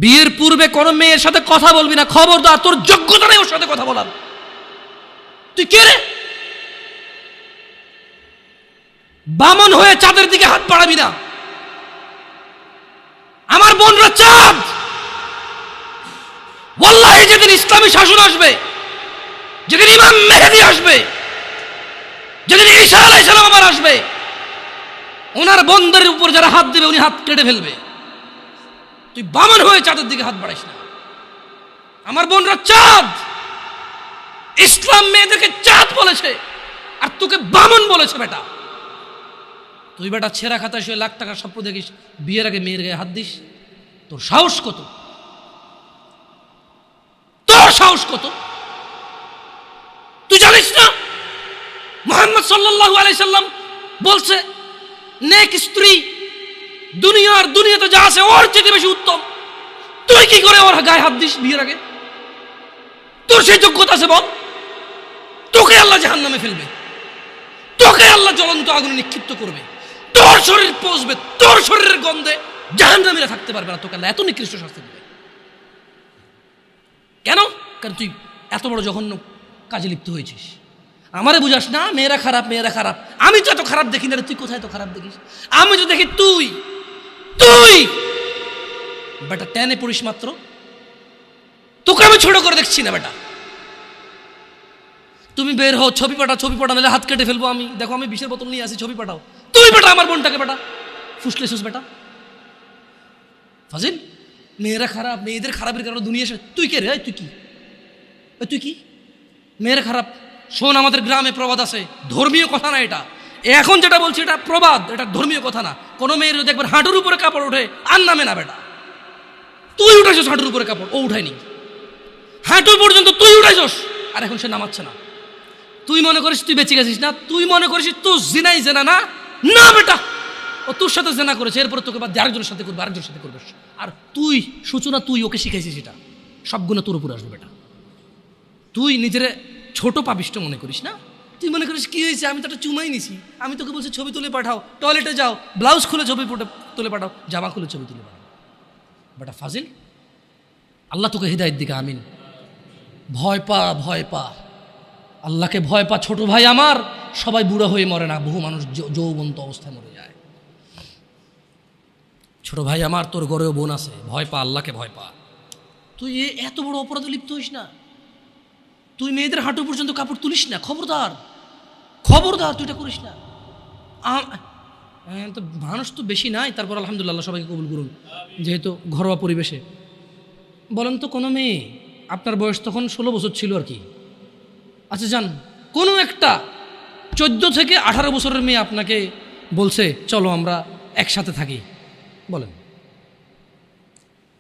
বিয়ের পূর্বে কোনো মেয়ের সাথে কথা বলবি না, খবরদার, তোর যোগ্যতা নেই ওর সাথে কথা বলার। তুই কে রে? বামন হয়ে চাঁদের দিকে হাত বাড়াবি না। আমার বোনরা চাঁদ। ওয়াল্লাহি যেদিন ইসলামী শাসন আসবে, যেদিন ইমাম মেহেদী আসবে, যেদিন ঈসা আলাইহিস সালাম আবার আসবে, ওনার বোনদের উপর যারা হাত দেবে উনি হাত কেটে ফেলবে। তুই বামন হয়ে চাঁদের দিকে হাত বাড়াইস না। আমার বোনরা চাঁদ। ইসলাম মেয়েদেরকে চাঁদ বলেছে আর তোকে বামন বলেছে বেটা। তুই বেটা ছেঁড়া খাতায় শুয়ে লাখ টাকার স্বপ্ন দেখিস, বিয়ের আগে মেয়ের গায়ে হাত দিস। তোর সাহস কত? তোর সাহস কত? তুই জানিস না মুহাম্মদ সাল্লাল্লাহু আলাইহি সাল্লাম বলছে নেক স্ত্রী দুনিয়াতে যা আছে ওর চেয়ে বেশি উত্তম। তুই কি করে ওর গায়ে হাত দিস বিয়ের আগে? তোর সেই যোগ্যতা আছে বল? তোকে আল্লাহ জাহান্নামে ফেলবে, তোকে আল্লাহ জ্বলন্ত আগুনে নিক্ষিপ্ত করবে, তোর শরীর পচবে, তোর শরীরের গন্ধে জাহান্নামীরা থাকতে পারবে না, তোকে আল্লাহ এত নিকৃষ্ট শাস্তি দেবে। কেন? কারণ তুই এত বড় জঘন্য কাজে লিপ্ত হয়েছিস। আমারে বুঝাস না মেয়েরা খারাপ, মেয়েরা খারাপ। আমি তো এত খারাপ দেখি না রে, তুই কোথায় তো খারাপ দেখিস? আমি তো দেখি তুই বেটা টেনে পড়িস মাত্র। তোকে আমি ছোট করে দেখছি না বেটা। তুমি বের হও, ছবি পাঠাও, নাহলে হাত কেটে ফেলবো আমি। দেখো আমি বিষের বোতল নিয়ে আসি, ছবি পাঠাও। তুই বেটা আমার বোনটাকে বেটা ফুসলেছিস বেটা। ফাজিল, মেয়েরা খারাপ, মেয়েদের খারাপের কারণে দুনিয়া। তুই কে রে? তুই কি মেয়েরা খারাপ? শোন, আমাদের গ্রামে প্রবাদ আছে, ধর্মীয় কথা না এটা। এখন যেটা বলছি এটা প্রবাদ, এটা ধর্মীয় কথা না। কোনো মেয়ের যদি একবার হাঁটুর উপরে কাপড় ওঠে আর নামে না বেটা। তুই উঠাইছস হাঁটুর উপরে কাপড়, ও উঠায়নি। হাঁটু পর্যন্ত তুই উঠাইছস আর এখন সে নামাচ্ছে না। তুই মনে করিস তুই বেঁচে গেছিস না? তুই মনে করিস তোর জিনাই জেনা না? না বেটা, ও তোর সাথে জেনা করেছে, এরপরে তোকে বাদ আরেকজনের সাথে করবে, আরেকজনের সাথে করবে। আর তুই সূচনা, তুই ওকে শিখাইছিস, এটা সব গুণ তোর উপর আসবে বেটা। তুই নিজের ছোট পাপিষ্ট মনে করিস না? তুই মনে করিস কি হয়েছে, আমি তো একটা চুমাই নিছি, আমি তোকে বলছি ছবি তুলে পাঠাও, টয়লেটে যাও, ব্লাউজ খুলে ছবি তুলে পাঠাও, জামা খুলে ছবি তুলে পাঠাও। বেটা ফাজিল, আল্লাহ তোকে হিদায়েত দিকে আমিন। ভয় পা, আল্লাহকে ভয় পা ছোট ভাই আমার। সবাই বুড়া হয়ে মরে না, বহু মানুষ যৌবন্ত অবস্থায় মরে যায়। ছোট ভাই আমার, তোর ঘরেও বোন আছে, ভয় পা, আল্লাহকে ভয় পা। তুই এত বড় অপরাধে লিপ্ত হইস না। তুই মেয়েদের হাঁটু পর্যন্ত কাপড় তুলিস না, খবরদার, তুই এটা করিস না। তো মানুষ তো বেশি নাই, তারপর আলহামদুলিল্লাহ সবাইকে কবুল করুন, যেহেতু ঘরোয়া পরিবেশে। বলেন তো কোনো মেয়ে, আপনার বয়স তখন 16 বছর ছিল আর কি, আচ্ছা যান, কোনো একটা 14 থেকে 18 বছরের মেয়ে আপনাকে বলছে চলো আমরা একসাথে থাকি, বলেন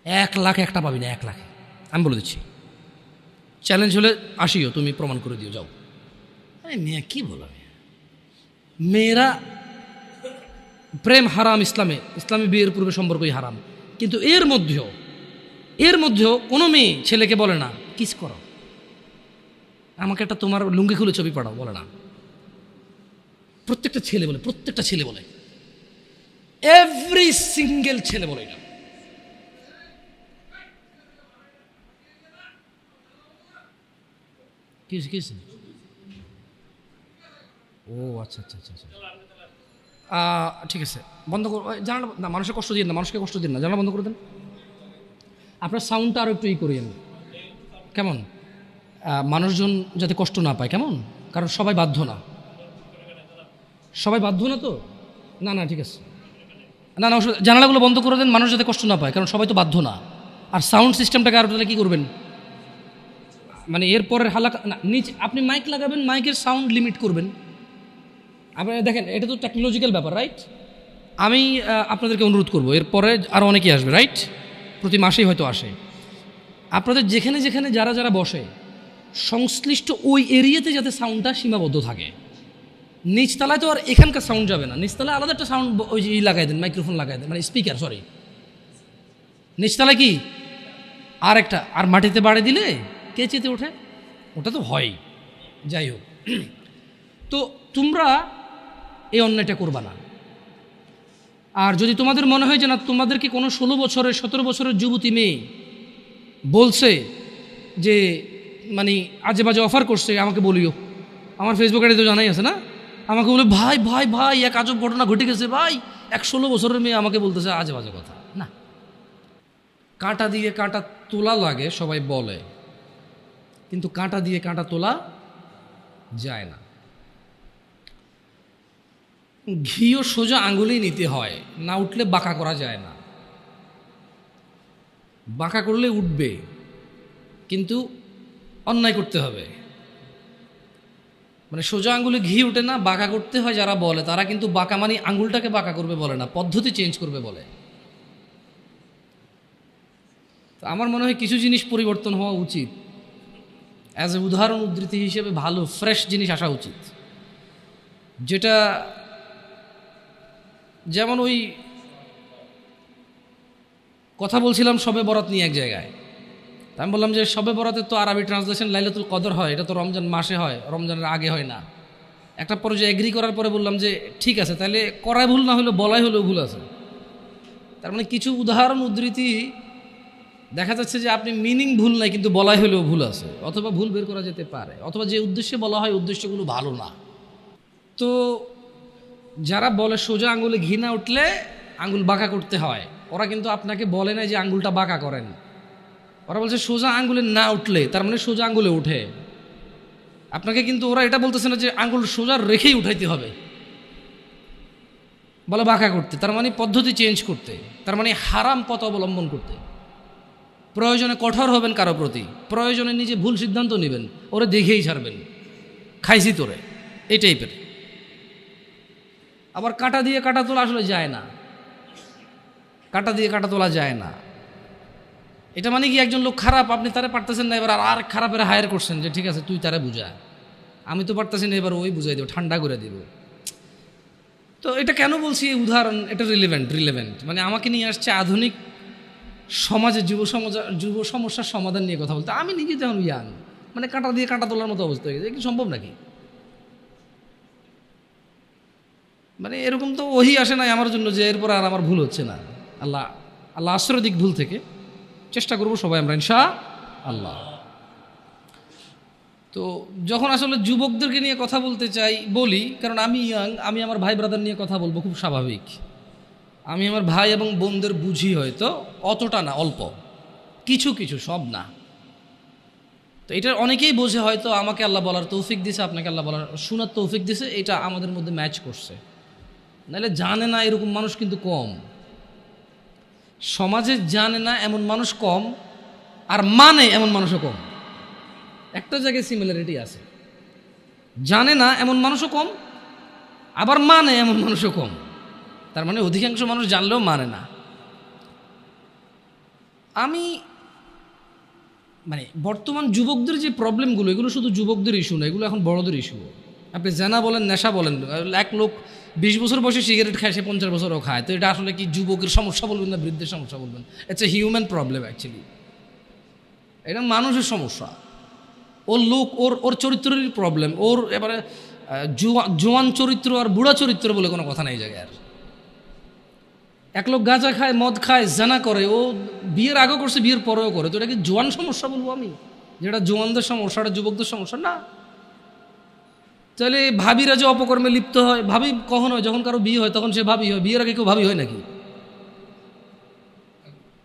1 লাখ একটা পাবি না, 1 লাখ। আমি বলে দিচ্ছি, চ্যালেঞ্জ হলে আসিও, তুমি প্রমাণ করে দিও, যাও। মেয়ে কি বলো, মেয়েরা প্রেম হারাম ইসলামী বিয়ের পূর্বে সম্পর্কই হারাম। কিন্তু এর মধ্যেও কোনো মেয়ে ছেলেকে বলে না কিস করো, আমাকে একটা তোমার লুঙ্গি খুলে ছবি পাঠাও, বলে না। প্রত্যেকটা ছেলে বলে, এভরি সিঙ্গেল ছেলে বলে এটা। কি ও আচ্ছা, ঠিক আছে, বন্ধ কর, জানালা না, মানুষকে কষ্ট দিন না, জানালা বন্ধ করে দেন। আপনার সাউন্ডটা আরও একটু করিয়েন, কেমন? মানুষজন যাতে কষ্ট না পায়, কেমন? কারণ সবাই বাধ্য না তো। না ঠিক আছে, না জানালাগুলো বন্ধ করে দেন, মানুষ যাতে কষ্ট না পায়, কারণ সবাই তো বাধ্য না। আর সাউন্ড সিস্টেমটাকে আরও তাহলে কী করবেন, মানে এরপরের হালাকা না, নিচে আপনি মাইক লাগাবেন, মাইকের সাউন্ড লিমিট করবেন। আপনি দেখেন, এটা তো টেকনোলজিক্যাল ব্যাপার, রাইট? আমি আপনাদেরকে অনুরোধ করবো, এরপরে আরও অনেকেই আসবে, রাইট? প্রতি মাসেই হয়তো আসে। আপনাদের যেখানে যারা বসে সংশ্লিষ্ট ওই এরিয়াতে যাতে সাউন্ডটা সীমাবদ্ধ থাকে। নিচতলায় তো আর এখানকার সাউন্ড যাবে না, নিচতলায় আলাদা একটা সাউন্ড ওই যে লাগাই দেন, মাইক্রোফোন লাগাই দেন, মানে স্পিকার, সরি, নিচতলায় কি আর একটা, আর মাটিতে বাড়ি দিলে কে চেতে ওঠে, ওটা তো হয়। যাই হোক, তো তোমরা এই অন্যায়টা করবা না। আর যদি তোমাদের মনে হয় যে না, তোমাদেরকে কোনো 16 বছরের 17 বছরের যুবতী মেয়ে বলছে যে মানে আজে বাজে অফার করছে, আমাকে বলিও। আমার ফেসবুক আইডি তো জানাই আছে না, আমাকে বলে ভাই ভাই ভাই এক আজব ঘটনা ঘটে গেছে ভাই, 16 বছরের মেয়ে আমাকে বলতেছে আজে বাজে কথা। না, কাঁটা দিয়ে কাঁটা তোলা লাগে সবাই বলে, কিন্তু কাঁটা দিয়ে কাঁটা তোলা যায় না। ঘিও সোজা আঙুলেই নিতে হয়, না উঠলে বাঁকা করা যায় না। বাঁকা করলে উঠবে, কিন্তু অন্যায় করতে হবে। মানে সোজা আঙুলে ঘি উঠে না, বাঁকা করতে হয়। যারা বলে তারা কিন্তু বাঁকা মানে আঙুলটাকে বাঁকা করবে বলে না, পদ্ধতি চেঞ্জ করবে বলে। তো আমার মনে হয় কিছু জিনিস পরিবর্তন হওয়া উচিত। অ্যাজ এ উদাহরণ উদ্ধৃতি হিসেবে ভালো ফ্রেশ জিনিস আসা উচিত, যেটা যেমন ওই কথা বলছিলাম শবে বরাত নিয়ে এক জায়গায়। আমি বললাম যে শবে বরাতের তো আরবি ট্রান্সলেশন লাইলাতুল কদর হয়, এটা তো রমজান মাসে হয়, রমজানের আগে হয় না। একটা পর্যায়ে এগ্রি করার পরে বললাম যে ঠিক আছে, তাহলে করাই ভুল না হলে বলাই হলেও ভুল আছে। তার মানে কিছু উদাহরণ উদ্ধৃতি দেখা যাচ্ছে যে আপনি মিনিং ভুল নাই, কিন্তু বলাই হলেও ভুল আছে, অথবা ভুল বের করা যেতে পারে, অথবা যে উদ্দেশ্যে বলা হয় উদ্দেশ্যগুলো ভালো না। তো যারা বলে সোজা আঙুলে ঘি না উঠলে আঙুল বাঁকা করতে হয়, ওরা কিন্তু আপনাকে বলে না যে আঙুলটা বাঁকা করেন। ওরা বলছে সোজা আঙ্গুলে না উঠলে, তার মানে সোজা আঙ্গুলে উঠে। আপনাকে কিন্তু ওরা এটা বলতেছে না যে আঙ্গুল সোজা রেখেই উঠাইতে হবে, বলে বাঁকা করতে, তার মানে পদ্ধতি চেঞ্জ করতে, তার মানে হারাম পথ অবলম্বন করতে। প্রয়োজনে কঠোর হবেন কারো প্রতি, প্রয়োজনে নিজে ভুল সিদ্ধান্ত নেবেন, ওরে দেখেই ছাড়বেন, খাইছি তোরে, এই টাইপের। আবার কাঁটা দিয়ে কাঁটা তোলা আসলে যায় না, কাঁটা দিয়ে কাঁটা তোলা যায় না। এটা মানে কি একজন লোক খারাপ, আপনি তারে পারতেছেন না, এবার আর খারাপের হায়ার করছেন যে ঠিক আছে তুই তারে বুঝা, আমি তো পারতেছি না, এবার ওই বুঝাই দেব, ঠান্ডা করে দিব। তো এটা কেন বলছি এই উদাহরণ, এটা রিলেভেন্ট মানে আমাকে নিয়ে আসছে আধুনিক সমাজে যুব সমস্যার সমাধান নিয়ে কথা বলতে। আমি নিজে যেমন ইয়াং, মানে কাঁটা দিয়ে কাঁটা তোলার মতো অবস্থা হয়ে গেছে, কি সম্ভব নাকি? মানে এরকম তো ওহি আসে নাই আমার জন্য যে এরপর আর আমার ভুল হচ্ছে না। আল্লাহ আশ্রয় দিক ভুল থেকে, চেষ্টা করবো সবাই আমরা ইনশাআল্লাহ। তো যখন আসলে যুবকদেরকে নিয়ে কথা বলতে চাই বলি, কারণ আমি ইয়াং, আমি আমার ভাই ব্রাদার নিয়ে কথা বলবো, খুব স্বাভাবিক। আমি আমার ভাই এবং বোনদের বুঝি, হয়তো অতটা না, অল্প কিছু কিছু, সব না। তো এটা অনেকেই বোঝে, হয়তো আমাকে আল্লাহ বলার তৌফিক দিছে, আপনাকে আল্লাহ বলার শোনার তৌফিক দিছে, এটা আমাদের মধ্যে ম্যাচ করছে। নাহলে জানে না এরকম মানুষ কিন্তু কম, সমাজে জানে না এমন মানুষ কম, আর মানে এমন মানুষও কম। একটা জায়গায় সিমিলারিটি আছে, জানে না এমন মানুষও কম, আবার মানে এমন মানুষও কম। তার মানে অধিকাংশ মানুষ জানলেও মানে না। আমি মানে বর্তমান যুবকদের যে প্রবলেমগুলো, এগুলো শুধু যুবকদের ইস্যু না, এগুলো এখন বড়দের ইস্যু। আপনি জানা বলেন, নেশা বলেন, এক লোক 20 বছর বয়সে সিগারেট খায়, সে 50 বছরও খায়। তো এটা আসলে কি যুবকের সমস্যা বলবেন না বৃদ্ধের সমস্যা বলবেন? It's a human problem actually. এটা মানুষের সমস্যা। ওর লোক, ওর চরিত্রেরই প্রবলেম। ওর এবারে জোয়ান চরিত্র আর বুড়া চরিত্র বলে কোনো কথা নেই জায়গায়। আর এক লোক গাঁজা খায়, মদ খায়, জানা করে, ও বিয়ের আগেও করছে, বিয়ের পরেও করে। তো এটা কি জোয়ান সমস্যা বলবো আমি, যেটা জোয়ানদের সমস্যা, এটা যুবকদের সমস্যা না? তাহলে ভাবিরা যে অপকর্মে লিপ্ত হয়, ভাবি কখন হয়? যখন কারো বিয়ে হয় তখন সে ভাবি হয়। বিয়ের আগে কেউ ভাবি হয় নাকি?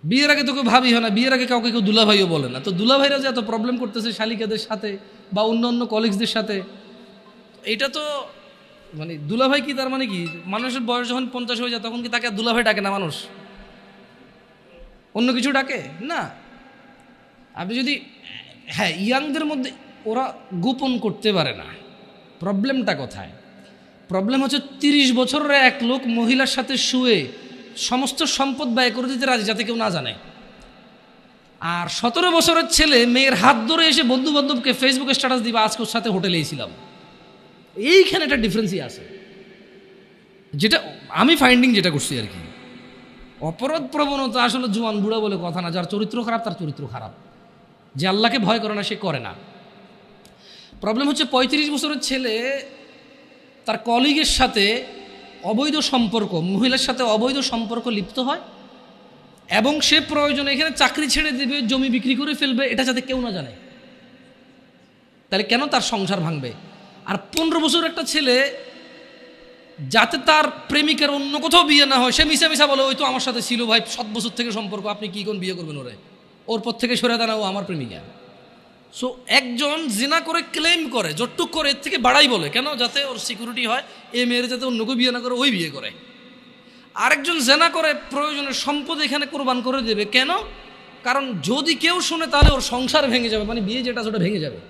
বিয়ের আগে তো কেউ ভাবি হয় না, বিয়ের আগে কাউকে কেউ দুলাভাইও বলে না। তো দুলাভাইরা যে এত প্রবলেম করতেছে শালিকাদের সাথে বা অন্য অন্য কলিগসদের সাথে, এটা তো মানে দুলাভাই কি, তার মানে কি মানুষের বয়স যখন 50 হয়ে যায় তখন কি তাকে আর দুলাভাই ডাকে না মানুষ? অন্য কিছু ডাকে না। আপনি যদি, হ্যাঁ, ইয়াংদের মধ্যে ওরা গোপন করতে পারে না। প্রবলেমটা কোথায়? প্রবলেম হচ্ছে 30 বছরের এক লোক মহিলার সাথে শুয়ে সমস্ত সম্পদ ব্যয় করে দিতে রাজি, যাতে কেউ না জানে। আর 17 বছরের ছেলে মেয়ের হাত ধরে এসে বন্ধু বান্ধবকে ফেসবুকে স্ট্যাটাস দিবা, আজকে ওর সাথে হোটেলে ছিলাম। এইখানে একটা ডিফারেন্সই আছে, যেটা আমি ফাইন্ডিং যেটা করছি আর কি। অপরাধ প্রবণতা আসলে জোয়ান বুড়া বলে কথা না, যার চরিত্র খারাপ তার চরিত্র খারাপ, যে আল্লাহকে ভয় করে না সে করে না। প্রবলেম হচ্ছে 35 বছরের ছেলে তার কলিগের সাথে অবৈধ সম্পর্ক, মহিলার সাথে অবৈধ সম্পর্ক লিপ্ত হয় এবং সে প্রয়োজনে এখানে চাকরি ছেড়ে দেবে, জমি বিক্রি করে ফেলবে, এটা যাতে কেউ না জানে, তাহলে কেন তার সংসার ভাঙবে? আর 15 বছর একটা ছেলে যাতে তার প্রেমিকার অন্য কোথাও বিয়ে না হয়, সে মিশা মিশা বলে ওই তো আমার সাথে ছিল ভাই 7 বছর থেকে সম্পর্ক, আপনি কি কোন বিয়ে করবেন ওরে, ওর পর থেকে সরে দাঁড়াও আমার প্রেমিকা। সো একজন জিনা করে ক্লেম করে, যতটুক করে এর থেকে বাড়াই বলে, কেন? যাতে ওর সিকিউরিটি হয়, এ মেয়ের যাতে অন্য কেউ বিয়ে না করে ওই বিয়ে করে। আরেকজন জেনা করে প্রয়োজনের সম্পদ এখানে কোরবান করে দেবে, কেন? কারণ যদি কেউ শুনে তাহলে ওর সংসার ভেঙে যাবে, মানে বিয়ে যেটা সেটা ভেঙে যাবে।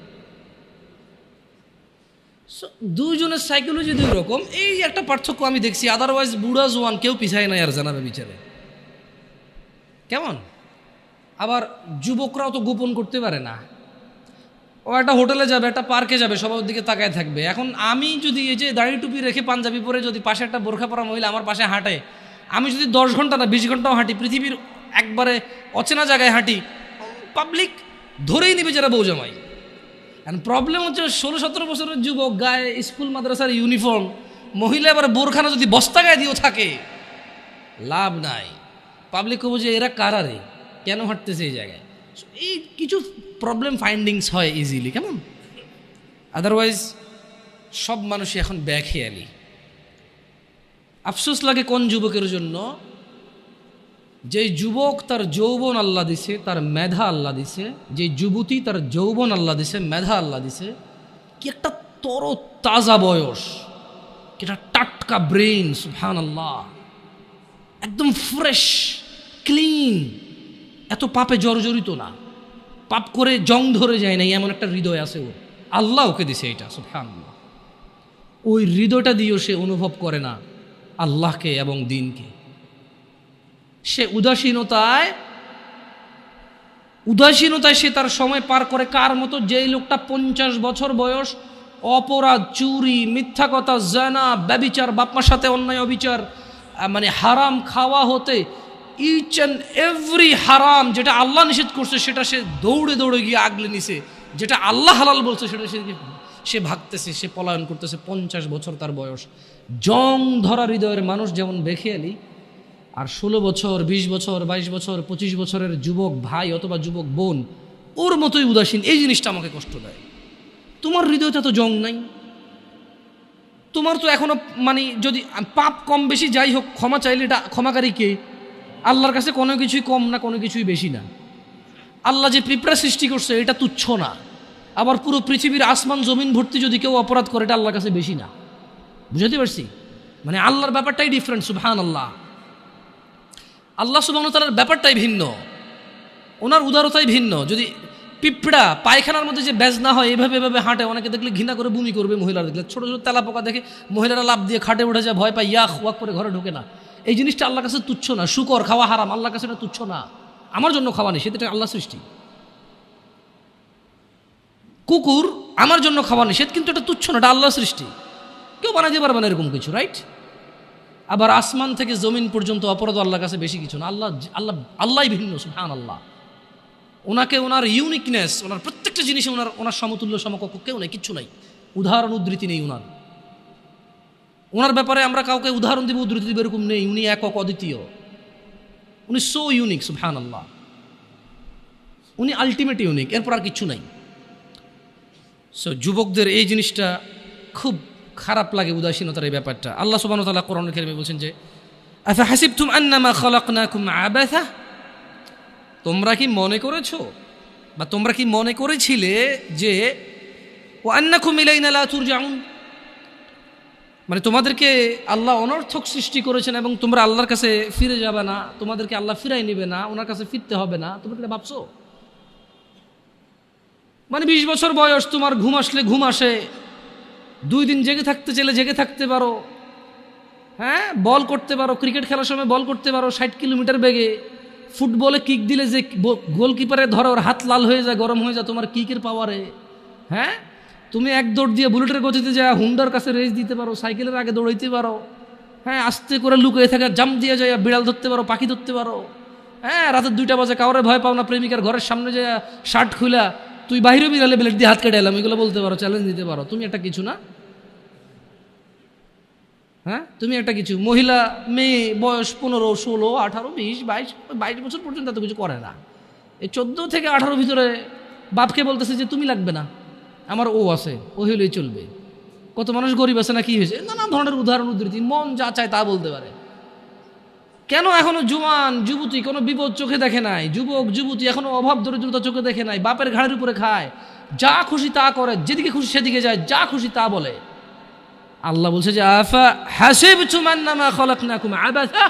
দুইজনের সাইকোলজি দুই রকম, এই একটা পার্থক্য আমি দেখছি। আদারওয়াইজ বুড়া জোয়ান কেউ পিছায় নাই আর জানাবে বিচারে, কেমন? আবার যুবকরাও তো গোপন করতে পারে না, ও একটা হোটেলে যাবে, একটা পার্কে যাবে, সবার দিকে তাকায় থাকবে। এখন আমি যদি এই যে দাড়ি টুপি রেখে পাঞ্জাবি পরে যদি পাশে একটা বোরখা পরা মহিলা আমার পাশে হাঁটে, আমি যদি 10 ঘন্টা না 20 ঘন্টাও হাঁটি, পৃথিবীর একবারে অচেনা জায়গায় হাঁটি, পাবলিক ধরেই নিবে যারা বউ জামাই। এখন প্রবলেম হচ্ছে 16-17 বছরের যুবক, গায়ে স্কুল মাদ্রাসার ইউনিফর্ম, মহিলা এবার বোরখানা যদি বস্তা গায়ে দিয়েও থাকে লাভ নাই, পাবলিক বুঝে এরা কারারে কেন হাঁটতেছে এই জায়গায়। এই কিছু প্রবলেম ফাইন্ডিংস হয় ইজিলি, কেমন? আদারওয়াইজ সব মানুষই এখন বেখেয়ালি। আফসোস লাগে কোন যুবকের জন্য, যে যুবক তার যৌবন আল্লাহ দিছে, তার মেধা আল্লাহ দিছে, যে যুবতী তার যৌবন আল্লাহ দিছে, মেধা আল্লাহ দিছে, কি একটা তর তাজা বয়স, কি একটা টাটকা ব্রেন, সুবহানাল্লাহ, একদম ফ্রেশ ক্লিন, এত পাপে জর্জরিত না, পাপ করে জং ধরে যায় না, এমন একটা হৃদয় আছে ওর, আল্লাহ ওকে দিছে এটা, সুবহানাল্লাহ। ওই হৃদয়টা দিয়েও সে অনুভব করে না আল্লাহকে এবং দ্বীনকে। সে উদাসীনতায় সে তার সময় পার করে। কার মতো? যেই লোকটা 50 বছর বয়স অপরাধ, চুরি, মিথ্যা কথা, জানা, ব্যভিচার, বাপমার সাথে অন্যায় অবিচার, মানে হারাম খাওয়া হতে ইচ অ্যান্ড এভরি হারাম যেটা আল্লাহ নিষেধ করছে সেটা সে দৌড়ে দৌড়ে গিয়ে আগলে নিছে, যেটা আল্লাহ হালাল বলছে সেটা সে ভাগতেছে, সে পলায়ন করতেছে। 50 বছর তার বয়স। জং ধরা হৃদয়ের মানুষ যেমন বেখেয়ালি, আর 16 বছর, 20 বছর, 22 বছর, 25 বছরের যুবক ভাই অথবা যুবক বোন ওর মতোই উদাসীন। এই জিনিসটা আমাকে কষ্ট দেয়। তোমার হৃদয়টা তো জং নাই, তোমার তো এখনো মানে যদি পাপ কম বেশি যাই হোক, ক্ষমা চাইলে এটা ক্ষমাকারী কে? আল্লাহর কাছে কোনো কিছুই কম না, কোনো কিছুই বেশি না। আল্লাহ যে পিঁপড়া সৃষ্টি করছে এটা তুচ্ছ না, আবার পুরো পৃথিবীর আসমান জমিন ভর্তি যদি কেউ অপরাধ করে এটা আল্লাহর কাছে বেশি না। বুঝতে পারছি? মানে আল্লাহর ব্যাপারটাই ডিফারেন্ট, সুবহানাল্লাহ। আল্লাহ সুবহানাহু ওয়া তাআলার ব্যাপারটাই ভিন্ন, ওনার উদারতাই ভিন্ন। যদি পিঁপড়া পায়খানার মধ্যে যে ব্যাজ না হয় এভাবে এভাবে হাঁটে, অনেকে দেখলে ঘৃণা করে বমি করবে, মহিলারা দেখলে ছোটো ছোটো তেলা পোকা দেখে মহিলারা লাভ দিয়ে খাটে উঠে যায়, ভয় পায়, ইয়াক ওয়াক করে ঘরে ঢোকে না। এই জিনিসটা আল্লাহর কাছে তুচ্ছ না। শুকর খাওয়া হারাম, আল্লাহর কাছে এটা তুচ্ছ না। আমার জন্য খাওয়া নেই, সেটা আল্লাহ সৃষ্টি। কুকুর আমার জন্য খাওয়া নিষেধ, কিন্তু এটা তুচ্ছ না, এটা আল্লাহ সৃষ্টি, কেউ বানাইতে পারবে না এরকম কিছু, রাইট? আবার আসমান থেকে জমিন পর্যন্ত অপরাধ আল্লাহর কাছে বেশি কিছু না। আল্লাহই ভিন্ন, সুবহানাল্লাহ। ওনাকে ওনার ইউনিকনেস, ওনার প্রত্যেকটা জিনিসে ওনার সমতুল্য সমকক্ষ কেউ নেই, কিচ্ছু নাই, উদাহরণ উদ্ধৃতি নেই ওনার ব্যাপারে। আমরা কাউকে উদাহরণ দিব, উদ্ধৃতি দিব এরকম নেই। উনি একক, অদ্বিতীয়, উনি সো ইউনিক, সুবহানাল্লাহ। উনি আলটিমেট ইউনিক, এরপর আর কিচ্ছু নাই। সো যুবকদের এই জিনিসটা খুব খারাপ লাগে, উদাসীনতার এই ব্যাপারটা। আল্লাহ সুবহানাহু ওয়া তাআলা কোরআনুল কারীমে বলছেন যে আফা হাসিবতুম আন্নামা খালাকনাকুম আবাসা, তোমরা কি মনে করেছো বা তোমরা কি মনে করেছিলে যে ওয়া আন্নাকুম ইলাইনা লা তুরজাউন, মানে তোমাদেরকে আল্লাহ অনর্থক সৃষ্টি করেছেন এবং তোমরা আল্লাহর কাছে ফিরে যাবে না, তোমাদেরকে আল্লাহ ফিরাই নেবে না, ওনার কাছে ফিরতে হবে না, তোমরা কি ভাবছো? মানে 20 বছর বয়স, তোমার ঘুম আসলে ঘুম আসে, 2 দিন জেগে থাকতে চাইলে জেগে থাকতে পারো, হ্যাঁ, বল করতে পারো, ক্রিকেট খেলার সময় বল করতে পারো 60 কিলোমিটার বেগে, ফুটবলে কিক দিলে যে গোলকিপারে ধরো ওর হাত লাল হয়ে যায়, গরম হয়ে যায় তোমার কিকের পাওয়ারে, হ্যাঁ, তুমি এক দৌড় দিয়ে বুলেটের গতিতে যায় হুন্ডার কাছে রেস দিতে পারো, সাইকেলের আগে দৌড়াইতে পারো, হ্যাঁ, আস্তে করে লুকিয়ে থাকা জাম দিয়ে যায় বিড়াল ধরতে পারো, পাখি ধরতে পারো, হ্যাঁ, রাতের 2টা বাজে কাউরে ভয় পাও না, প্রেমিকার ঘরের সামনে যায় শার্ট খুলা তুই বাইরে বিড়ালে ব্লেড দিয়ে হাত কেটে এলাম, এগুলো বলতে পারো, চ্যালেঞ্জ দিতে পারো। তুমি একটা কিছু না, হ্যাঁ, তুমি একটা কিছু মহিলা মেয়ে বয়স 15, 16, 18, 20, 22 বছর পর্যন্ত এত কিছু করে না। এই 14 থেকে 18 ভিতরে বাপকে বলতেছে যে তুমি লাগবে না, আমার ও আছে, ও হইলেই চলবে। কত মানুষ গরিব আছে না, কি হয়েছে, নানা ধরনের উদাহরণ উদ্ধৃতি, মন যা চায় তা বলতে পারে। কেন এখনো জোয়ান যুবতী কোনো বিপদ চোখে দেখে নাই, যুবক যুবতী এখনো অভাব দরিদ্রতা চোখে দেখে নাই, বাপের ঘাড়ের উপরে খায়, যা খুশি তা করে, যেদিকে খুশি সেদিকে যায়, যা খুশি তা বলে। আল্লাহ বলছে যে আফা হাসিবতুম আন্নামা খালাকনাকুম আবাসা,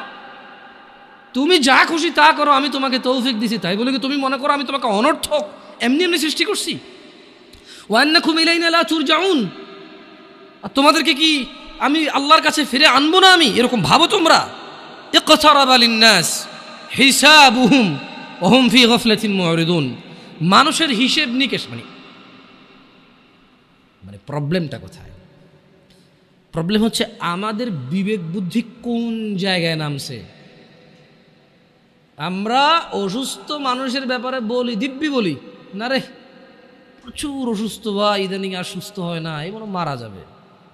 তুমি যা খুশি তা করো, আমি তোমাকে তৌফিক দিছি, তাই বলে কি তুমি মনে করো আমি তোমাকে অনর্থক এমনি এমনি সৃষ্টি করছি? ওয়া আন্নাকুম ইলাইনা লা তুরজাউন, আর তোমাদেরকে কি আমি আল্লাহর কাছে ফিরে আনবো না আমি, এরকম ভাবো তোমরা? ইকতারাবা লিন্নাস হিসাবুহুম ওয়া হুম ফি গাফলাতিন মুরিদুন, মানুষের হিসেব নিকেশ মানে প্রবলেমটা কোথায়? প্রবলেম হচ্ছে আমাদের বিবেক বুদ্ধি কোন জায়গায় নামছে। আমরা অসুস্থ মানুষের ব্যাপারে বলি, দিব্যি বলি না রে প্রচুর অসুস্থ, বা ইদানিং আর সুস্থ হয় না, এই মনে মারা যাবে।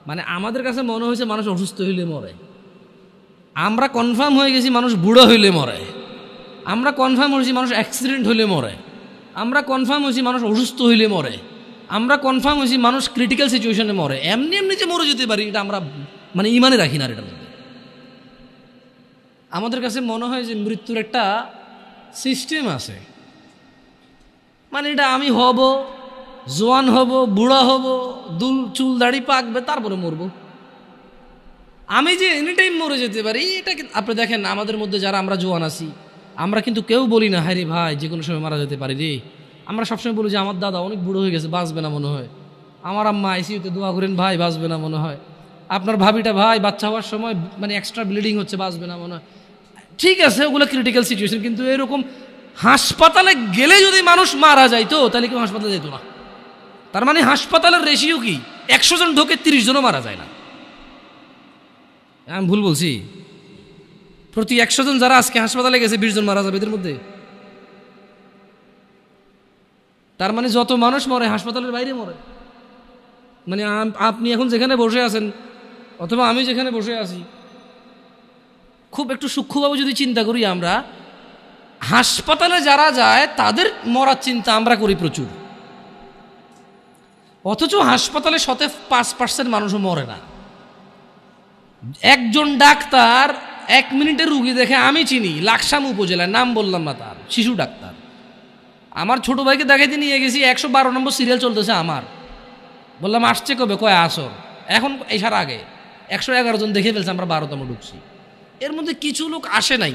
মানে আমাদের কাছে মনে হয়েছে মানুষ অসুস্থ হইলে মরে, আমরা কনফার্ম হয়ে গেছি মানুষ বুড়ো হইলে মরে, আমরা কনফার্ম হয়েছি মানুষ অ্যাক্সিডেন্ট হইলে মরে, আমরা কনফার্ম হয়েছি মানুষ অসুস্থ হইলে মরে, আমরা কনফার্ম হয়েছি মানুষ ক্রিটিক্যাল সিচুয়েশনে মরে। এমনি এমনি যে মরে যেতে পারি এটা আমরা মানে ইমানে রাখি না। এটার মধ্যে আমাদের কাছে মনে হয় যে মৃত্যুর একটা সিস্টেম আছে, মানে এটা আমি হব, জোয়ান হব, বুড়া হব, চুল দাড়ি পাকবে, তারপরে মরবো। আমি যে এনি টাইম মরে যেতে পারি এটা আপনি দেখেন আমাদের মধ্যে যারা আমরা জোয়ান আছি, আমরা কিন্তু কেউ বলি না হ্যাঁ রে ভাই যে কোনো সময় মারা যেতে পারি রে। আমরা সবসময় বলি যে আমার দাদা অনেক বুড়ো হয়ে গেছে, বাঁচবে না মনে হয়, আমার আম্মা আইসিইউতে দোয়া করেন ভাই বাঁচবে না মনে হয়, আপনার ভাবিটা ভাই বাচ্চা হওয়ার সময় মানে এক্সট্রা ব্লিডিং হচ্ছে, বাঁচবে না মনে হয়। ঠিক আছে, ওগুলো ক্রিটিক্যাল সিচুয়েশন, কিন্তু এরকম হাসপাতালে গেলে যদি মানুষ মারা যাইতো তাহলে কেউ হাসপাতালে যেত না। তার মানে হাসপাতালের রেশিও কি 100 জন ঢোকে 30 জনও মারা যায় না। আমি ভুল বলছি? প্রতি 100 জন যারা আজকে হাসপাতালে গেছে 20 জন মারা যাবে এদের মধ্যে। তার মানে যত মানুষ মরে হাসপাতালের বাইরে মরে। মানে আপনি এখন যেখানে বসে আছেন অথবা আমি যেখানে বসে আছি, খুব একটু সূক্ষ্মভাবে যদি চিন্তা করি, আমরা হাসপাতালে যারা যায় তাদের মরার চিন্তা আমরা করি প্রচুর, অথচ হাসপাতালে 5% মানুষও মরে না। একজন ডাক্তার 1 মিনিটের রুগী দেখে, আমি চিনি লাকসাম উপজেলায়, নাম বললাম না, তার শিশু ডাক্তার, আমার ছোট ভাইকে দেখাইতে নিয়ে গেছি, 112 নম্বর সিরিয়াল চলতেছে আমার, বললাম আসছে কবে, কয় আসর, এখন এসার আগে 111 জন দেখে ফেলছে, আমরা 12তম ঢুকছি। এর মধ্যে কিছু লোক আসে নাই,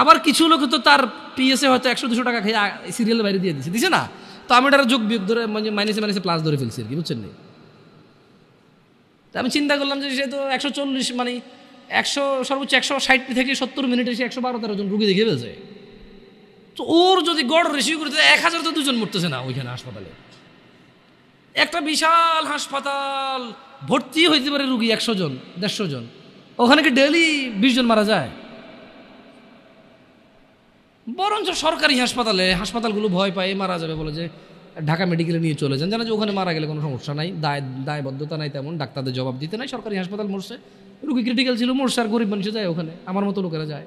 আবার কিছু লোক তো তার পিএসএ হয়তো 100-200 টাকা খেয়ে সিরিয়ালের বাইরে দিয়ে দিছে না, তো আমি এটা যোগ বিয়োগ ধরে মানে মাইনাসে প্লাস ধরে ফেলছি আর কি, বুঝছেন না? আমি চিন্তা করলাম যে সে তো 140 মানে 100 সর্বোচ্চ 160 থেকে 70 মিনিটে সে 112-13 জন রুগী দেখে ফেলছে। তো ওর যদি গড় রেশিও করে 1000 তো 2 জন মরতেছে না ওইখানে হাসপাতালে। একটা বিশাল হাসপাতাল, ভর্তি হইতে পারে রুগী 100 জন 150 জন, ওখানে কি ডেইলি 20 জন মারা যায়? বরঞ্চ সরকারি হাসপাতালগুলো ভয় পায় মারা যাবে বলে যে ঢাকা মেডিকেলে নিয়ে চলে যান, জানা যে ওখানে মারা গেলে কোনো সমস্যা নাই, দায়বদ্ধতা নাই তেমন, ডাক্তারদের জবাব দিতে নাই, সরকারি হাসপাতাল মরছে, রুগী ক্রিটিক্যাল ছিল মরছে, আর গরিব মানুষ যায় ওখানে, আমার মতো লোকেরা যায়।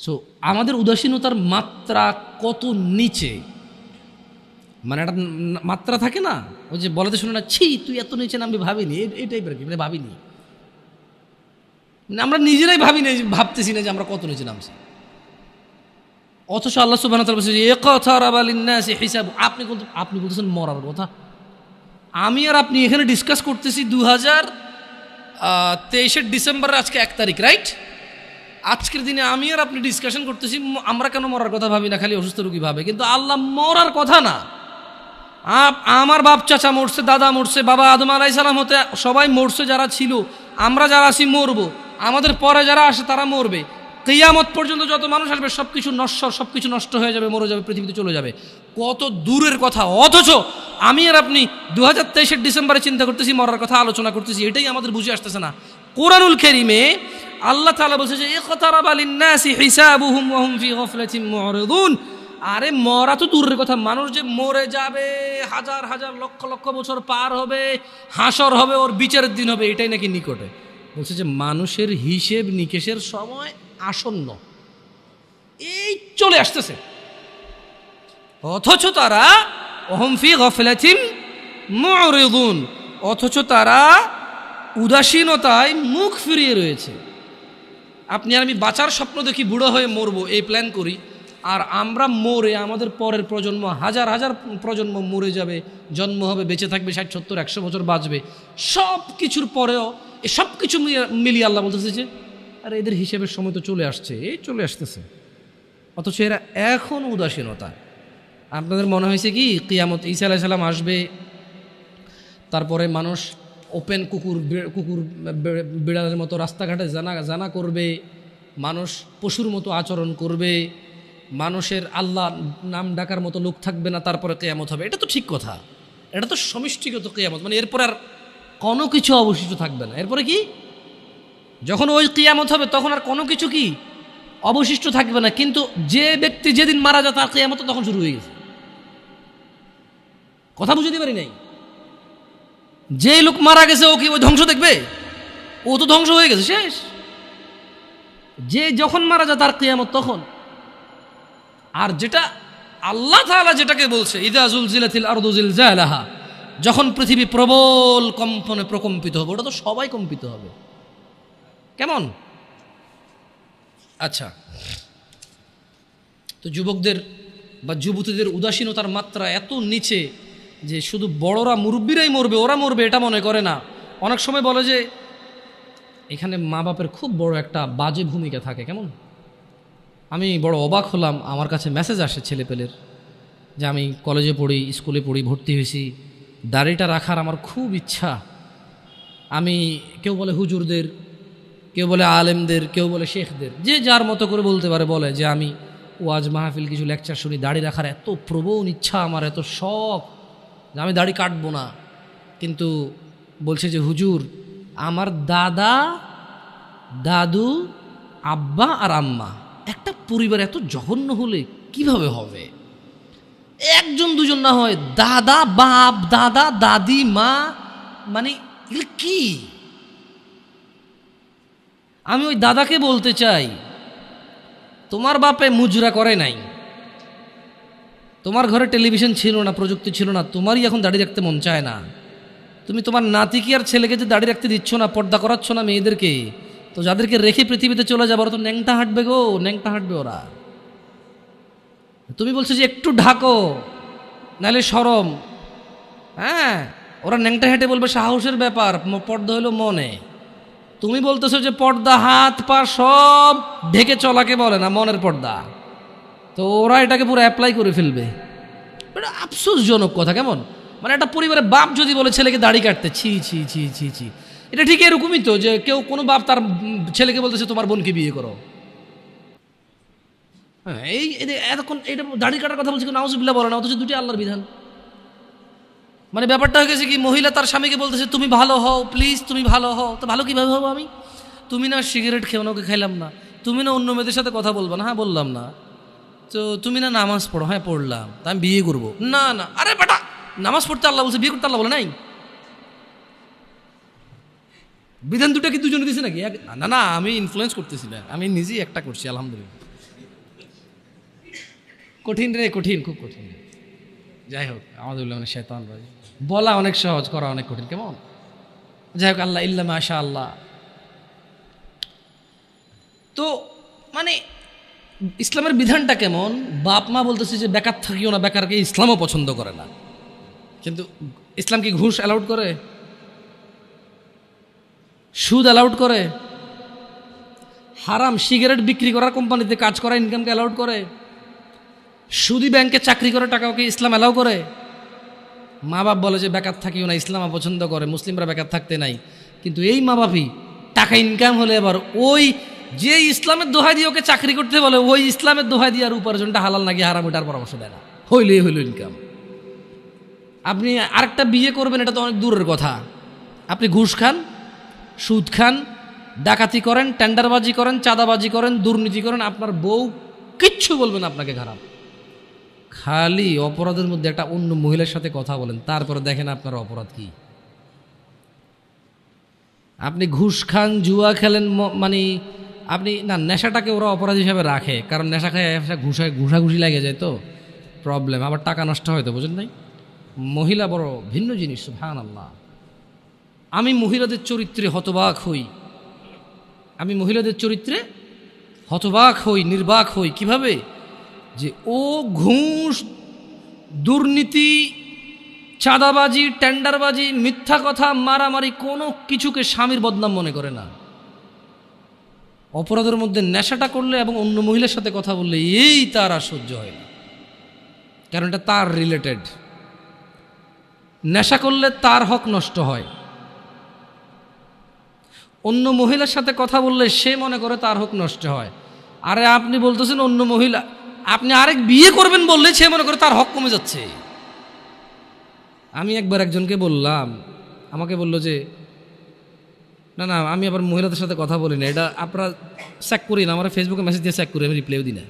সো আমাদের উদাসীনতার মাত্রা কত নিচে, মানে একটা মাত্রা থাকে না, ওই যে বলাতে শুনে না, ছি তুই এত নিচে নামবি, ভাবিনি, এই টাইপের কি, মানে ভাবিনি, মানে আমরা নিজেরাই ভাবতেছি না যে আমরা কত নিচে নামছি। অথচ আল্লাহ সুবহানাহু ওয়া তাআলা বলছেন ইকতারাবা লিন-নাসি হিসাব, আপনি বলতেছেন মরার কথা, আমি আর আপনি এখানে ডিসকাস করতেছি 2023 ডিসেম্বরের আজকে 1 তারিখ, রাইট? আজকের দিনে আমি আর আপনি ডিসকাশন করতেছি আমরা কেন মরার কথা ভাবি না, খালি অসুস্থ রোগী ভাবে, কিন্তু আল্লাহ মরার কথা না। আমার বাপ চাচা মরছে, দাদা মরছে, বাবা আদম আলাইহিস সালাম হতে সবাই মরছে, যারা ছিল, আমরা যারা আছি মরবো, আমাদের পরে যারা আসে তারা মরবে, কিয়ামত পর্যন্ত যত মানুষ আসবে সবকিছু নশ্বর, সবকিছু নষ্ট হয়ে যাবে, মরে যাবে, পৃথিবীতে চলে যাবে, কত দূরের কথা। অথচ আমি আর আপনি 2023 ডিসেম্বরে চিন্তা করতেছি, মরার কথা আলোচনা করতেছি, এটাই আমাদের বুঝে আসতেছে না। কোরআনুল কারীমে আল্লাহ তাআলা বলছে যে ইকতারাবা লিন-নাসি হিসাবুহুম ওয়া হুম ফি গাফলাতিন মুরিদুন, আরে মরা তো দূরের কথা, মানুষ যে মরে যাবে, হাজার হাজার লক্ষ লক্ষ বছর পার হবে, হাসর হবে, ওর বিচারের দিন হবে, এটাই নাকি নিকটে। বলছে যে মানুষের হিসেব নিকেশের সময় আসন্ন, এই চলে আসতেছে। অথচ তারা ওহুম ফি গাফলাতিন মুরিদুন, অথচ তারা উদাসীনতায় মুখ ফিরিয়ে রয়েছে। আপনি আর আমি বাঁচার স্বপ্ন দেখি, বুড়ো হয়ে মরবো এই প্ল্যান করি, আর আমরা মরে আমাদের পরের প্রজন্ম হাজার হাজার প্রজন্ম মরে যাবে, জন্ম হবে, বেঁচে থাকবে 60 70 100 বছর বাঁচবে, সব কিছুর পরেও এ সব কিছু মিলিয়ে আল্লাহ বলতেছে যে আরে এদের হিসেবের সময় তো চলে আসছে, এই চলে আসতেছে। অথচ এরা এখন উদাসীনতা। আপনাদের মনে হয়েছে কি কিয়ামত ঈসা আলাইহিস সালাম আসবে, তারপরে মানুষ ওপেন কুকুর বিড়ালের মতো রাস্তাঘাটে জানা করবে, মানুষ পশুর মতো আচরণ করবে, মানুষের আল্লাহ নাম ডাকার মতো লোক থাকবে না, তারপরে কিয়ামত হবে? এটা তো ঠিক কথা, এটা তো সমষ্টিগত কিয়ামত, মানে এরপরে আর কোনো কিছু অবশিষ্ট থাকবে না। এরপরে কি, যখন ওই কিয়ামত হবে তখন আর কোনো কিছু কি অবশিষ্ট থাকবে না। কিন্তু যে ব্যক্তি যেদিন মারা যায় তার কিয়ামত তখন শুরু হয়ে গেছে। কথা বুঝতে পারি নাই? যে লোক মারা গেছে ও কি ওই ধ্বংস দেখবে? ও তো ধ্বংস হয়ে গেছে, শেষ। যে যখন মারা যায় তার কিয়ামত তখন। আর যেটা আল্লাহ তাআলা যেটাকে বলছে ইযা যুলজিলাতিল আরদু জিলজালাহা, যখন পৃথিবী প্রবল কম্পনে প্রকম্পিত হবে, ওটা তো সবাই কম্পিত হবে। কেমন? আচ্ছা, তো যুবকদের বা যুবতীদের উদাসীনতার মাত্রা এত নিচে যে শুধু বড়রা মুরব্বীরাই মরবে, ওরা মরবে এটা মনে করে না। অনেক সময় বলে যে এখানে মা বাপের খুব বড় একটা বাজে ভূমিকা থাকে। কেমন? আমি বড় অবাক হলাম, আমার কাছে মেসেজ আসে ছেলেপেলের যে আমি কলেজে পড়ি, স্কুলে পড়ি, ভর্তি হয়েছি, দাড়িটা রাখার আমার খুব ইচ্ছা। আমি, কেউ বলে হুজুরদের, কেউ বলে আলেমদের, কেউ বলে শেখদের, যে যার মতো করে বলতে পারে, বলে যে আমি ওয়াজ মাহফিল কিছু লেকচার শুনি, দাড়ি রাখার এত প্রবল ইচ্ছা আমার, এত শখ যে আমি দাড়ি কাটবো না। কিন্তু বলছে যে হুজুর আমার দাদা, দাদু, আব্বা আর আম্মা, একটা পরিবার এত জঘন্য হলে কিভাবে হবে? একজন দুজন না হয়, দাদা, বাপ, দাদা, দাদি, মা, মানে এগুলো কি? আমি ওই দাদাকে বলতে চাই, তোমার বাপে মুজরা করে নাই, তোমার ঘরে টেলিভিশন ছিল না, প্রযুক্তি ছিল না, তোমারই এখন দাড়ি রাখতে মন চায় না। তুমি তোমার নাতিকে আর ছেলেকে যে দাড়ি রাখতে দিচ্ছ না, পর্দা করাচ্ছ না মেয়েদেরকে, তো যাদেরকে রেখে পৃথিবীতে চলে যাবে ওরা তো ন্যাংটা হাঁটবে গো, ন্যাংটা হাঁটবে ওরা। তুমি বলছো যে একটু ঢাকো নাহলে শরম, হ্যাঁ ওরা ন্যাংটা হেঁটে বলবে সাহসের ব্যাপার, পর্দা হলো মনে। তুমি বলতেছো যে পর্দা হাত পা সব ঢেকে চলাকে বলে না, মনের পর্দা। তো ওরা এটাকে পুরো অ্যাপ্লাই করে ফেলবে। এটা আফসোসজনক কথা। কেমন? মানে একটা পরিবারের বাপ যদি বলে ছেলেকে দাড়ি কাটতে, ছি ছি ছি ছি ছি, এটা ঠিক এরকমই তো যে কেউ কোনো বাপ তার ছেলেকে বলতেছে তোমার বোনকে বিয়ে করো। হ্যাঁ, এই এতক্ষণ এটা দাড়ি কাটার কথা বলছে, নাউজুবিল্লাহ বলে না, অথচ দুটি আল্লাহর বিধান। মানে ব্যাপারটা হয়ে গেছে কি, মহিলা তার স্বামীকে বলতেছে তুমি ভালো হও, প্লিজ তুমি ভালো হও। তো ভালো কীভাবে হবো আমি? তুমি না সিগারেট খেও না, ওকে খাইলাম না। তুমি না অন্য মেয়েদের সাথে কথা বলবা না, হ্যাঁ বললাম না। তো তুমি না নামাজ পড়ো, হ্যাঁ পড়লাম। তা আমি বিয়ে করবো না। না, আরে বেটা, নামাজ পড়তে আল্লাহ বলছে, বিয়ে করতে আল্লাহ বলে নাই? বিধান দুটা কি দুজনে দিছে নাকি? না না, আমি ইনফ্লুয়েন্স করতেছি না, আমি নিজেই একটা করছি, আলহামদুলিল্লাহ। কঠিন রে, কঠিন, খুব কঠিন। যাই হোক, আমাদের মানে শয়তান বলা অনেক সহজ, করা অনেক কঠিন। কেমন? যাই হোক, আল্লাহ ইল্লা মাশা আল্লাহ। তো মানে ইসলামের বিধানটা কেমন? বাপ মা বলতেছে যে বেকার থাকিও না, বেকারকে ইসলামও পছন্দ করে না। কিন্তু ইসলাম কি ঘুষ অ্যালাউড করে? সুদ অ্যালাউড করে? হারাম সিগারেট বিক্রি করার কোম্পানিতে কাজ করা ইনকামকে অ্যালাউড করে? সুদি ব্যাংকে চাকরি করে টাকাকে ইসলাম অ্যালাউ করে? মা বাপ বলে যে বেকার থাকিও না, ইসলাম পছন্দ করে, মুসলিমরা বেকার থাকতে নাই। কিন্তু এই মা বাপই টাকা ইনকাম হলে আবার ওই যে ইসলামের দোহাই দিয়ে ওকে চাকরি করতে বলে, ওই ইসলামের দোহাই দিয়ে আর উপার্জনটা হালাল নাকি হারাম এটার পরামর্শ দেয় না। হইলেই হইল ইনকাম। আপনি আরেকটা বিয়ে করবেন, এটা তো অনেক দূরের কথা। আপনি ঘুষ খান, সুদ খান, ডাকাতি করেন, টেন্ডারবাজি করেন, চাঁদাবাজি করেন, দুর্নীতি করেন, আপনার বউ কিচ্ছু বলবে না আপনাকে খারাপ। খালি অপরাধের মধ্যে একটা অন্য মহিলার সাথে কথা বলেন, তারপরে দেখেন আপনার অপরাধ কি। আপনি ঘুষ খান, জুয়া খেলেন, মানে আপনি না, নেশাটাকে ওরা অপরাধ হিসাবে রাখে, কারণ নেশা খায় ঘুষাঘুষি লাগে যায় তো প্রবলেম, আবার টাকা নষ্ট হয় তো, বোঝেন নাই? মহিলা বড় ভিন্ন জিনিস, সুবহানাল্লাহ। আমি মহিলাদের চরিত্রে হতবাক হই, আমি মহিলাদের চরিত্রে হতবাক হই, নির্বাক হই। কিভাবে? যে ও ঘুষ, দুর্নীতি, চাঁদাবাজি, টেন্ডারবাজি, মিথ্যা কথা, মারামারি, কোনো কিছুকে স্বামীর বদনাম মনে করে না। অপরাধের মধ্যে নেশাটা করলে এবং অন্য মহিলার সাথে কথা বললে এই তার আর সহ্য হয় না, কারণ এটা তার রিলেটেড। নেশা করলে তার হক নষ্ট হয়, অন্য মহিলার সাথে কথা বললে সে মনে করে তার হক নষ্ট হয়। আরে আপনি বলতেছেন অন্য মহিলা, আপনি আরেক বিয়ে করবেন বললে সে মনে করে তার হক কমে যাচ্ছে। আমি একবার একজনকে বললাম, আমাকে বলল যে না না, আমি আবার মহিলাদের সাথে কথা বলি না, এটা আপনারা চেক করি না, আমার ফেসবুকে মেসেজ দিয়ে চেক করি, আমি রিপ্লাইও দিই না।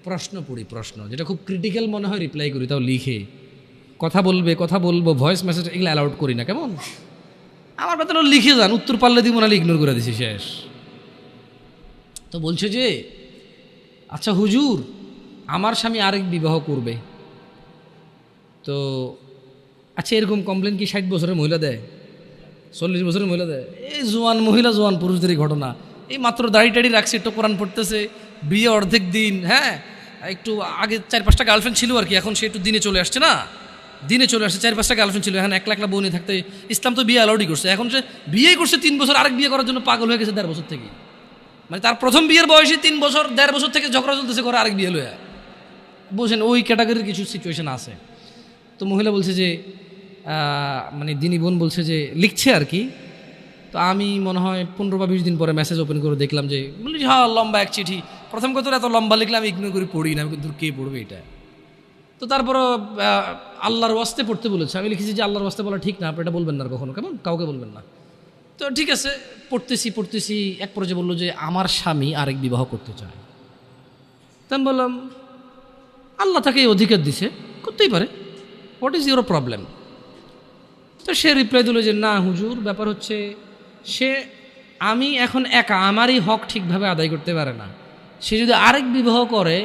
প্রশ্ন পড়ি, প্রশ্ন যেটা খুব ক্রিটিক্যাল মনে হয় রিপ্লাই করি, তাও লিখে। কথা বলবো, ভয়েস মেসেজ এগুলো অ্যালাউড করি না। কেমন আমার বেতন লিখে যান, উত্তর পারলে দিব, নাহলে ইগনোর করে দিছি, শেষ। তো বলছে যে আচ্ছা হুজুর, আমার স্বামী আরেক বিবাহ করবে, তো আচ্ছা এরকম কমপ্লেন কি 60 বছরের মহিলা দেয়, 40 বছরের মহিলা দেয়? এই জোয়ান মহিলা, জোয়ান পুরুষদেরই ঘটনা। এই মাত্র দাড়ি টাড়ি রাখছে, একটু কোরআন পড়তেছে, বিয়ে অর্ধেক দিন, হ্যাঁ একটু আগে 4-5টা গার্লফ্রেন্ড ছিল আর কি, এখন সে একটু দিনে চলে আসছে না, দিনে চলে আসছে। 4-5টা গার্লফ্রেন্ড ছিল, এখন 1 লাখ বউনি থাকতে ইসলাম তো বিয়ে অ্যালাউডই করছে। এখন সে বিয়ে করছে 3 বছর, আরেক বিয়ে করার জন্য পাগল হয়ে গেছে 1.5 বছর থেকে। মানে তার প্রথম বিয়ের বয়সে 3 বছর, 1.5 বছর থেকে ঝগড়া চলতেছে, করে আরেক বিয়ে লয়ে। বোঝেন, ওই ক্যাটাগরির কিছু সিচুয়েশন আছে। তো মহিলা বলছে যে মানে দিনী বোন বলছে যে লিখছে আর কি। তো আমি মনে হয় 15 বা 20 দিন পরে মেসেজ ওপেন করে দেখলাম যে, বলি হ্যাঁ লম্বা এক চিঠি। প্রথম কথা এত লম্বা লিখলে আমি ইগনোর করে পড়ি না, আমি কিন্তু কে পড়বে এটা। তো তারপরও আল্লাহর ওয়াস্তে পড়তে বলেছে, আমি লিখেছি যে আল্লাহর ওয়াস্তে বলা ঠিক না, আপনি এটা বলবেন না কখনো, কেমন কাউকে বলবেন না। তো ঠিক আছে, পড়তেছি, এক পর্যায়ে বললো যে আমার স্বামী আরেক বিবাহ করতে চায়। তা আমি বললাম আল্লাহ তাকে এই অধিকার দিছে, করতেই পারে, হোয়াট ইজ ইউর প্রবলেম? তো সে রিপ্লাই দিল যে না হুজুর, ব্যাপার হচ্ছে আমি এখন একা, আমারই হক ঠিকভাবে আদায় করতে পারে না, সে যদি আরেক বিবাহ করে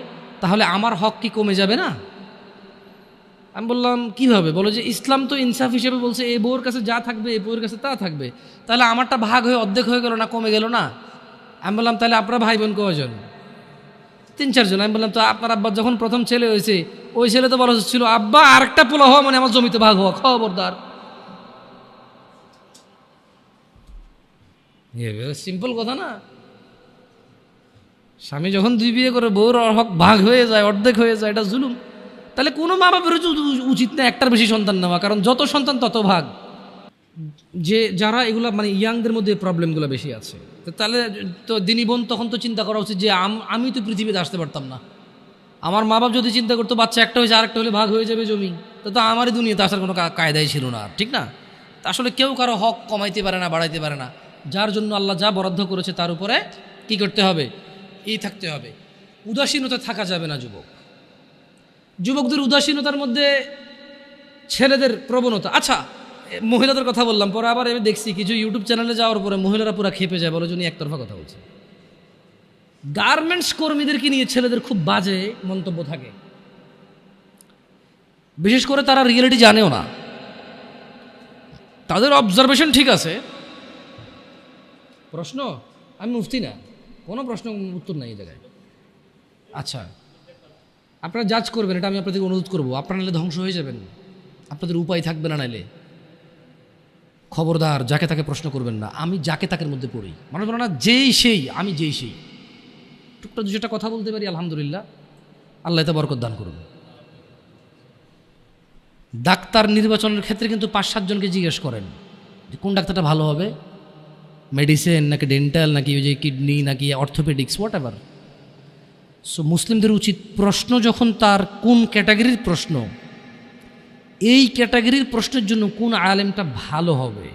তাহলে আমার হক কি কমে যাবে না? আমি বললাম কীভাবে? বলো যে ইসলাম তো ইনসাফ হিসেবে বলছে এই বউর কাছে যা থাকবে এই বউর কাছে তা থাকবে, তাহলে আমারটা ভাগ হয়ে অর্ধেক হয়ে গেল না, কমে গেল না? আমি বললাম তাহলে আপনারা ভাই বোন কয়জন? 3-4 জন। আমি বললাম তো আপনার আব্বার যখন প্রথম ছেলে হয়েছে, ওই ছেলে তো বলা ছিল আব্বা আরেকটা পোলা হওয়া মানে আমার জমিতে ভাগ হওয়া, খবরদার। সিম্পল কথা না? স্বামী যখন 2 বিয়ে করে বউর হক ভাগ হয়ে যায়, অর্ধেক হয়ে যায়, এটা জুলুম। তাহলে কোনো মা বাপের উচিত না একটার বেশি সন্তান নেওয়া, কারণ যত সন্তান তত ভাগ। যে যারা এগুলা মানে ইয়াংদের মধ্যে প্রবলেমগুলো বেশি আছে, তো তাহলে তো দিনী বোন তখন তো চিন্তা করা উচিত যে আমি তো পৃথিবীতে আসতে পারতাম না, আমার মা বাপ যদি চিন্তা করতো বাচ্চা একটা হয়েছে আরেকটা হলে ভাগ হয়ে যাবে জমি, তো আমারই দুনিয়াতে আসার কোনো কায়দাই ছিল না, ঠিক না? আসলে কেউ কারো হক কমাইতে পারে না, বাড়াইতে পারে না। যার জন্য আল্লাহ যা বরাদ্দ করেছে তার উপরে কি করতে হবে? থাকতে হবে। উদাসীনতা থাকা যাবে না। যুবকদের উদাসীনতার মধ্যে ছেলেদের প্রবণতা। আচ্ছা মহিলাদের কথা বললাম, পরে আবার আমি দেখছি কিছু ইউটিউব চ্যানেলে যাওয়ার পরে মহিলারা পুরো খেপে যায়, বলো জন্য একতরফা কথা বলছে। গার্মেন্টস কর্মীদেরকে নিয়ে ছেলেদের খুব বাজে মন্তব্য থাকে, বিশেষ করে তারা রিয়েলিটি জানেও না, তাদের অবজারভেশন ঠিক আছে। প্রশ্ন, আমি মুফতি না, কোনো প্রশ্ন উত্তর নাই এই জায়গায়। আচ্ছা আপনারা জাজ করবেন, এটা আমি আপনাদের অনুরোধ করবো। আপনারা নাহলে ধ্বংস হয়ে যাবেন, আপনাদের উপায় থাকবে না। নাইলে খবরদার যাকে তাকে প্রশ্ন করবেন না। আমি যাকে তাকের মধ্যে পড়ি, মানুষ বলে না যেই সেই, আমি যেই সেই। টুকটা দুটা কথা বলতে পারি, আলহামদুলিল্লাহ, আল্লাহ তা বরকত দান করুন। ডাক্তার নির্বাচনের ক্ষেত্রে কিন্তু 5-7 জনকে জিজ্ঞেস করেন যে কোন ডাক্তারটা ভালো হবে, মেডিসিন নাকি ডেন্টাল নাকি ওই যে কিডনি নাকি অর্থোপেডিক্স, হোয়াট এভার। সো মুসলিমদের উচিত প্রশ্ন যখন তার কোন ক্যাটাগরির প্রশ্ন, এই ক্যাটাগরির প্রশ্নের জন্য কোন আলেমটা ভালো হবে,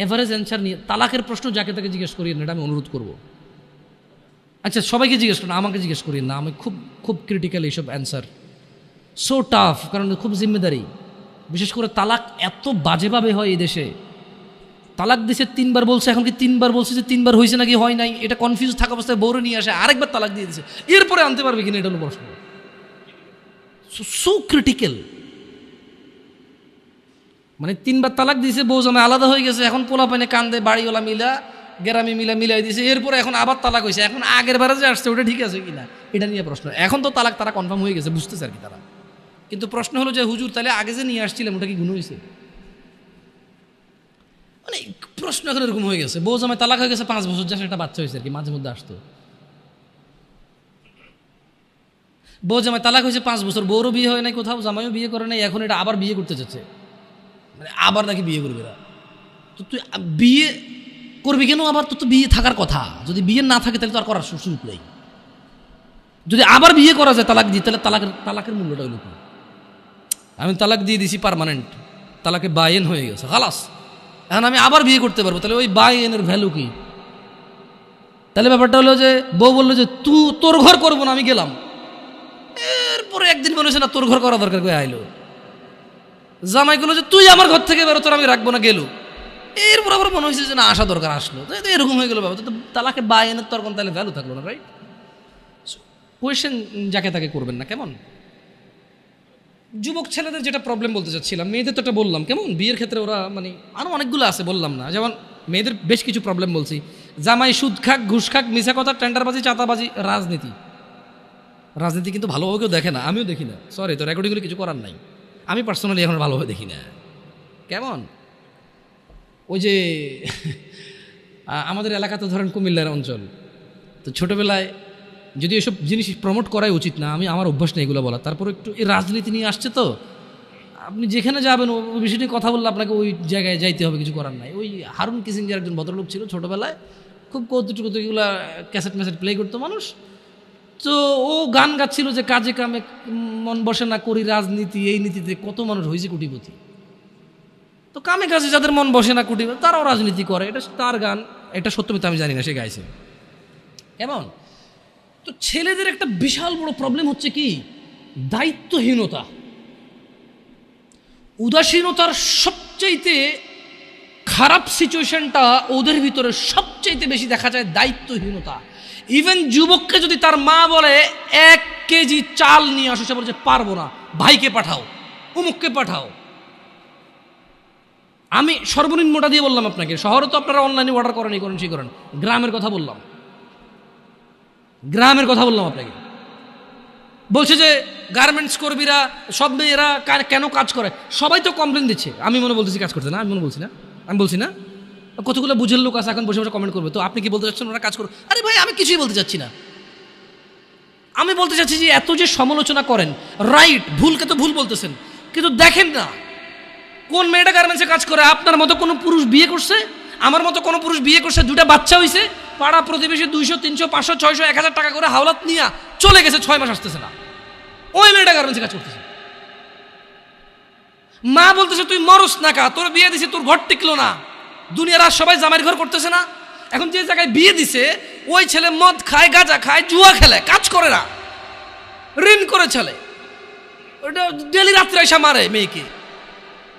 এভারেজ অ্যান্সার নিয়ে। তালাকের প্রশ্ন যাকে তাকে জিজ্ঞেস করিয়ে না, এটা আমি অনুরোধ করব। আচ্ছা সবাইকে জিজ্ঞেস করেন, আমাকে জিজ্ঞেস করিয়ে না, আমি খুব খুব ক্রিটিক্যাল এইসব অ্যান্সার। সো টাফ, কারণ খুব জিম্মেদারি। বিশেষ করে তালাক এত বাজেভাবে হয় এই দেশে। তালাক দিছে 3বার বলছে, এখন কি 3বার বলছে যে 3বার হয়েছে নাকি হয় নাই এটা কনফিউজ থাকা অবস্থায় বউরে নিয়ে আসে, আরেকবার তালাক দিয়ে দিছে, এরপরে আনতে পারবে কিনা এটা হলো প্রশ্ন। So critical. মানে 3বার তালাক দিয়েছে, বউ জামাই আলাদা হয়ে গেছে, এখন পোলা পানে কান্দে, বাড়িওয়ালা মিলা গ্রামে মিলাই দিয়েছে, এরপরে এখন আবার তালাক হয়েছে, এখন আগের বারে যে আসছে ওটা ঠিক আছে কিনা এটা নিয়ে প্রশ্ন। এখন তো তালাক তারা কনফার্ম হয়ে গেছে, বুঝতেছে আর কি তারা। কিন্তু প্রশ্ন হলো যে হুজুর তাহলে আগে যে নিয়ে আসছিলাম ওটা কি গুণ হয়েছে? মানে প্রশ্ন এখন এরকম হয়ে গেছে, বউ জামাই তালাক হয়ে গেছে 5 বছর, যা একটা বাচ্চা হয়েছে আর কি, মাঝে মধ্যে আসতো। বউ জামাই তালাক হয়েছে 5 বছর, বউরও বিয়ে হয় নাই কোথাও, জামাইও বিয়ে করে নাই, এখন এটা আবার বিয়ে করতে চাচ্ছে, মানে আবার নাকি বিয়ে করবে এরা। তো তুই বিয়ে করবি কেন আবার? তো বিয়ে থাকার কথা, যদি বিয়ে না থাকে তাহলে তো আর করার সুযোগ নেই। যদি আবার বিয়ে করা যায় তালাক দিয়ে, তাহলে তালাকের মূল্যটা হইল কি? আমি তালাক দিয়ে দিছি পার্মানেন্ট, তালাকে বায়েন হয়ে গেছে খালাস, এখন আমি আবার বিয়ে করতে পারবো, তাহলে ওই বায়েনের ভ্যালু কি? তাহলে ব্যাপারটা হলো যে বউ বললো যে তোর ঘর করবো না, আমি গেলাম। এরপরে একদিন মনে হচ্ছে না তোর ঘর করা দরকার, করে আইলো। জামাই বললো যে তুই আমার ঘর থেকে বেরো, তোর আমি রাখবো না, গেল। এরপর আবার মনে হয়েছে যে না আসা দরকার, আসলো, তো এরকম হয়ে গেল ব্যাপার। তো তালাকে বায়েনের তোর কোন তাহলে ভ্যালু থাকলো না, রাইট? কোয়েশ্চেন যাকে তাকে করবেন না, কেমন? যুবক ছেলেদের যেটা প্রবলেম বলতে চাচ্ছিলাম, মেয়েদের তো এটা বললাম, কেমন বিয়ের ক্ষেত্রে ওরা মানে আরও অনেকগুলো আছে, বললাম না। যেমন মেয়েদের বেশ কিছু প্রবলেম বলছি, জামাই সুদ খাক, ঘুষ খাক, মিশা কথা, টেন্ডারবাজি, চাঁদাবাজি, রাজনীতি কিন্তু ভালোভাবে কেউ দেখে না, আমিও দেখি না, সরি, তো রেকর্ডিংগুলো কিছু করার নাই, আমি পার্সোনালি এখন ভালোভাবে দেখি না। কেমন ওই যে আমাদের এলাকা তো ধরেন কুমিল্লার অঞ্চল, তো ছোটোবেলায় যদি এসব জিনিস প্রমোট করাই উচিত না, আমার অভ্যাস নেই এগুলো বলা, তারপর একটু এই রাজনীতি নিয়ে আসছে, তো আপনি যেখানে যাবেন ওই বিষয়টি কথা বললে আপনাকে ওই জায়গায় যাইতে হবে, কিছু করার নাই। ওই হারুন কিসিঞ্জার একজন ভদ্রলোক ছিল ছোটোবেলায়, খুব কৌতুকগুলো ক্যাসেট ম্যাসেট প্লে করতো মানুষ, তো ও গান গাচ্ছিল যে কাজে কামে মন বসে না, করি রাজনীতি, এই নীতিতে কত মানুষ হয়েছে কোটিপতি। তো কামে কাজে যাদের মন বসে না কোটিপতি, তারাও রাজনীতি করে, এটা তার গান, এটা সত্য মিথ্যা আমি জানি না, সে গাইছে। কেমন? তো ছেলেদের একটা বিশাল বড় প্রবলেম হচ্ছে কি, দায়িত্বহীনতা, উদাসীনতার সবচাইতে খারাপ সিচুয়েশনটা ওদের ভিতরে সবচাইতে বেশি দেখা যায়, দায়িত্বহীনতা। ইভেন যুবককে যদি তার মা বলে 1 কেজি চাল নিয়ে আসো, সে বলছে পারবো না, ভাইকে পাঠাও, অমুককে পাঠাও। আমি সর্বনিম্নটা দিয়ে বললাম আপনাকে, শহরে তো আপনারা অনলাইনে অর্ডার করেন, এই করেন সেই করেন, গ্রামের কথা বললাম আপনাকে। বলছে যে গার্মেন্টস কর্মীরা সব মেয়েরা কেন কাজ করে, সবাই তো কমপ্লেন দিচ্ছে, আমি মনে বলতেছি কাজ করতে না, আমি বলছি না, কতগুলো বুঝের লোক আছে এখন বসে বসে কমেন্ট করবে, তো আপনি কি বলতে চাচ্ছেন ওরা কাজ করবে? আরে ভাই আমি কিছুই বলতে চাচ্ছি না, আমি বলতে চাচ্ছি যে এত যে সমালোচনা করেন, রাইট, ভুলকে তো ভুল বলতেছেন, কিন্তু দেখেন না কোন মেয়েটা গার্মেন্টসে কাজ করে। আপনার মতো কোনো পুরুষ বিয়ে করছে, আমার মতো কোনো পুরুষ বিয়ে করছে, 2টা বাচ্চা হয়েছে, পাড়া প্রতিবেশী 200, 300, 500, 600, 1000 টাকা করে হাওলাত নিয়ে চলে গেছে, 6 মাস আসতেছে না, ওই মেয়েটা গার্মেন্টসে কাজ করতেছে। মা বলতেছে তুই মরস না কা, তোর বিয়ে দিছে, তোর ঘর টিকলো না, দুনিয়ার আর সবাই জামাইয়ের ঘর করতেছে না। এখন যে জায়গায় বিয়ে দিছে ওই ছেলে মদ খায়, গাঁজা খায়, জুয়া খেলে, কাজ করে না, ঋণ করে চলে, ওটা ডেলি রাত্রে এসে মারে মেয়েকে।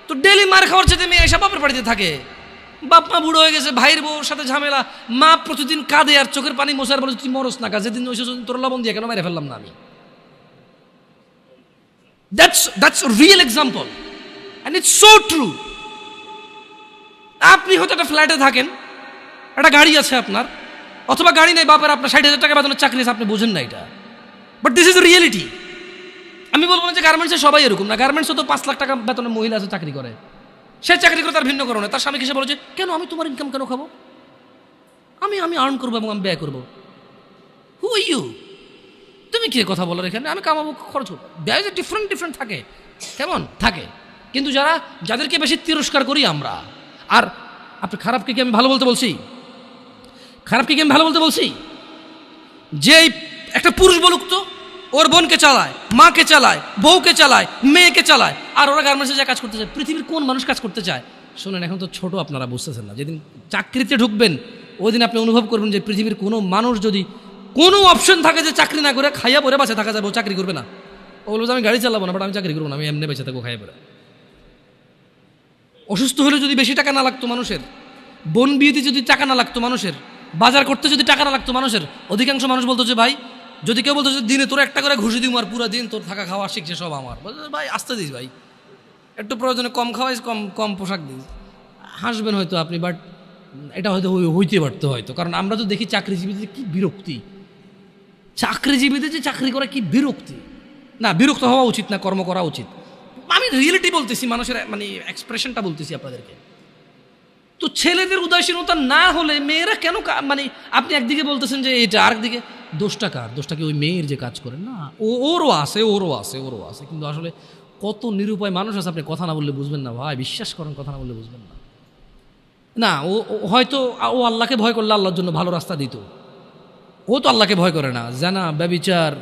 তো ডেলি মার খাওয়ার চেয়ে মেয়ে এসে বাপের বাড়িতে থাকে, বাপ মা বুড়ো হয়ে গেছে, ভাইয়ের বউর সাথে ঝামেলা, মা প্রতিদিন কাঁদে আর চোখের পানি মোছার বলে তুই মরস না কা, যেদিন ওই তোর লবণ দিয়ে কেন মেরে ফেললাম না আমি। That's a real example and it's so true. আপনি হয়তো একটা ফ্ল্যাটে থাকেন, একটা গাড়ি আছে আপনার, অথবা গাড়ি নেই বাপের, আপনার 60,000 টাকা বেতনের চাকরি আছে, আপনি বোঝেন না এটা, বাট দিস ইজ রিয়েলিটি। আমি বলবো না যে গার্মেন্টসে সবাই এরকম না, গার্মেন্টসে তো 5 লাখ টাকা বেতনের মহিলা আছে চাকরি করে, সে চাকরি করে তার ভিন্ন কারণে, তার স্বামী এসে বলে যে কেন আমি তোমার ইনকাম কেন খাবো, আমি আর্ন করবো এবং আমি ব্যয় করবো। হু আর ইউ? তুমি কি কথা বলার এখানে? আমি কামাবো, খরচ করবো, ব্যয় ডিফারেন্ট থাকে, কেমন থাকে। কিন্তু যাদেরকে বেশি তিরস্কার করি আমরা, আর আপনি খারাপকে কি আমি ভালো বলতে বলছি? যে একটা পুরুষ বলুক তো, ওর বোনকে চালায়, মাকে চালায়, বউকে চালায়, মেয়েকে চালায়, আর ওরা গার্মেন্টসে যা কাজ করতে চায়। পৃথিবীর কোন মানুষ কাজ করতে চায়? শোনেন, এখন তো ছোট, আপনারা বুঝতেছেন না, যেদিন চাকরিতে ঢুকবেন ওই দিন আপনি অনুভব করবেন যে পৃথিবীর কোনো মানুষ যদি কোনো অপশন থাকে যে চাকরি না করে খাইয়া পরে বাঁচে থাকা যাবে, ও চাকরি করবে না। ও বলবো যে আমি গাড়ি চালাবো না, বাট আমি চাকরি করবো না, আমি এমনি বেঁচে থাকবো খাইয়ে পড়ে। অসুস্থ হলে যদি বেশি টাকা না লাগতো মানুষের, বোন বিয়েতে যদি টাকা না লাগতো মানুষের, বাজার করতে যদি টাকা না লাগতো মানুষের, অধিকাংশ মানুষ বলতো যে ভাই, যদি কেউ বলতো যে দিনে তোর একটা করে ঘুষি দিব আর পুরো দিন তোর থাকা খাওয়া শিখছে সব আমার, বলতো ভাই আসতে দিস ভাই, একটু প্রয়োজনে কম খাওয়াইস, কম কম পোশাক দিস, হাসবেন হয়তো আপনি, বাট এটা হয়তো হইতে পারতো হয়তো। কারণ আমরা তো দেখি চাকরিজীবীদের কি বিরক্তি, চাকরিজীবীদের যে চাকরি করা কি বিরক্তি। না, বিরক্ত হওয়া উচিত না, কর্ম করা উচিত। আমি রিয়েলিটি বলতেছি, মানুষের মানে এক্সপ্রেশনটা বলতেছি আপনাদেরকে। তো ছেলেদের উদাসীনতা না হলে মেয়েরা কেন মানে আপনি একদিকে বলতেছেন যে এটা, আরেকদিকে দোষটা কার? দোষটা কি ওই মেয়ের যে কাজ করে? না, ওরও আছে। কিন্তু আসলে কত নিরুপায় মানুষ আছে, আপনি কথা না বললে বুঝবেন না ভাই, বিশ্বাস করেন, কথা না বললে বুঝবেন না। না, ও হয়তো ও আল্লাহকে ভয় করলে আল্লাহর জন্য ভালো রাস্তা দিত, ও তো আল্লাহকে ভয় করে না। জানা, ব্যভিচার,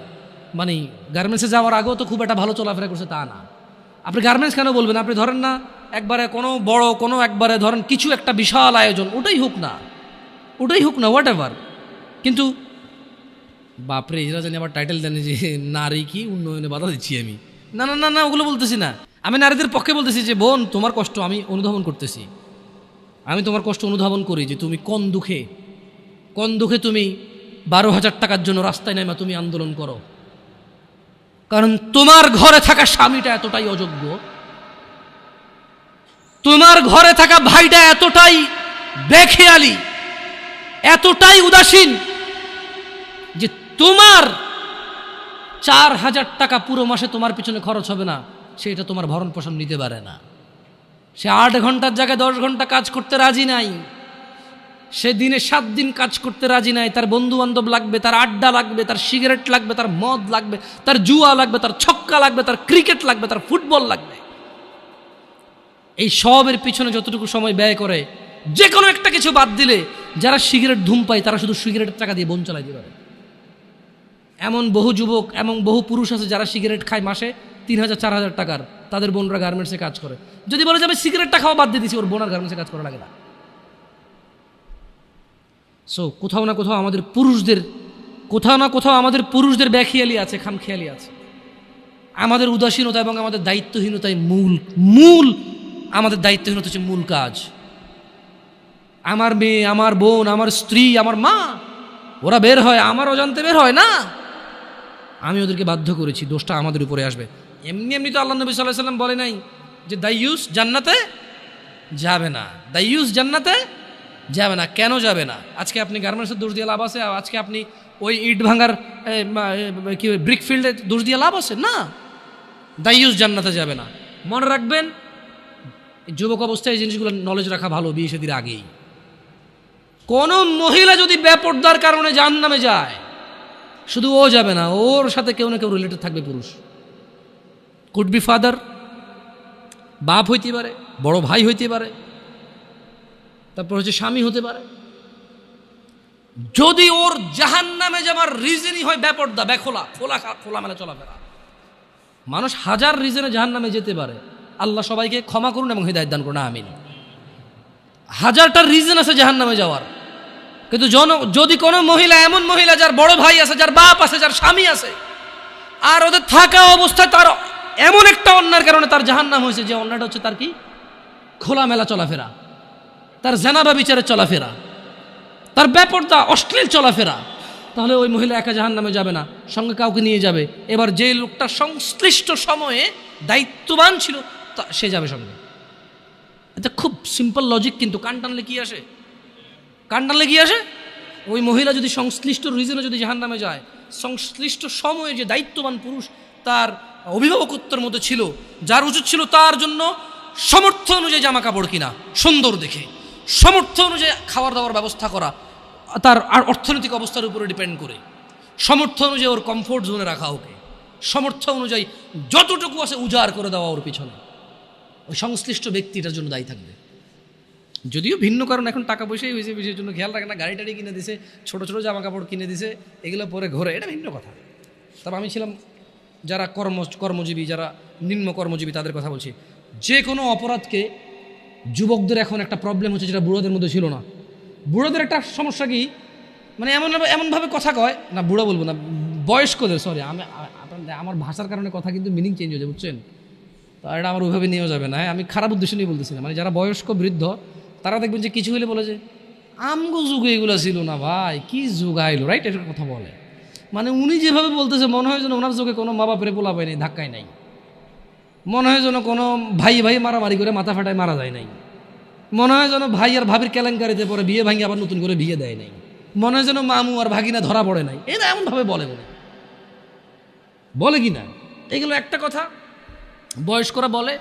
মানে গার্মেন্টসে যাওয়ার আগেও তো খুব একটা ভালো চলাফেরা করছে তা না। আপনি গার্মেন্টস কেন বলবেন? আপনি ধরেন না একবারে কোনো বড় কোনো একবারে ধরেন কিছু একটা বিশাল আয়োজন, ওটাই হোক না হোয়াট এভার। কিন্তু বাপরে, এরা জানি আবার টাইটেল জানি যে নারী কি উন্নয়নে বাধা দিচ্ছি আমি। না না না না, ওগুলো বলতেছি না। আমি নারীদের পক্ষে বলতেছি যে বোন, তোমার কষ্ট আমি অনুধাবন করতেছি, আমি তোমার কষ্ট অনুধাবন করি যে তুমি কোন দুঃখে তুমি 12,000 টাকার জন্য রাস্তায় নেমে তুমি আন্দোলন করো। কারণ তোমার ঘরে থাকা স্বামীটা এতটাই অযোগ্য, তোমার ঘরে থাকা ভাইটা এতটাই বেখেয়ালি, এতটাই উদাসীন যে তোমার 4,000 টাকা পুরো মাসে তোমার পিছনে খরচ হবে না, সেটা তোমার ভরণ পোষণ নিতে পারে না। সে 8 ঘন্টার জায়গায় 10 ঘন্টা কাজ করতে রাজি নাই, সে দিনে 7 দিন কাজ করতে রাজি নাই। তার বন্ধু বান্ধব লাগবে, তার আড্ডা লাগবে, তার সিগারেট লাগবে, তার মদ লাগবে, তার জুয়া লাগবে, তার ছক্কা লাগবে, তার ক্রিকেট লাগবে, তার ফুটবল লাগবে। এই সবের পিছনে যতটুকু সময় ব্যয় করে, যে কোনো একটা কিছু বাদ দিলে, যারা সিগারেট ধূম পায় তারা শুধু সিগারেটের টাকা দিয়ে বোন চালাইতে পারে। এমন বহু যুবক, এমন বহু পুরুষ আছে যারা সিগারেট খায় মাসে 3,000 4,000 টাকার, তাদের বোনরা গার্মেন্টসে কাজ করে। যদি বলে যে আমি সিগারেটটা খাওয়া বাদ দিয়ে দিচ্ছি, ওর বোন আর গার্মেন্টসে কাজ করা লাগে না। সো কোথাও না কোথাও আমাদের পুরুষদের ব্যাখিয়ালি আছে, খামখেয়ালি আছে। আমাদের উদাসীনতা এবং আমাদের দায়িত্বহীনতাই মূল আমাদের দায়িত্বহীনতা হচ্ছে মূল কাজ। আমার মেয়ে, আমার বোন, আমার স্ত্রী, আমার মা, ওরা বের হয়, আমার অজান্তে বের হয় না, আমি ওদেরকে বাধ্য করেছি, দোষটা আমাদের উপরে আসবে। এমনি তো আল্লাহ নবী সাল্লাল্লাহু আলাইহি ওয়াসাল্লাম বলে নাই যে দাইয়ুস জান্নাতে যাবে না, যাবে না। কেন যাবে না? আজকে আপনি গার্মেন্টসের দোষ দিয়ে লাভ আছে? আজকে আপনি ওই ইট ভাঙার কি ব্রিক ফিল্ডে দোষ দিয়ে লাভ আছে? না, দাইয়ুস জান্নাতে যাবে না। মনে রাখবেন, যুবক অবস্থায় এই জিনিসগুলো নলেজ রাখা ভালো, বিয়ে শাদীর আগেই। কোন মহিলা যদি বেপরদার কারণে জাহান্নামে যায়, শুধু ও যাবে না, ওর সাথে কেউ না কেউ রিলেটেড থাকবে পুরুষ। কুড বি ফাদার, বাপ হইতে পারে, বড় ভাই হইতে পারে, তারপর হচ্ছে স্বামী হতে পারে। যদি ওর জাহান্নামে যাবার রিজনই হয় বেপরদা, খোলামেলা চলাফেরা, মানুষ হাজার রিজনে জাহান্নামে যেতে পারে। আল্লাহ সবাইকে ক্ষমা করুন এবং হিদায়াত দান করুন, আমিন। হাজারটা রিজন আছে জাহান্নামে যাওয়ার, কিন্তু যদি কোনো মহিলা, এমন মহিলা যার বড় ভাই আছে, যার বাপ আছে, যার স্বামী আছে, আর ওদের থাকা অবস্থায় তার এমন একটা অন্যায়ের কারণে তার জাহান্নাম হয়েছে, যে অন্যায়টা হচ্ছে তার কি? খোলামেলা চলাফেরা, তার জানাবা বিচারের চলাফেরা, তার বেপরদা অশ্লীল চলাফেরা, তাহলে ওই মহিলা একা জাহান্নামে যাবে না, সঙ্গে কাউকে নিয়ে যাবে। এবার যে লোকটা সংশ্লিষ্ট সময়ে দায়িত্ববান ছিল সে যাবে সঙ্গে। এটা খুব সিম্পল লজিক, কিন্তু কান টানলে কি আসে? ওই মহিলা যদি সংশ্লিষ্ট রিজনে যদি জাহান্নামে যায়, সংশ্লিষ্ট সময়ে যে দায়িত্ববান পুরুষ তার অভিভাবকত্বের মধ্যে ছিল, যার উচিত ছিল তার জন্য সামর্থ্য অনুযায়ী জামা কাপড় কিনা সুন্দর দেখে, সামর্থ্য অনুযায়ী খাওয়ার দাওয়ার ব্যবস্থা করা, তার আর অর্থনৈতিক অবস্থার উপরে ডিপেন্ড করে, সামর্থ্য অনুযায়ী ওর কমফোর্ট জোনে রাখা, ওকে সামর্থ্য অনুযায়ী যতটুকু আছে উজাড় করে দেওয়া ওর পিছনে, ওই সংশ্লিষ্ট ব্যক্তিটার জন্য দায়ী থাকবে। যদিও ভিন্ন কারণ, এখন টাকা পয়সাই হয়েছে, বিষয়ের জন্য খেয়াল রাখে না, গাড়ি টাড়ি কিনে দিছে, ছোটো ছোটো জামা কাপড় কিনে দিছে, এগুলো পরে ঘরে, এটা ভিন্ন কথা। তবে আমি ছিলাম যারা কর্মজীবী, যারা নিম্ন কর্মজীবী, তাদের কথা বলছি। যে কোনো অপরাধকে যুবকদের এখন একটা প্রবলেম হচ্ছে, যেটা বুড়োদের মধ্যে ছিল না। বুড়োদের একটা সমস্যা কি, মানে এমনভাবে কথা কয় না, বুড়ো বলবো না, বয়স্কদের, সরি, আমি আপনার মানে আমার ভাষার কারণে কথা কিন্তু মিনিং চেঞ্জ হয়ে যায়, বুঝছেন? তো এটা আমার ওইভাবে নিয়েও যাবে না, আমি খারাপ উদ্দেশ্য নিয়ে বলতেছি না। মানে যারা বয়স্ক বৃদ্ধ তারা দেখবেন যে কিছু হলে বলে যে আমগো যুগে এগুলো ছিল না ভাই, কি যুগ আইলো, রাইট? এটার কথা বলে। মানে উনি যেভাবে বলতেছে মনে হয় যেন ওনার যুগে কোনো মা বাপের পোলা পায় নাই, ধাক্কায় নাই, মনে হয় যেন কোনো ভাই ভাই মারামারি করে মাথা ফাটায় মারা যায় নাই, মনে হয় যেন ভাই আর ভাবির কেলেঙ্কারিতে পরে বিয়ে ভাঙি আবার নতুন করে বিয়ে দেয় নাই, মনে হয় যেন মামু আর ভাগিনা ধরা পড়ে নাই। এরা এমনভাবে বলে বলে কি না? এগুলো একটা কথা বয়স্করা বলে।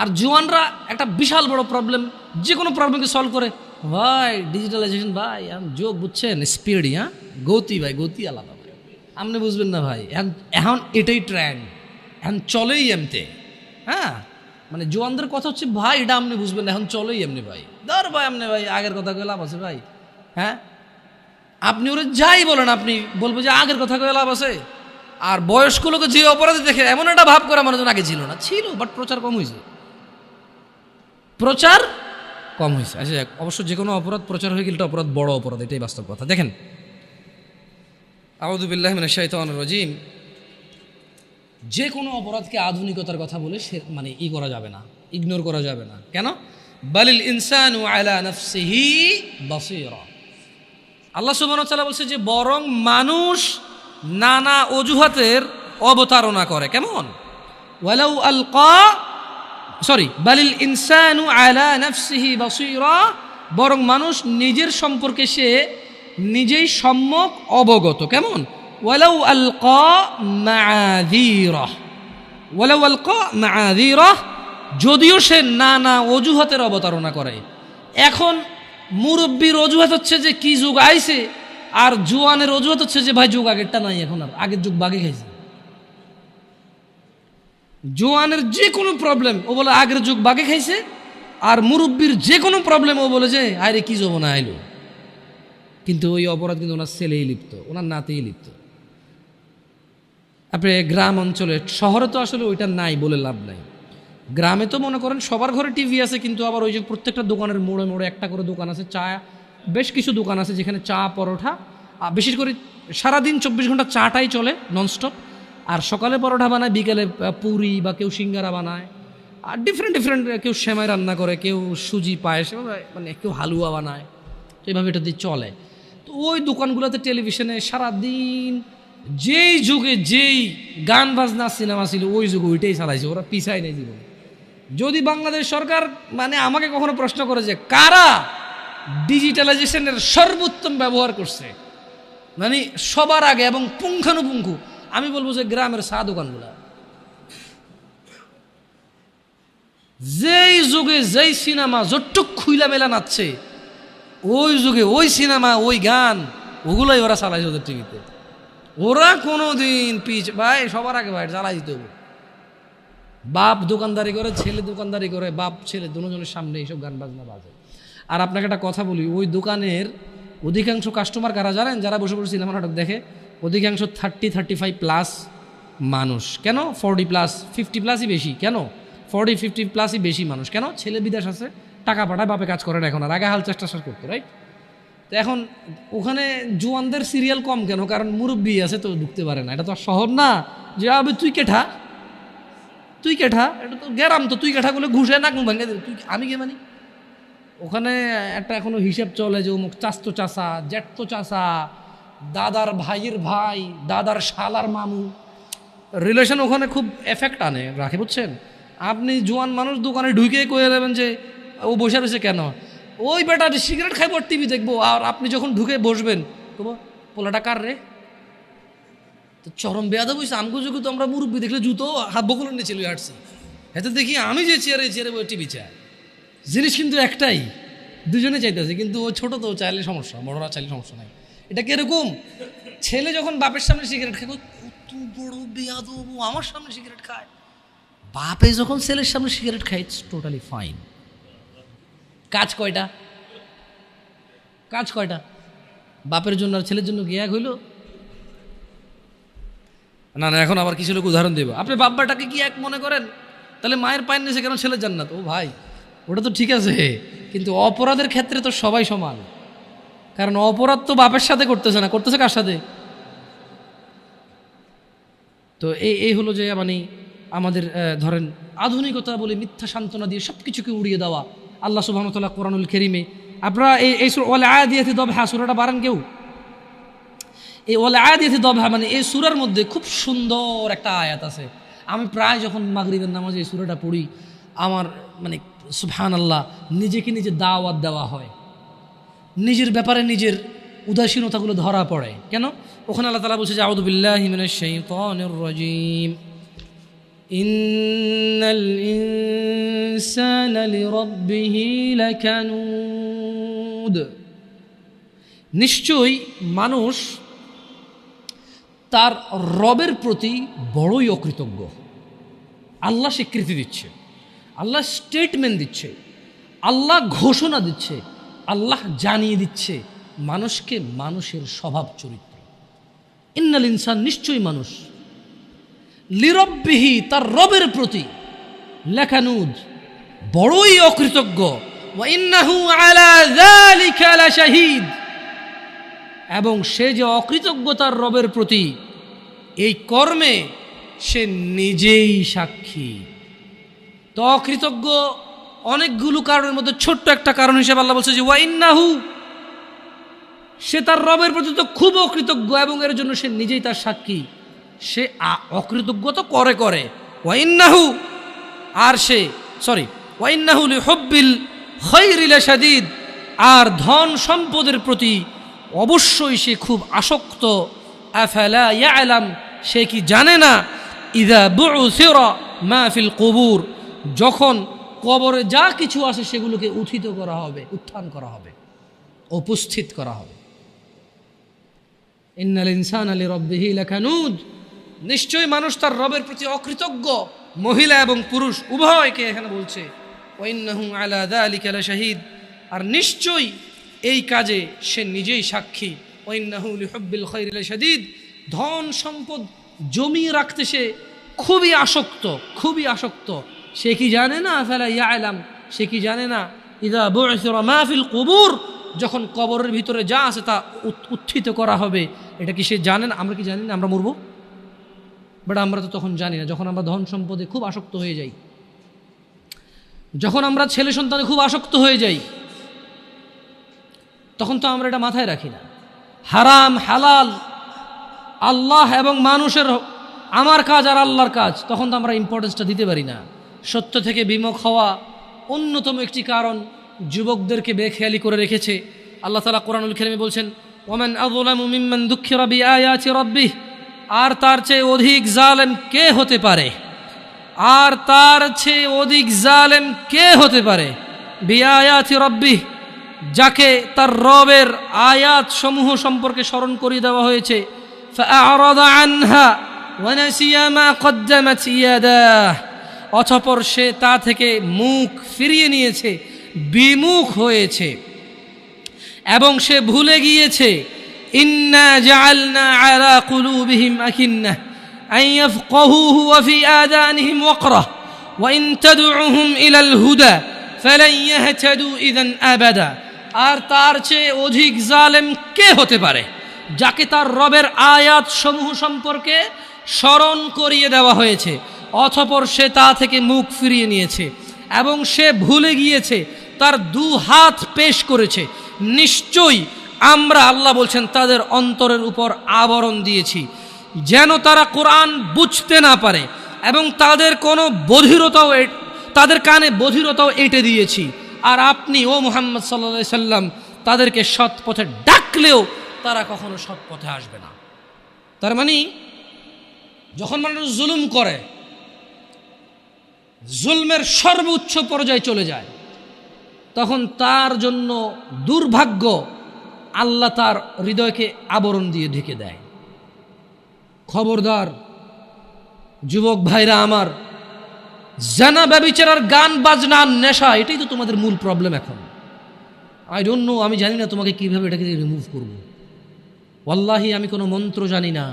আর জোয়ানরা একটা বিশাল বড় প্রবলেম, যে কোনো প্রবলেমকে সলভ করে ভাই ডিজিটালাইজেশন ভাই, যোগ বুঝছেন, স্পিড, হ্যাঁ গতি ভাই, গতি আলাদা ভাই, আপনি বুঝবেন না ভাই, এখন এটাই ট্রেন্ড, এখন চলেই এমতে। হ্যাঁ মানে জোয়ানদের কথা হচ্ছে ভাই এটা আপনি বুঝবেন না, এখন চলেই এমনি ভাই, ধর ভাই আপনি ভাই আগের কথা কয়ে লাভ আছে ভাই। হ্যাঁ আপনি ওরা যাই বলেন, আপনি বলবো যে আগের কথা কয়ে লাভ আছে। আর বয়স্ক লোক যে অপরাধী দেখে এমন একটা ভাব করে মানুষজন আগে ছিল না, ছিল বাট প্রচার কম হয়েছে, প্রচার কম হয়েছে। আচ্ছা অবশ্য যে কোনো অপরাধ প্রচার হয়ে গেলে অপরাধ বড় অপরাধ, এটাই বাস্তব কথা। দেখেন আউযু বিল্লাহি মিনাশ শাইতানির রাজিম, যে কোনো অপরাধকে আধুনিকতার কথা বলে সে মানে করা যাবে না, ইগনোর করা যাবে না। কেন? বালিল ইনসানু আলা নাফসিহি বাসীরা, আল্লাহ সুবহানাহু ওয়া তাআলা বলছে যে বরং মানুষ নানা অজুহাতের অবতারণা করে। কেমন? ওয়ালাউ আলকা, সরি, বালিল ইনসানু আলা নাফসিহি বাসীরা, বরং মানুষ নিজের সম্পর্কে সে নিজেই সম্যক অবগত। কেমন? ওয়ালাউ আলকা মাআযীরা, ওয়ালাউ আলকা মাআযীরা, যদিও সে নানা অজুহাতের অবতারণা করে। এখন মুরব্বীর অজুহাত হচ্ছে যে কি যুগ আইছে, আর জোয়ানের অজুহাত হচ্ছে যে ভাই যুগ আগেরটা নাই, এখন আর আগের যুগ বাগে খাইছে। জোয়ানের যে কোনো প্রবলেম ও বলে আগের যুগ বাগে খাইছে, আর মুরব্বীর যে কোনো প্রবলেম ও বলে যে আরে কি যৌবনা আইলো। কিন্তু ওই অপরাধ কিন্তু ওনার ছেলেই লিপ্ত, ওনার নাতেই লিপ্ত। আপনি গ্রাম অঞ্চলে, শহরে তো আসলে ওইটা নাই বলে লাভ নাই। গ্রামে তো মনে করেন সবার ঘরে টিভি আছে, কিন্তু আবার ওই যে প্রত্যেকটা দোকানের মোড়ে মোড়ে একটা করে দোকান আছে, চা, বেশ কিছু দোকান আছে যেখানে চা পরোটা, বিশেষ করে সারাদিন 24 ঘন্টা চাটাই চলে ননস্টপ। আর সকালে পরোটা বানায়, বিকেলে পুরি বা কেউ সিঙ্গারা বানায়, আর ডিফারেন্ট কেউ সেমাই রান্না করে, কেউ সুজি পায়েস, মানে কেউ হালুয়া বানায়। তো এইভাবে এটা দিয়ে চলে। তো ওই দোকানগুলোতে টেলিভিশনে সারাদিন যেই যুগে যেই গান বাজনা সিনেমা ছিল ওই যুগে ওইটাই চালাইছে, ওরা পিছায় নেই জীবন। যদি বাংলাদেশ সরকার মানে আমাকে কখনো প্রশ্ন করে যে কারা ডিজিটালাইজেশনের সর্বোত্তম ব্যবহার করছে মানে সবার আগে এবং পুঙ্খানুপুঙ্খু, আমি বলবো যে গ্রামের চা দোকানগুলা। যেই যুগে যেই সিনেমা যতটুক খুইলা মেলা নাচছে, ওই যুগে ওই সিনেমা ওই গান ওগুলোই ওরা চালাইছে ওদের টিভিতে। ওরা কোনোদিন ভাই সবার আগে ভাই জ্বালাই দিতে হবে। বাপ দোকানদারি করে, ছেলে দোকানদারি করে, বাপ ছেলে দুজনের সামনে এইসব গান বাজনা বাজে। আর আপনাকে একটা কথা বলি, ওই দোকানের অধিকাংশ কাস্টমার কারা জানেন? যারা বসে বসে সিনেমা নাটক দেখে, অধিকাংশ 30-35 প্লাস মানুষ। কেন? 40 প্লাস 50 প্লাসই বেশি। কেন? 40-50 প্লাসই বেশি মানুষ। কেন? ছেলে বিদেশ আছে, টাকা পাঠায়, বাপে কাজ করে না এখন, আর আগে হাল চেষ্টা করতো, রাইট? তো এখন ওখানে জোয়ানদের সিরিয়াল কম কেন? কারণ মুরব্বী আছে তো ঢুকতে পারে না। এটা তো আর শহর না যে আবে তুই কেঠা, এটা তো গ্যারাম, তো তুই কেঠা করলে ঘুষে না ভাঙে দেবে, তুই আমি কে মানি। ওখানে একটা এখনো হিসেব চলে যে অমুক চাস্তো চাষা, জ্যাঠতো চাষা, দাদার ভাইয়ের ভাই, দাদার শালার মামু, রিলেশন ওখানে খুব এফেক্ট আনে রাখে, বুঝছেন? আপনি জোয়ান মানুষ দোকানে ঢুকে কয়ে দেবেন যে ও বসে রয়েছে কেন, ওই বেটা সিগারেট খাইব আর টিভি দেখবো। আর আপনি যখন ঢুকে বসবেন তবু পোলাটা কার রে, তো চরম বেয়াদব হয়েছে। আমগো যুগে তো আমরা মুরব্বী দেখলে জুতো হাত বকুল নিয়ে চলে আসছি, এতে দেখি আমি যে চেয়ারে বই টিভি চাই। জিনিস কিন্তু একটাই, দুজনে চাইতেছে, কিন্তু ও ছোট তো চাইলে সমস্যা, বড়রা চাইলে সমস্যা নাই। এটা কিরকম? ছেলে যখন বাপের সামনে সিগারেট খায়, কত বড় বেয়াদব, আমার সামনে সিগারেট খায়। বাপে যখন ছেলের সামনে সিগারেট খায়, ইটস টোটালি ফাইন। কাজ কয়টা? বাপের জন্য আর ছেলের জন্য কি এক হইল? না, এখন আবার কিছু লোক উদাহরণ দেব। আপনি বাপ্পাটাকে কি এক মনে করেন? তাহলে মায়ের পায়ের নিচে কেন ছেলের জান্নাত? ও ভাই, ওটা তো ঠিক আছে, কিন্তু অপরাধের ক্ষেত্রে তো সবাই সমান। কারণ অপরাধ তো বাপের সাথে করতেছে না, করতেছে কার সাথে? তো এই হলো যে মানে আমাদের ধরেন আধুনিকতা বলে মিথ্যা সান্ত্বনা দিয়ে সব কিছুকে উড়িয়ে দেওয়া। আল্লাহ সুবহানাহু ওয়া তাআলা কোরআনুল কারীমে আপনারা এই ওয়াল আদিয়াতি দবহা সূরাটা বারান কেউ, এই ওয়াল আদিয়াতি দবহা মানে এই সূরার মধ্যে খুব সুন্দর একটা আয়াত আছে। আমি প্রায় যখন মাগরিবের নামাজে এই সূরাটা পড়ি আমার মানে সুবহানাল্লাহ নিজেকে নিজে দাওয়াত দেওয়া হয়, নিজের ব্যাপারে নিজের উদাসীনতাগুলো ধরা পড়ে। কেন? ওখানে আল্লাহ তাআলা বলছে যে আউযু বিল্লাহি মিনাশ শাইতানির রাজীম, ইন্নাল ইনসানা লিরাব্বিহি লাকানুদ, নিশ্চয়ই মানুষ তার রবের প্রতি বড়ই অকৃতজ্ঞ। আল্লাহ স্বীকৃতি দিচ্ছে, আল্লাহ স্টেটমেন্ট দিচ্ছে, আল্লাহ ঘোষণা দিচ্ছে, আল্লাহ জানিয়ে দিচ্ছে মানুষকে মানুষের স্বভাব চরিত্র। ইন্নাল ইনসান, নিশ্চয়ই মানুষ, লিরব্বিহি, তার রবের প্রতি, লাকানুদ, বড়ই অকৃতজ্ঞ। ওয়া ইন্নাহু আলা যালিকা লাশাহীদ, এবং সে যে অকৃতজ্ঞ তার রবের প্রতি এই কর্মে সে নিজেই সাক্ষী। তো অকৃতজ্ঞ অনেকগুলো কারণের মধ্যে ছোট্ট একটা কারণ হিসেবে আল্লাহ বলছে যে ওয়া ইন্নাহু, সে তার রবের প্রতি তো খুব অকৃতজ্ঞ এবং এর জন্য সে নিজেই তার সাক্ষী। সে অকৃতজ্ঞ তো করে ওয়া ইন্নাহু, আর সে ওয়া ইন্নাহু লিহুব্বিল খায়রি লাশাদীদ, আর ধন সম্পদের প্রতি অবশ্যই সে খুব আসক্ত। আফালা ইয়ালাম, সে কি জানে না? ইযা বু'সিরা মা ফিল কুবুর, যখন কবরে যা কিছু আছে সেগুলোকে উত্থান করা হবে, উপস্থিত করা হবে। ইন্নাল ইনসানা লিরাব্বিহি লাকানুদ, নিশ্চয়ই মানুষ তার রবের প্রতি অকৃতজ্ঞ। মহিলা এবং পুরুষ উভয়কে এখানে বলছে। ওয়া ইন্নাহু আলা যালিকা লাশাহীদ, আর নিশ্চয়ই এই কাজে সে নিজেই সাক্ষী। ওয়া ইন্নাহু লিহুব্বিল খায়রি লাশাদীদ, ধন সম্পদ জমিয়ে রাখতে সে খুবই আসক্ত। সে কি জানে না? আফালা ইয়ালাম, সে কি জানে না? ইযা বু'সিরা মা ফিল কুবুর, যখন কবরের ভিতরে যা আছে তা উত্থিত করা হবে। এটা কি সে জানে না? আমরা কি জানি না আমরা মরবো? বাট আমরা তো তখন জানি না। যখন আমরা ধন সম্পদে খুব আসক্ত হয়ে যাই, যখন আমরা ছেলে সন্তানে খুব আসক্ত হয়ে যাই, তখন তো আমরা এটা মাথায় রাখি না। হারাম হালাল, আল্লাহ এবং মানুষের, আমার কাজ আর আল্লাহর কাজ, তখন তো আমরা ইম্পর্টেন্সটা দিতে পারি না। সত্য থেকে বিমুখ হওয়া অন্যতম একটি কারণ যুবকদেরকে বেখেয়ালি করে রেখেছে। আল্লাহ তাআলা কোরআনুল কারীমে বলছেন ওয়ামান আযলামু মিম্মান যুক্কিরা বিআয়াতি রাব্বিহ, আর তার চেয়ে অধিক জালেম কে হতে পারে? বিআয়াতি রাব্বিহ, যাকে তার রবের আয়াত সমূহ সম্পর্কে স্মরণ করিয়ে দেওয়া হয়েছে। ফাআরাদা আনহা ওয়া নাসিয়া মা কদ্দামাত ইয়াদাহ, অতঃপর সে তা থেকে মুখ ফিরিয়ে নিয়েছে, বিমুখ হয়েছে এবং সে ভুলে গিয়েছে। ইন্না জাআলনা আলা কুলুবিহিম আকিন্নাহ আন ইয়াফকাহুহু ওয়া ফি আযানিহিম ওয়াকরাহ ওয়া ইন তাদউহুম ইলাল হুদা ফালান ইয়াহতাদু ইযান আবাদা। আর তার চেয়ে অধিক জালেম কে হতে পারে, যাকে তার রবের আয়াত সমূহ সম্পর্কে স্মরণ করিয়ে দেওয়া হয়েছে, অতঃপর সে তা থেকে মুখ ফিরিয়ে নিয়েছে এবং সে ভুলে গিয়েছে, তার দু হাত পেশ করেছে। নিশ্চয়ই আমরা, আল্লাহ বলছেন, তাদের অন্তরের উপর আবরণ দিয়েছি যেন তারা কোরআন বুঝতে না পারে, এবং তাদের কানে বধিরতাও এঁটে দিয়েছি। আর আপনি ও মুহাম্মদ সাল্লাল্লাহু আলাইহি সাল্লাম তাদেরকে সৎ পথে ডাকলেও তারা কখনো সৎ পথে আসবে না। তার মানে যখন মানুষ জুলুম করে, জুলমের সর্বোচ্চ পর্যায়ে চলে যায়, তখন তার জন্য দুর্ভাগ্য, আল্লাহ তার হৃদয়কে আবরণ দিয়ে ঢেকে দেয়। খবরদার যুবক ভাইরা আমার, জানা ব্যভিচার, গান বাজনা, নেশা, এটাই তো তোমাদের মূল প্রবলেম এখন। আই ডোন্ট নো, আমি জানি না তোমাকে কিভাবে এটাকে রিমুভ করব। ওয়াল্লাহি আমি কোনো মন্ত্র জানি না,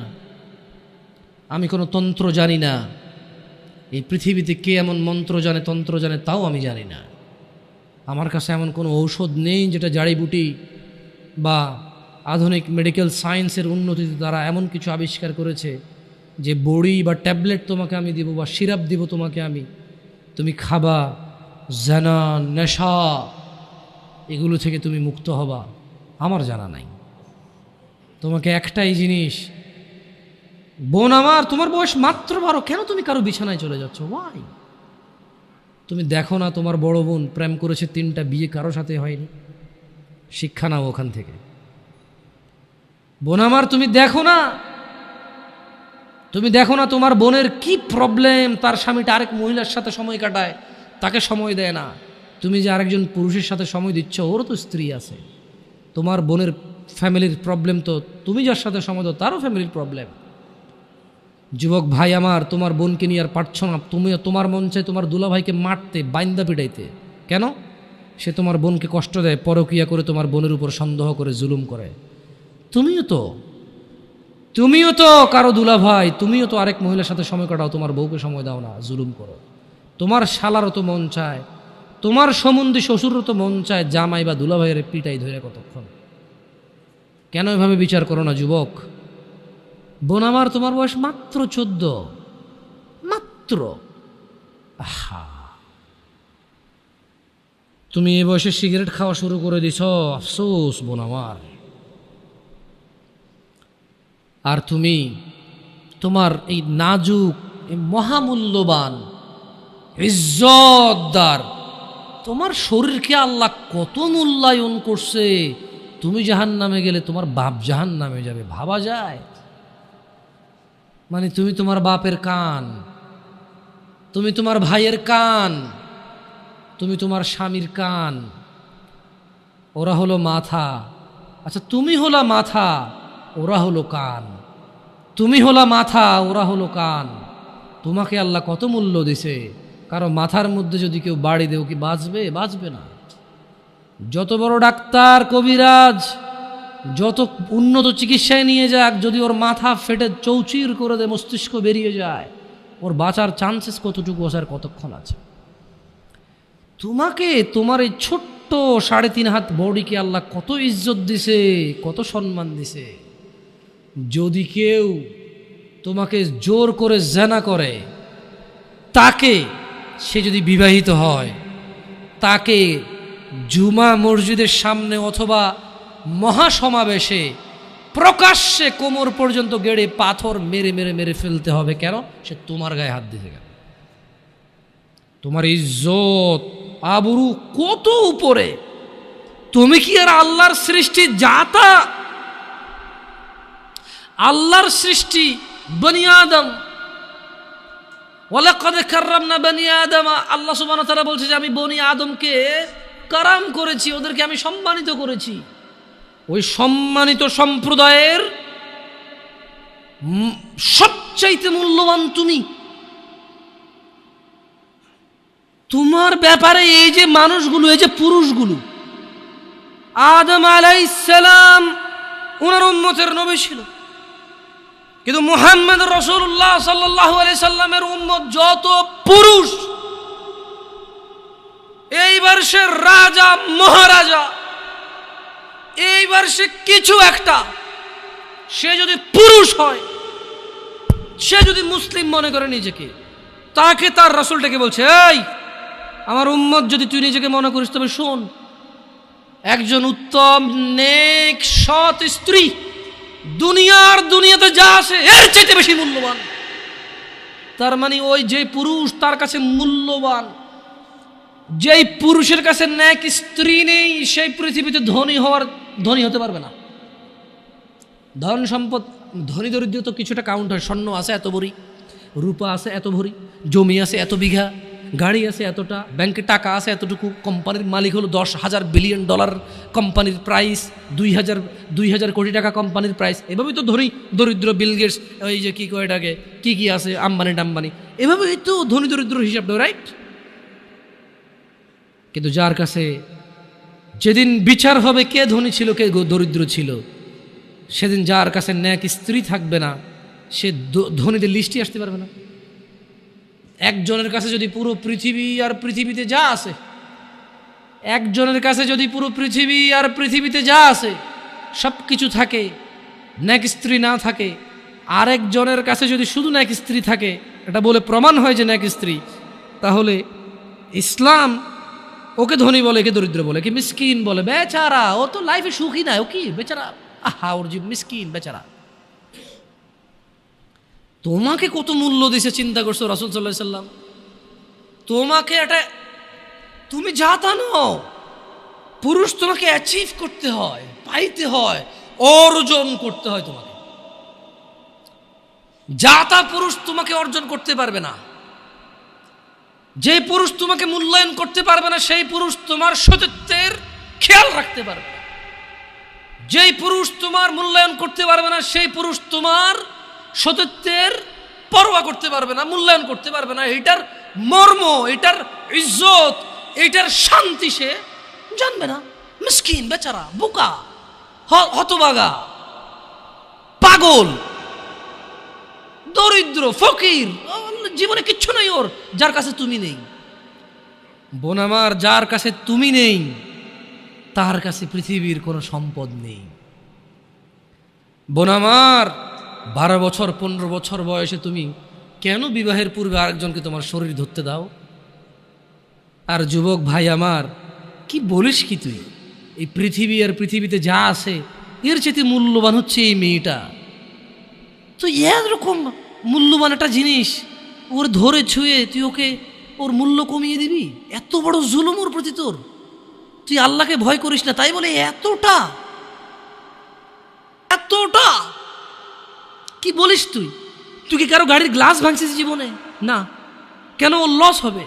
আমি কোনো তন্ত্র জানি না। এই পৃথিবীতে কে এমন মন্ত্র জানে, তন্ত্র জানে, তাও আমি জানি না। আমার কাছে এমন কোনো ঔষধ নেই যেটা জাড়িবুটি বা আধুনিক মেডিকেল সায়েন্সের উন্নতিতে তারা এমন কিছু আবিষ্কার করেছে যে বড়ি বা ট্যাবলেট তোমাকে আমি দিব বা সিরাপ দিব তোমাকে আমি, তুমি খাবা, জানা, নেশা, এগুলো থেকে তুমি মুক্ত হবা, আমার জানা নাই। তোমাকে একটাই জিনিস, বোন আমার, তোমার বয়স মাত্র 12, কেন তুমি কারো বিছানায় চলে যাচ্ছ? ওয়াই? তুমি দেখো না তোমার বড় বোন প্রেম করেছে 3টা বিয়ে, কারো সাথে হয়নি? শিক্ষা নাও ওখান থেকে। বোন আমার, তুমি দেখো না তোমার বোনের কি প্রবলেম, তার স্বামীটা আরেক মহিলার সাথে সময় কাটায়, তাকে সময় দেয় না। তুমি যে আরেকজন পুরুষের সাথে সময় দিচ্ছ, ওরও তো স্ত্রী আছে। তোমার বোনের ফ্যামিলির প্রবলেম তো তুমি যার সাথে সময় দাও তারও ফ্যামিলির প্রবলেম। যুবক ভাই আমার, তোমার বোনকে নিয়ে আর পারছ না, তোমার মন চায় তোমার দুলাভাইকে মারতে, বাইন্দা পিটাইতে। কেন? সে তোমার বোনকে কষ্ট দেয়, পরকিয়া করে তোমার বোনের উপর সন্দেহ করে, জুলুম করে। তুমিও তো কারো দুলাভাই, তুমিও তো আরেক মহিলার সাথে সময় কাটাও, তোমার বউকে সময় দাও না, জুলুম করো। তোমার শালারও তো মন চায়, তোমার সম্বন্ধী শ্বশুরও তো মন চায় জামাই বা দুলাভাইয়ের পিটাই ধরে কতক্ষণ। কেন এভাবে বিচার করো না যুবক? বোন আমার, তোমার বয়স মাত্র 14, মাত্র। আহা, তুমি এই বয়সে সিগারেট খাওয়া শুরু করে দিছ, আফসোস বোন আমার। আর তুমি তোমার এই নাজুক, এই মহামূল্যবান, ইজ্জতদার তোমার শরীরকে আল্লাহ কত মূল্যায়ন করছে। তুমি জাহান্নামে গেলে তোমার বাপ জাহান্নামে যাবে, ভাবা যায়? মানে তুমি তোমার বাপের কান, তুমি তোমার ভাইয়ের কান, তুমি তোমার স্বামীর কান, ওরা হলো মাথা। আচ্ছা, তুমি হলা মাথা, ওরা হলো কান। তুমি হলা মাথা, ওরা হলো কান। তোমাকে আল্লাহ কত মূল্য দিছে। কারো মাথার মধ্যে যদি কেউ বাড়ি দেও, কি বাঁচবে? বাঁচবে না। যত বড় ডাক্তার, কবিরাজ, যত উন্নত চিকিৎসায় নিয়ে যাক, যদি ওর মাথা ফেটে চৌচির করে দেয়, মস্তিষ্ক বেরিয়ে যায়, ওর বাঁচার চান্সেস কতটুকু আছে আর কতক্ষণ আছে? তোমাকে, তোমার এই ছোট্ট 3.5 হাত বডিকে আল্লাহ কত ইজ্জত দিছে, কত সম্মান দিছে। যদি কেউ তোমাকে জোর করে জেনা করে, তাকে, সে যদি বিবাহিত হয়, তাকে জুমা মসজিদের সামনে অথবা মহাসমাবেশে প্রকাশ্যে কোমর পর্যন্ত গেড়ে পাথর মেরে মেরে মেরে ফেলতে হবে। কেন? সে তোমার গায়ে হাত দিতে গেল। তোমার ইজ্জত আবরু কত উপরে। তুমি কি আর আল্লাহর সৃষ্টি জাতা? আল্লাহর সৃষ্টি বনি আদম, ওয়ালাকাদ কাররামনা বনি আদম। আল্লাহ সুবহানাহু ওয়া তাআলা বলছে যে আমি বনি আদমকে কারাম করেছি, ওদেরকে আমি সম্মানিত করেছি। ওই সম্মানিত সম্প্রদায়ের সবচাইতে মূল্যবান তুমি। তোমার ব্যাপারে এই যে মানুষগুলো, এই যে পুরুষগুলো, আদম আলাইহিস সালাম ওনার উম্মতের নবী ছিল, কিন্তু মুহাম্মদ রাসূলুল্লাহ সাল্লাল্লাহু আলাইহি সাল্লামের উম্মত যত পুরুষ, এইবার সে রাজা মহারাজা, এইবার সে কিছু একটা, সে যদি পুরুষ হয়, সে যদি মুসলিম মনে করে নিজেকে, তাকে তার রাসূলটাকে বলছে, এই আমার উম্মত যদি তুই নিজেকে মনে করিস, তবে শোন, একজন উত্তম নেক সৎ স্ত্রী দুনিয়াতে যা আছে এর চাইতে বেশি মূল্যবান। তার মানে ওই যে পুরুষ তার কাছে মূল্যবান, যেই পুরুষের কাছে নেক স্ত্রী নেই, সেই পৃথিবীতে ধনী হতে পারবে না। ধন সম্পদ, ধনী দরিদ্র তো কিছুটা কাউন্ট হয়। স্বর্ণ আছে এত ভরি, রূপা আছে এত ভরি, জমি আছে এত বিঘা, গাড়ি আছে এতটা, ব্যাংকে টাকা আছে এতটুকু, কোম্পানির মালিক হলো $10,000 বিলিয়ন কোম্পানির প্রাইস, 2,000 কোটি টাকা কোম্পানির প্রাইস। এভাবেই তো ধনী দরিদ্র, বিল গেটস, ওই যে কি কয় এটাকে, কি আছে, আম্বানি টাম্বানি, এভাবেই তো ধনী দরিদ্র হিসাবটা, রাইট? কিন্তু যার কাছে যেদিন বিচার হবে কে ধনী ছিল কে দরিদ্র ছিল, সেদিন যার কাছে নেক স্ত্রী থাকবে না, সে ধনীদের লিস্টে আসতে পারবে না। একজনের কাছে যদি পুরো পৃথিবী আর পৃথিবীতে যা আছে, একজনের কাছে যদি পুরো পৃথিবী আর পৃথিবীতে যা আছে সব কিছু থাকে, নেক স্ত্রী না থাকে, আরেকজনের কাছে যদি শুধু ন্যাক স্ত্রী থাকে, এটা বলে প্রমাণ হয় যে ন্যাক স্ত্রী, তাহলে ইসলাম ওকে ধনী বলে, একে দরিদ্র বলে, কি মিসকিন বলে। বেচারা, ও তো লাইফে সুখী না, ও কি বেচারা, আহা ওর জীব মিসকিন বেচারা। তোমাকে কত মূল্য দিছে চিন্তা করছো রাসূল সাল্লাল্লাহু আলাইহি সাল্লাম। তোমাকে এটা, তুমি যা তা নও। পুরুষ তোমাকে অ্যাচিভ করতে হয়, পাইতে হয়, অর্জন করতে হয়। তোমাকে যা তা পুরুষ তোমাকে অর্জন করতে পারবে না। যে পুরুষ তোমাকে মূল্যায়ন করতে পারবে না, সেই পুরুষ তোমার সতীত্বের খেয়াল রাখতে পারবে না। যেই পুরুষ তোমার মূল্যায়ন করতে পারবে না, সেই পুরুষ তোমার সতীত্বের পরোয়া করতে পারবে না, মূল্যায়ন করতে পারবে না। এটার মর্ম, এটার ইজ্জত, এটার শান্তি সে জানবে না। মিসকিন বেচারা, বোকা, হতভাগা, পাগল, দরিদ্র, ফকির, জীবনে কিচ্ছু নেই ওর, যার কাছে তুমি নেই। বোন আমার, যার কাছে তুমি নেই তার কাছে পৃথিবীর কোনো সম্পদ নেই। বোন আমার, 12 বছর 15 বছর বয়সে তুমি কেন বিবাহের পূর্বে আরেকজনকে তোমার শরীর ধরতে দাও? আর যুবক ভাই আমার, কি বলিস কি তুই? এই পৃথিবী আর পৃথিবীতে যা আছে এর চেয়ে মূল্যবান হচ্ছে এই মেয়েটা। তো এরকম মূল্যবান একটা জিনিস ওর ধরে ছুঁয়ে তুই ওকে ওর মূল্য কমিয়ে দিবি? এত বড় জুলুম ওর প্রতি তোর। তুই আল্লাহকে ভয় করিস না, তাই বলে এতটা এতটা কি বলিস তুই? তুই কি কারো গাড়ির গ্লাস ভাঙছিস জীবনে? না। কেন? ওর লস হবে।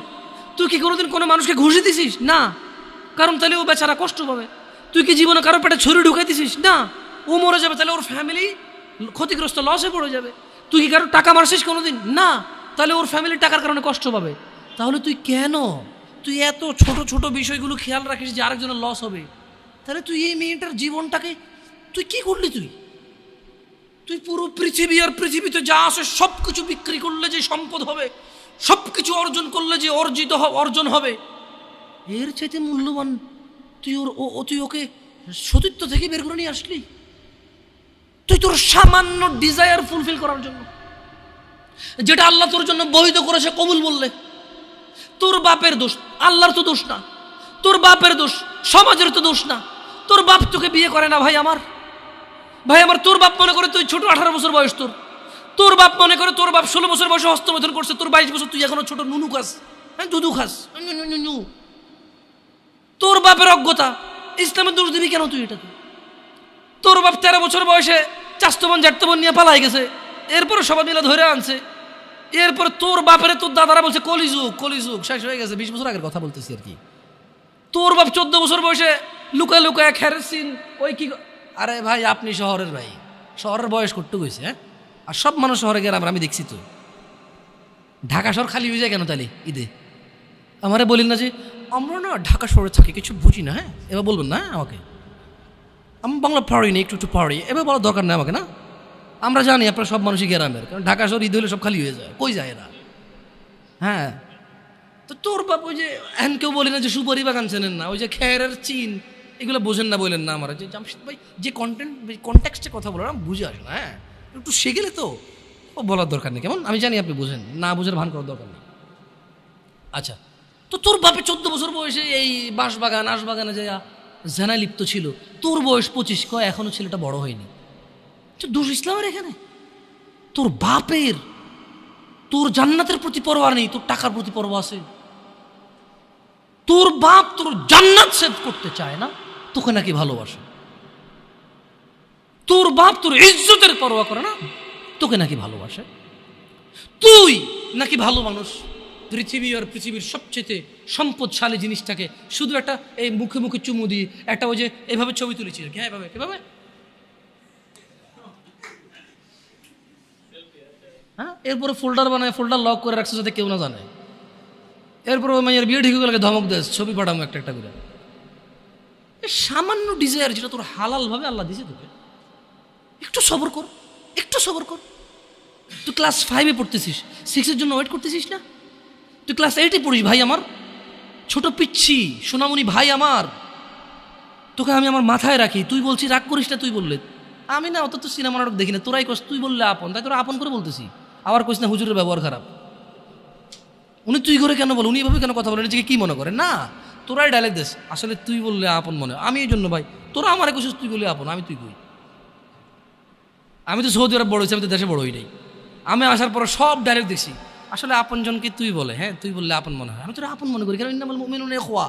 তুই কি কোনোদিন কোনো মানুষকে ঘুষি দিছিস? না, কারণ তাহলে ও বেচারা কষ্ট পাবে। তুই কি জীবনে কারো পেটে ছুরি ঢুকাই দিছিস? না, ও মরে যাবে, তাহলে ওর ফ্যামিলি ক্ষতিগ্রস্ত, লসে পড়ে যাবে। তুই কি কারো টাকা মারছিস কোনোদিন? না, তাহলে ওর ফ্যামিলি টাকার কারণে কষ্ট পাবে। তাহলে তুই কেন তুই এত ছোট ছোট বিষয়গুলো খেয়াল রাখিস যে আরেকজনের লস হবে? তাহলে তুই এই মেয়েটার জীবনটাকে তুই কি করলি? তুই পুরো পৃথিবী আর পৃথিবীতে যা আছে সব কিছু বিক্রি করলে যে সম্পদ হবে, সব কিছু অর্জন করলে যে অর্জন হবে, এর চাইতে মূল্যবান তুই ওকে সতীত্ব থেকে বের করে নিয়ে আসলি। তুই তোর সামান্য ডিজায়ার ফুলফিল করার জন্য, যেটা আল্লাহ তোর জন্য বৈধ করেছে, কবুল বললে তোর বাপের দোষ, আল্লাহর তো দোষ না, তোর বাপের দোষ, সমাজের তো দোষ না। তোর বাপ তোকে বিয়ে করে না ভাই আমার, তোর বাপ মনে করে তুই ছোট, 18 বছর বয়স তোর বাপ মনে করে তোর বাপ 16 বছর বয়সে হস্তমৈথুন করছে, তোর 22 বছর, তুই এখনো ছোট, নুনু খাস, দুধু খাস। তোর বাপের অজ্ঞতা, ইসলামের দোষ দিবি কেন তুই এটা? তোর বাপ 13 বছর বয়সে চাস্তবন জাটতবন নিয়ে পালাই গেছে, এরপরে সবাই মিলে ধরে আনছে। এরপরে তোর বাপের তোর দাদারা বলছে কলিযুগ শেষ হয়ে গেছে। 20 বছর আগের কথা বলতেছি আর কি। তোর বাপ 14 বছর বয়সে লুকায় লুকায় খেরেছিন ওই কি। আরে ভাই, আপনি শহরের ভাই, শহরের বয়স করতে গেছে, হ্যাঁ? আর সব মানুষ শহরে গেলাম, আমি দেখছি তো। ঢাকা শহর খালি হয়ে যায় কেন তাহলে ঈদে? আমারে বলিন না যে আমরা না ঢাকা শহরে থাকি, কিছু বুঝি না। হ্যাঁ, এবার বলবেন না আমাকে, আমি বাংলা পারি না, একটু পারি, এবার বলার দরকার নেই আমাকে। না, আমরা জানি আপনারা সব মানুষই গ্রামের, কারণ ঢাকা শহর ঈদ হলে সব খালি হয়ে যায়, কই যায় এরা? হ্যাঁ, তো তোর বাপ ওই যে এখন কেউ বলি না যে সুপারি বাগান চেনেন না, ওই যে খেরের চিন, এগুলো বোঝেন না, বললেন না আমার যে জামশেদ ভাই যে কন্টেক্সটে কথা বলে না, বুঝে আসে না। হ্যাঁ, একটু শিখেলে তো ও বলার দরকার নেই, কেমন? আমি জানি আপনি বোঝেন না, বুঝার ভান করার দরকার নেই। আচ্ছা, তো তোর বাপে 14 বছর বয়সে এই বাঁশবাগান আশবাগানে যায় জেনায় লিপ্ত ছিল, তোর বয়স 25, কয় এখনো ছেলেটা বড় হয়নি। দোষ ইসলামের এখানে? তোর বাপের, তোর জান্নাতের প্রতি পরোয়া নেই, তোর টাকার প্রতি পরোয়া আছে। তোর বাপ তোর জান্নাত সেভ করতে চায় না, তোকে নাকি ভালোবাসে। তোর বাপ তোর ইজ্জতের পরোয়া করে না, তোকে নাকি ভালোবাসে। তুই নাকি ভালো মানুষ, পৃথিবী আর পৃথিবীর সবচেয়ে সম্পদশালী জিনিসটাকে শুধু একটা এই মুখে মুখে চুমু দিয়ে একটা ওই যে এভাবে ছবি তুলেছি, হ্যাঁ এভাবে এভাবে, হ্যাঁ, এরপরে ফোল্ডার বানায়, ফোল্ডার লক করে রাখছে যাতে কেউ না জানে। এরপরে ওই মাইয়ের বিয়ে ঠিক হয়ে ধমক দেয়, ছবি পাঠাবো একটা একটা করে। সামান্য ডিজায়ার যেটা তোর হালাল ভাবে আল্লাহ দিয়েছে তোকে, একটু সবর কর, একটু সবর কর। তুই ক্লাস 5-এ পড়তেছিস, 6-এর জন্য ওয়েট করতেছিস না? তুই ক্লাস 8-এ পড়িস ভাই আমার, ছোট পিচ্ছি সোনামণি ভাই আমার, তোকে আমি আমার মাথায় রাখি। তুই বলছিস রাগ করিস না, তুই বললে আমি না অত তো সিনেমা নাটক দেখি না, তোরাই কস তুই বললে আপন, তাই তোরা আপন করে বলতেছি। আবার কইস না হুজুরের ব্যবহার খারাপ। উনি তুই করে কেন বল, উনি এভাবে কেন কথা বলেন, নিজেকে কি মনে করে? না, তোরাই ডায়লগ দিস, আসলে তুই বললে আপন মনে। আমি এই জন্য ভাই, তোরা আমার কইছিস তুই বললে আপন, আমি তুই কই? আমি তো সৌদি আরব বড় হয়েছি, আমি তো দেশে বড় হই নাই। আমি আসার পর সব ডাইরেক্ট দেখছি, আসলে আপন জনকে তুই বলে, হ্যাঁ তুই বললে আপন মনে হয়। আমি তোরা আপন মনে করি, কারণ ইন্নামাল মুমিনুনা ইখওয়া।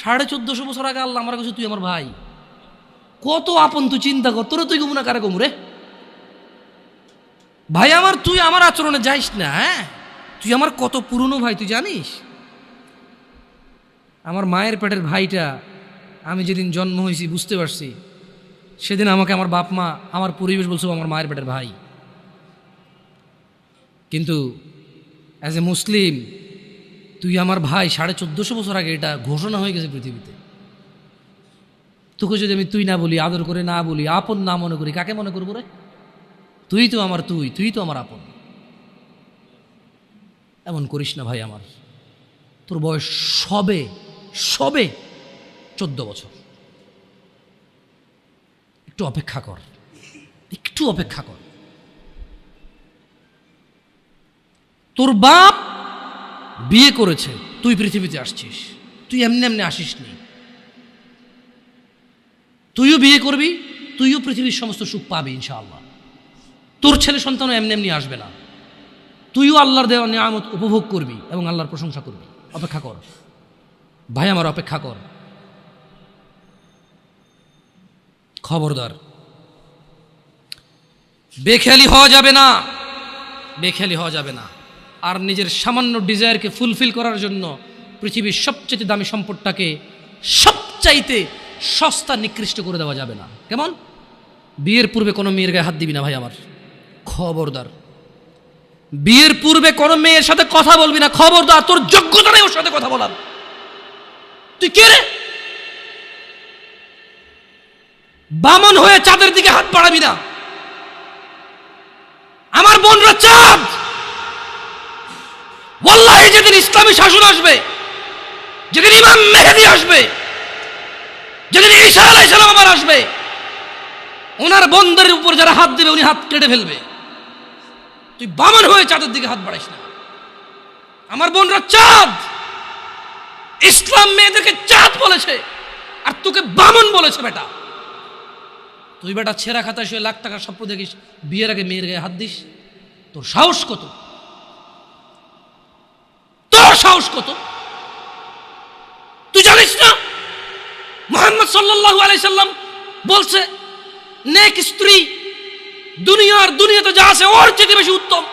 1450 বছর আগে আল্লাহ আমার কাছে তুই আমার ভাই, কত আপন তুই চিন্তা কর। তোরা তুই গুমনা কারে কমু রে ভাই আমার? তুই আমার আচরণে যাইস না। হ্যাঁ, তুই আমার কত পুরনো ভাই তুই জানিস? আমার মায়ের পেটের ভাইটা আমি যেদিন জন্ম হয়েছি বুঝতে পারছি, সেদিন আমাকে আমার বাপ মা, আমার পরিবেশ বলছো আমার মায়ের পেটের ভাই। কিন্তু অ্যাজ এ মুসলিম তুই আমার ভাই। 1450 বছর আগে এটা ঘোষণা হয়ে গেছে পৃথিবীতে। তোকে যদি আমি তুই না বলি, আদর করে না বলি, আপন না মনে করি, কাকে মনে করবো রে? তুই তো আমার তুই তো আমার আপন। এমন করিস না ভাই আমার, তোর বয়স সবে 14 বছর। একটু অপেক্ষা কর, একটু অপেক্ষা কর। তোর বাপ বিয়ে করেছে, তুই পৃথিবীতে আসছিস। তুই এমনি এমনি আসিস নি, তুইও বিয়ে করবি, তুইও পৃথিবীর সমস্ত সুখ পাবি ইনশাআল্লাহ। তোর ছেলে সন্তানও এমনি এমনি আসবে না, তুইও আল্লাহর দেওয়া নিয়ামত উপভোগ করবি এবং আল্লাহর প্রশংসা করবি। অপেক্ষা কর ভাই আমার, অপেক্ষা কর। খবরদার, বেখেয়ালি হওয়া যাবে না, বেখেয়ালি হওয়া যাবে না। আর নিজের সামান্য ডিজায়ারকে ফুলফিল করার জন্য পৃথিবীর সবচেয়ে দামি সম্পদটাকে সবচাইতে সস্তা নিকৃষ্ট করে দেওয়া যাবে না। কেমন? বিয়ের পূর্বে কোনো মেয়ের গায়ে হাত দিবি না ভাই আমার, খবরদার। বিয়ের পূর্বে কোনো মেয়ের সাথে কথা বলবি না, খবরদার। তোর যোগ্যতা নেই ওর সাথে কথা বলার। তুই কে রে? বামন হয়ে চাঁদের দিকে হাত বাড়াবি না। আমার বোনরা চাঁদ। ওয়াল্লাহি যেদিন ইসলামী শাসন আসবে, যেদিন ইমাম মেহেদী আসবে, যেদিন ঈসা আলাইহিস সালাম আবার আসবে, ওনার বন্ধের উপর যারা হাত দেবে উনি হাত কেটে ফেলবে। তুই বামন হয়ে চাঁদের দিকে হাত বাড়াইস না। আমার বোনরা চাঁদ। ইসলাম মেয়েদেরকে চাঁদ বলেছে, আর তোকে বামন বলেছে বেটা। তুই বেটা ছেঁড়া খাতায় শুয়ে লাখ টাকার স্বপ্ন দেখিস, বিয়ের আগে মেয়ের গায়ে হাত দিস? তোর সাহস কত? তোর সাহস কত? তুই জানিস না মুহাম্মদ সাল্লাল্লাহু আলাইহি সাল্লাম বলছে, নেক স্ত্রী দুনিয়াতে যা আছে ওর চেয়ে বেশি উত্তম।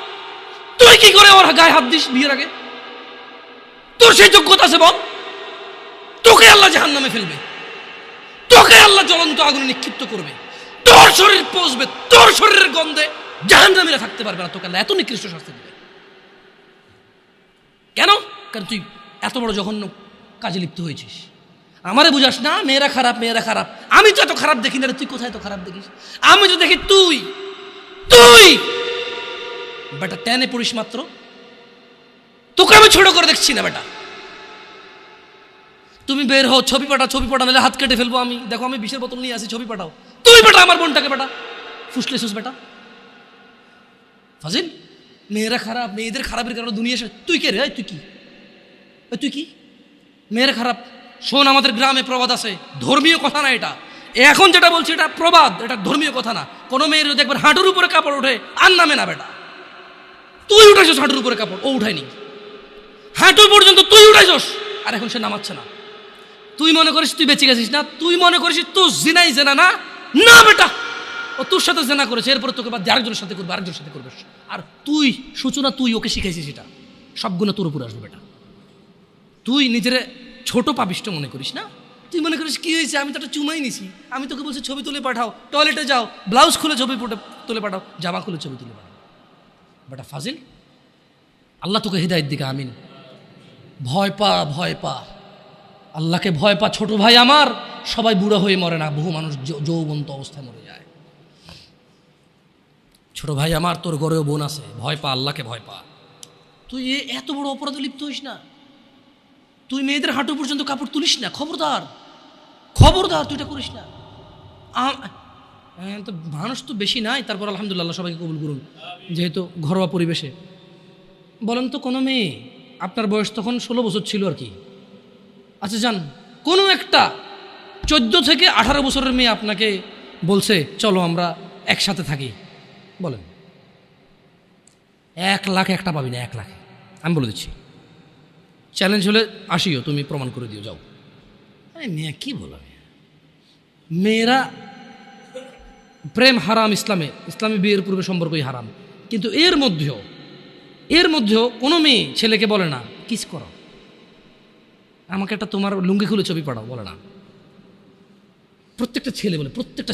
তুই কি করে ওর গায়ে হাত দিস বিয়ের আগে? তোর সেই যোগ্যতা আছে বল? তোকে আল্লাহ জাহান্নামে ফেলবে, তোকে আল্লাহ জ্বলন্ত আগুনে নিক্ষিপ্ত করবে, তোর শরীর পচবে, তোর শরীরের গন্ধে জাহান্নামীরা থাকতে পারবে না। তোকে আল্লাহ এত নিকৃষ্ট শাস্তি দেবে কেন? কারণ তুই এত বড় জঘন্য কাজে লিপ্ত হয়েছিস। আমারে বুঝাস না মেয়েরা খারাপ, মেয়েরা খারাপ। আমি তো এত খারাপ দেখি না রে, তুই কোথায় তো খারাপ দেখিস? আমি তো দেখি তুই বেটা টেনে পড়িস মাত্র। তোকে আমি ছোট করে দেখছি না বেটা। তুমি বের হও, ছবি পাঠাও, নাহলে হাত কেটে ফেলবো আমি। দেখো আমি বিষের বোতল নিয়ে আসি, ছবি পাঠাও। তুই বেটা আমার বোনটাকে বেটা ফুসলেছিস বেটা। ফাজিল, মেয়েরা খারাপ, মেয়েদের খারাপের কারণে দুনিয়া। তুই কে রে? তুই কি মেয়েরা খারাপ? শোন, আমাদের গ্রামে প্রবাদ আছে, ধর্মীয় কথা না এটা। এখন যেটা বলছি এটা প্রবাদ, এটা ধর্মীয় কথা না। কোনো মেয়ের যদি একবার হাঁটুর উপরে কাপড় ওঠে আর নামে না বেটা। তুই উঠাইছস হাঁটুর উপরে কাপড়, ও উঠায়নি। হাঁটু পর্যন্ত তুই উঠাইছস, আর এখন সে নামাচ্ছে না। তুই মনে করিস তুই বেঁচে গেছিস না? তুই মনে করিস তোর জিনাই জেনা না? না বেটা, ও তোর সাথে জেনা করেছে, এরপরে তোকে বাদ আরেকজনের সাথে করবে, আরেকজনের সাথে করবে। আর তুই সূচনা, তুই ওকে শিখাইছিস, এটা সবগুলো তোর উপরে আসবে বেটা। তুই নিজের ছোট পাপিষ্ট মনে করিস না? তুই মনে করিস কি হয়েছে, আমি তো একটা চুমাই নিছি, আমি তোকে বলছি ছবি তুলে পাঠাও, টয়লেটে যাও, ব্লাউজ খুলে ছবি তুলে পাঠাও, জামা খুলে ছবি তুলে পাঠাও। বেটা ফাজিল, আল্লাহ তোকে হিদায়েত দিকে আমিন। ভয় পা, আল্লাহকে ভয় পা ছোট ভাই আমার। সবাই বুড়ো হয়ে মরে না, বহু মানুষ যৌবন্ত অবস্থায় মরে যায়। ছোট ভাই আমার, তোর ঘরেও বোন আছে, ভয় পা, আল্লাহকে ভয় পা। তুই এত বড় অপরাধে লিপ্ত হইস না। তুই মেয়েদের হাঁটু পর্যন্ত কাপড় তুলিস না, খবরদার, তুই এটা করিস না। হ্যাঁ, তো মানুষ তো বেশি নাই, তারপর আলহামদুলিল্লাহ সবাইকে কবুল করুন, যেহেতু ঘরোয়া পরিবেশে। বলেন তো কোনো মেয়ে, আপনার বয়স তখন 16 বছর ছিল আর কি, আচ্ছা যান, কোনো একটা 14 থেকে 18 বছরের মেয়ে আপনাকে বলছে চলো আমরা একসাথে থাকি, বলেন 1 লাখ একটা পাবি না, 1 লাখ। আমি বলে দিচ্ছি, চ্যালেঞ্জ হলে আসিও, তুমি প্রমাণ করে দিও, যাও। আরে মেয়ে কি বলো, মেয়েরা প্রেম হারাম ইসলামে, ইসলামী বিয়ের পূর্বে সম্পর্কই হারাম, কিন্তু এর মধ্যেও কোনো মেয়ে ছেলেকে বলে না কিস করো, আমাকে একটা তোমার লুঙ্গি খুলে ছবি পাঠাও, বলে না। প্রত্যেকটা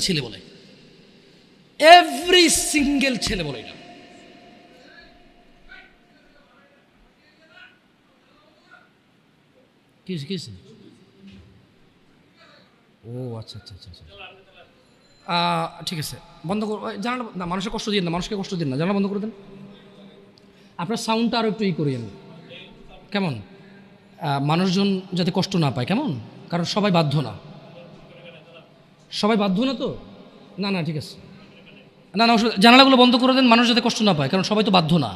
ছেলে বলে, এভরি সিঙ্গেল ছেলে বলে এটা। কি ও আচ্ছা আচ্ছা আচ্ছা আচ্ছা, ঠিক আছে, বন্ধ কর, জানালা না, মানুষকে কষ্ট দিন না, জানালা বন্ধ করে দেন। আপনার সাউন্ডটা আরও একটু করিয়েন, কেমন, মানুষজন যাতে কষ্ট না পায়, কেমন, কারণ সবাই বাধ্য না তো, না ঠিক আছে, না জানালাগুলো বন্ধ করে দেন, মানুষ যাতে কষ্ট না পায়, কারণ সবাই তো বাধ্য না।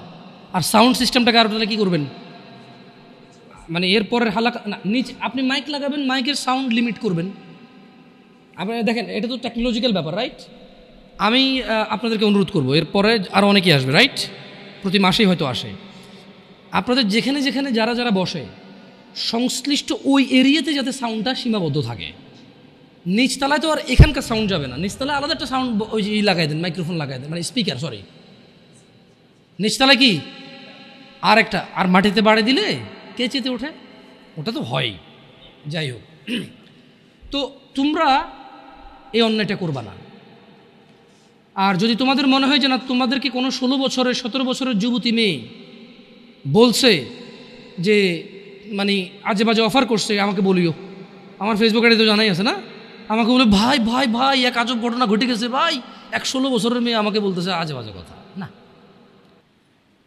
আর সাউন্ড সিস্টেমটাকে আর তাহলে কী করবেন, মানে এরপরের হালাকা না, নিচে আপনি মাইক লাগাবেন, মাইকের সাউন্ড লিমিট করবেন। আপনি দেখেন, এটা তো টেকনোলজিক্যাল ব্যাপার, রাইট? আমি আপনাদেরকে অনুরোধ করবো, এরপরে আরও অনেকেই আসবে, রাইট? প্রতি মাসেই হয়তো আসে। আপনাদের যেখানে যারা বসে, সংশ্লিষ্ট ওই এরিয়াতে যাতে সাউন্ডটা সীমাবদ্ধ থাকে। নিচতলায় তো আর এখানকার সাউন্ড যাবে না, নিচতলায় আলাদা একটা সাউন্ড ওই যে লাগাই দেন, মাইক্রোফোন লাগাই দেন, মানে স্পিকার, সরি, নিচতলায় কি আর একটা, আর মাটিতে বাড়ি দিলে কে চেতে ওঠে, ওটা তো হয়। যাই হোক, তো তোমরা এই অন্যায়টা করবা না। আর যদি তোমাদের মনে হয় যে না, তোমাদেরকে কোনো 16 বছরের 17 বছরের যুবতী মেয়ে বলছে যে মানে আজে বাজে অফার করছে, আমাকে বলিও, আমার ফেসবুক আইডি তো জানাই আছে না, আমাকে বলে ভাই ভাই ভাই এক আজব ঘটনা ঘটে গেছে ভাই, 16 বছরের মেয়ে আমাকে বলতেছে আজে বাজে কথা। না,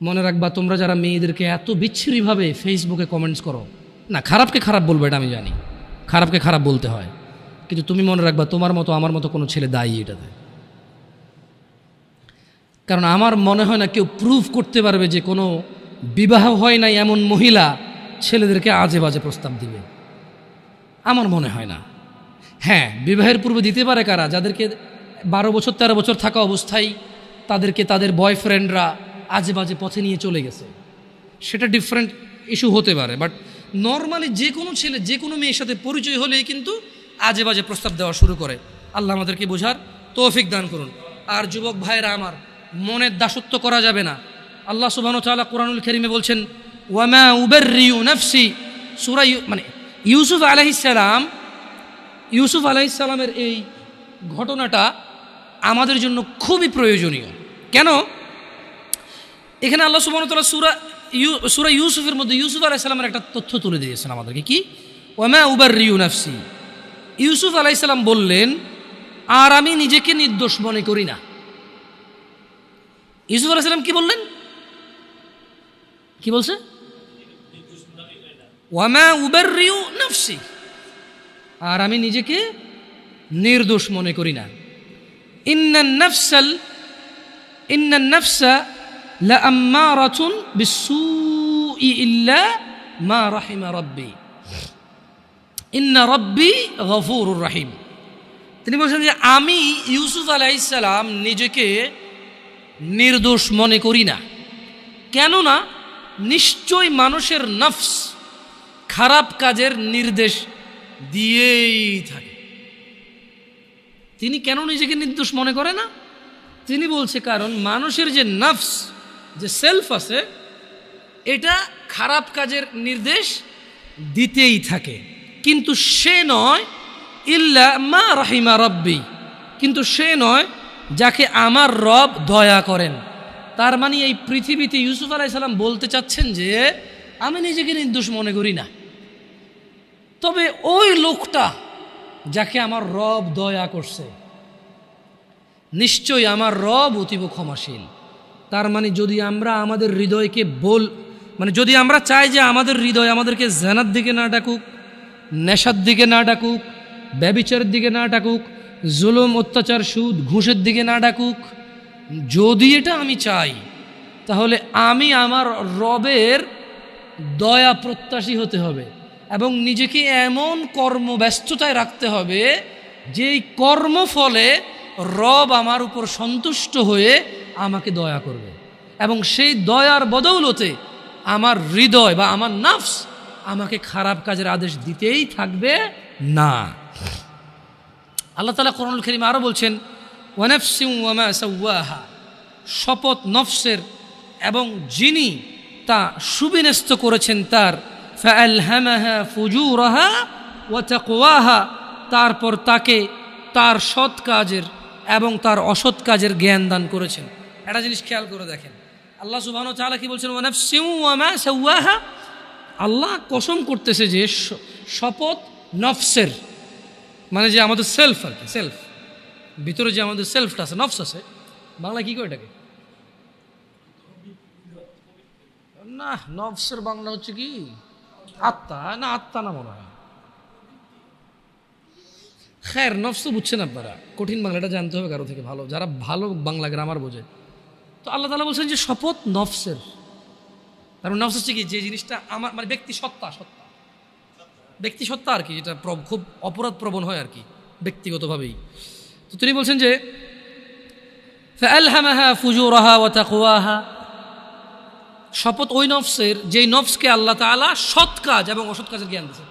মনে রাখবা, তোমরা যারা মেয়েদেরকে এত বিচ্ছিরিভাবে ফেসবুকে কমেন্টস করো, না খারাপকে খারাপ বলবো, এটা আমি জানি, খারাপকে খারাপ বলতে হয়, কিন্তু তুমি মনে রাখবা, তোমার মতো আমার মতো কোনো ছেলে দায়ী এটাতে। কারণ আমার মনে হয় না কেউ প্রুভ করতে পারবে যে কোনো বিবাহ হয় নাই এমন মহিলা ছেলেদেরকে আজে বাজে প্রস্তাব দিবে, আমার মনে হয় না। হ্যাঁ, বিবাহের পূর্বে দিতে পারে কারা, যাদেরকে 12 বছর 13 বছর থাকা অবস্থায় তাদেরকে তাদের বয়ফ্রেন্ডরা আজে বাজে পথে নিয়ে চলে গেছে, সেটা ডিফারেন্ট ইস্যু হতে পারে। বাট নর্মালি যে কোনো ছেলে যে কোনো মেয়ের সাথে পরিচয় হলেই কিন্তু আজে বাজে প্রস্তাব দেওয়া শুরু করে। আল্লাহ আমাদেরকে বোঝার তৌফিক দান করুন। আর যুবক ভাইরা আমার, মনের দাসত্ব করা যাবে না। আল্লাহ সুবহানাহু ওয়া তাআলা কোরআনুল কারীমে বলছেন, ওয়ামা উবাররিউ নাফসি, সূরা মানে ইউসুফ আলাইহিস সালামের এই ঘটনাটা আমাদের জন্য খুবই প্রয়োজনীয়। কেন? এখানে আল্লাহ সুবহানাহু ওয়া তাআলা সূরা ইউসুফের মধ্যে ইউসুফ আলাইহিস সালামের একটা তথ্য তুলে দিয়েছেন আমাদেরকে। কি? ওয়ামা উবাররিউ নাফসি, ইউসুফ আলাইহিস সালাম বললেন, আর আমি নিজেকে নির্দোষ মনে করি না। ইউসুফ আলাইহিস সালাম কি বললেন? কি বলছে? ওয়ামা উবাররিউ নাফসি, আর আমি নিজেকে নির্দোষ মনে করি না। ইন্নান নাফসা লাআম্মারাতুন বিসসুই ইল্লা মা রাহিমা রাব্বি ইন্না রাব্বি গফুরুর রহিম। তিনি বলছেন যে আমি ইউসুফ আলাইহিস সালাম নিজেকে নির্দোষ মনে করি না, কেননা নিশ্চয় মানুষের নফস খারাপ কাজের নির্দেশ দিয়েই থাকে। তিনি কেন নিজেকে নির্দোষ মনে করে না? তিনি বলছে কারণ মানুষের যে নফস, যে সেলফ আছে, এটা খারাপ কাজের নির্দেশ দিতেই থাকে, কিন্তু সে নয় ইল্লা মা রাহিমা রব্বি, কিন্তু সে নয় যাকে আমার রব দয়া করেন। তার মানে এই পৃথিবীতে ইউসুফ আলাইহিস সালাম বলতে চাচ্ছেন যে আমি নিজেকে নির্দোষ মনে করি না, তবে ওই লোকটা যাকে আমার রব দয়া করছে, নিশ্চয়ই আমার রব অতীব ক্ষমাশীল। তার মানে যদি আমরা আমাদের হৃদয়কে যদি আমরা চাই যে আমাদের হৃদয় আমাদেরকে জেনার দিকে না ডাকুক, নেশার দিকে না ডাকুক, ব্যভিচারের দিকে না ডাকুক, জুলুম, অত্যাচার, সুদ, ঘুষের দিকে না ডাকুক। যদি এটা আমি চাই, তাহলে আমি আমার রবের দয়া প্রত্যাশী হতে হবে এবং নিজেকে এমন কর্মব্যস্ততায় রাখতে হবে যেই কর্মফলে রব আমার উপর সন্তুষ্ট হয়ে আমাকে দয়া করবে এবং সেই দয়ার বদৌলতে আমার হৃদয় বা আমার নফস আমাকে খারাপ কাজের আদেশ দিতেই থাকবে না। আল্লাহ তাআলা কোরআনুল কারীমে আরও বলছেন, ওয়ানাফসিন ওয়ামা সাওয়াহা, শপথ নফসের এবং যিনি তা সুবিন্যস্ত করেছেন তার, ফাআলহামাহা ফুজুরাহা ওয়া তাকওয়াহা, তারপর তাকে তার সৎ কাজের এবং তার অসৎ কাজের জ্ঞান দান করেছেন। একটা জিনিস খেয়াল করে দেখেন, আল্লাহ সুবহানাহু ওয়া তাআলা কি বলছেন, ওয়ানাফসিন ওয়ামা সাওয়াহা। আল্লাহ কসম করতেছে যে শপথ নফসের, মানে যে আমাদের সেলফ আর কি, সেলফ ভিতরে যে আমাদের সেলফটা আছে, নফস আছে, বাংলা কি করে এটাকে? না, নফসের বাংলা হচ্ছে কি আত্মা, না আত্মা না মনে হয়। খের, নফস তো বুঝছেন আপনারা, কঠিন বাংলাটা জানতে হবে কারো থেকে ভালো, যারা ভালো বাংলা গ্রামার বোঝে। তো আল্লাহ তাআলা বলছেন যে শপথ নফসের, তার নফস হচ্ছে কি যে জিনিসটা আমার মানে ব্যক্তি সত্তা, ব্যক্তি সত্তা আর কি, যেটা খুব অপরাধ প্রবণ হয় আর কি ব্যক্তিগতভাবেই। তো তিনি বলছেন যে ফাআলহামাহা ফুজুরাহা ওয়া তাকওয়াহা, শপথ ওই নফসের যেই নফসকে আল্লাহ তাআলা সৎ কাজ এবং অসৎ কাজের জ্ঞান দিয়েছেন।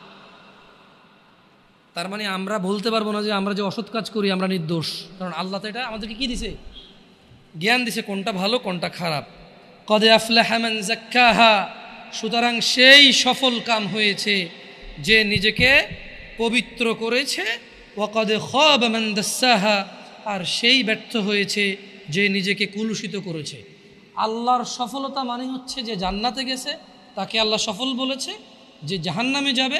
তার মানে আমরা বলতে পারবো না যে আমরা যে অসৎ কাজ করি আমরা নির্দোষ, কারণ আল্লাহ তো এটা আমাদেরকে কি দিছে? জ্ঞান দিছে কোনটা ভালো কোনটা খারাপ। কদ আফলাহা মান যাক্কাহা, সুতরাং সেই সফল কাম হয়েছে যে নিজেকে পবিত্র করেছে। ওয়া কদ খাবা মান দাসসাহা, আর সেই ব্যর্থ হয়েছে যে নিজেকে কুলুষিত করেছে। আল্লাহর সফলতা মানে হচ্ছে যে জান্নাতে গেছে তাকে আল্লাহ সফল বলেছে, যে জাহান্নামে যাবে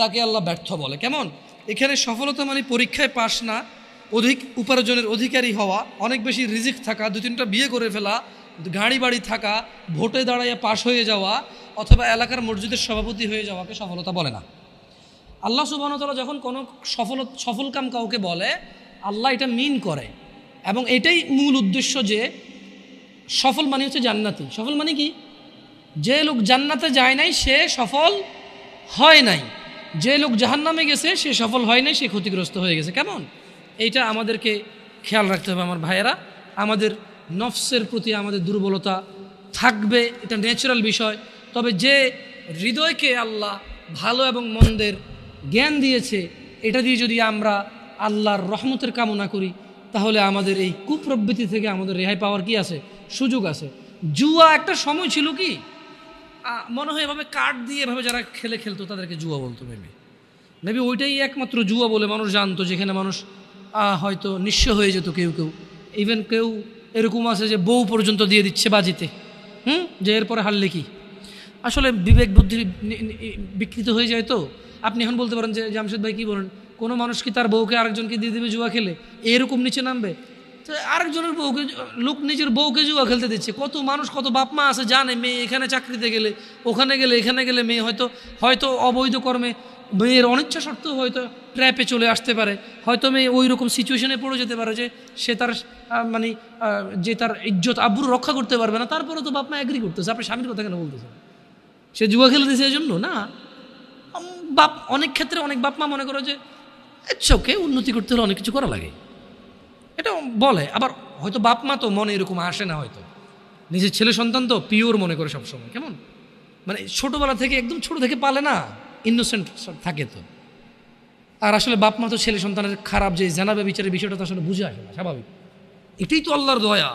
তাকে আল্লাহ ব্যর্থ বলে। কেমন? এখানে সফলতা মানে পরীক্ষায় পাস না, অধিক উপার্জনের অধিকারী হওয়া, অনেক বেশি রিজিক থাকা, 2-3টা বিয়ে করে ফেলা, গাড়ি বাড়ি থাকা, ভোটে দাঁড়াইয়া পাশ হয়ে যাওয়া, অথবা এলাকার মসজিদের সভাপতি হয়ে যাওয়াকে সফলতা বলে না। আল্লাহ সুবহানাহু ওয়া তাআলা যখন কোনো সফল কাম কাউকে বলে, আল্লাহ এটা মিন করে এবং এটাই মূল উদ্দেশ্য যে সফল মানে হচ্ছে জান্নাতি। সফল মানে কি? যে লোক জান্নাতে যায় নাই সে সফল হয় নাই, যে লোক জাহান্নামে গেছে সে সফল হয় নাই, সে ক্ষতিগ্রস্ত হয়ে গেছে। কেমন? এইটা আমাদেরকে খেয়াল রাখতে হবে আমার ভাইয়েরা। আমাদের নফসের প্রতি আমাদের দুর্বলতা থাকবে, এটা ন্যাচারাল বিষয়। তবে যে হৃদয়কে আল্লাহ ভালো এবং মন্দের জ্ঞান দিয়েছে, এটা দিয়ে যদি আমরা আল্লাহর রহমতের কামনা করি, তাহলে আমাদের এই কুপ্রবৃত্তি থেকে আমাদের রেহাই পাওয়ার কি আছে? সুযোগ আছে। জুয়া একটা সময় ছিল কি মনে হয় এভাবে কার্ড দিয়ে এভাবে যারা খেলতো তাদেরকে জুয়া বলতো মেবি ওইটাই একমাত্র জুয়া বলে মানুষ জানতো, যেখানে মানুষ হয়তো নিঃস্ব হয়ে যেত। কেউ ইভেন কেউ এরকম আছে যে বউ পর্যন্ত দিয়ে দিচ্ছে বাজিতে, যে এরপরে হারলে কি। আসলে বিবেক বুদ্ধি বিকৃত হয়ে যায়। তো আপনি এখন বলতে পারেন যে জামশেদ ভাই কী বলেন, কোনো মানুষ কি তার বউকে আরেকজনকে দিয়ে দেবে জুয়া খেলে? এরকম নিচে নামবে? তো আরেকজনের বউকে, লোক নিজের বউকে জুয়া খেলতে দিচ্ছে। কত মানুষ, কত বাপ মা আছে জানে মেয়ে এখানে চাকরিতে গেলে, ওখানে গেলে, এখানে গেলে মেয়ে হয়তো অবৈধ কর্মে, মেয়ের অনিচ্ছা সত্ত্বেও হয়তো ট্র্যাপে চলে আসতে পারে, হয়তো মেয়ে ওই রকম সিচুয়েশনে পড়ে যেতে পারে যে সে তার মানে যে তার ইজ্জত আব্রু রক্ষা করতে পারবে না। তারপরে তো বাপ মা এগ্রি করতেছে। আপনি স্বামীর কথা কেন বলতেছেন? সে জুয়া খেলে দিয়েছে এই জন্য না। অনেক ক্ষেত্রে অনেক বাপ মা মনে করে যে ওকে উন্নতি করতে হলে অনেক কিছু করা লাগে, এটা বলে। আবার হয়তো বাপ মা তো মনে এরকম আসে না, হয়তো নিজের ছেলে সন্তান তো পিওর মনে করে সবসময়। কেমন মানে ছোটোবেলা থেকে একদম ছোটো থেকে পালে না, ইনোসেন্ট থাকে তো। আর আসলে বাপ মা তো ছেলে সন্তানের খারাপ যে জানাবে বিচারের বিষয়টা তো আসলে বুঝে আসে না, স্বাভাবিক। এটাই তো আল্লাহর দয়া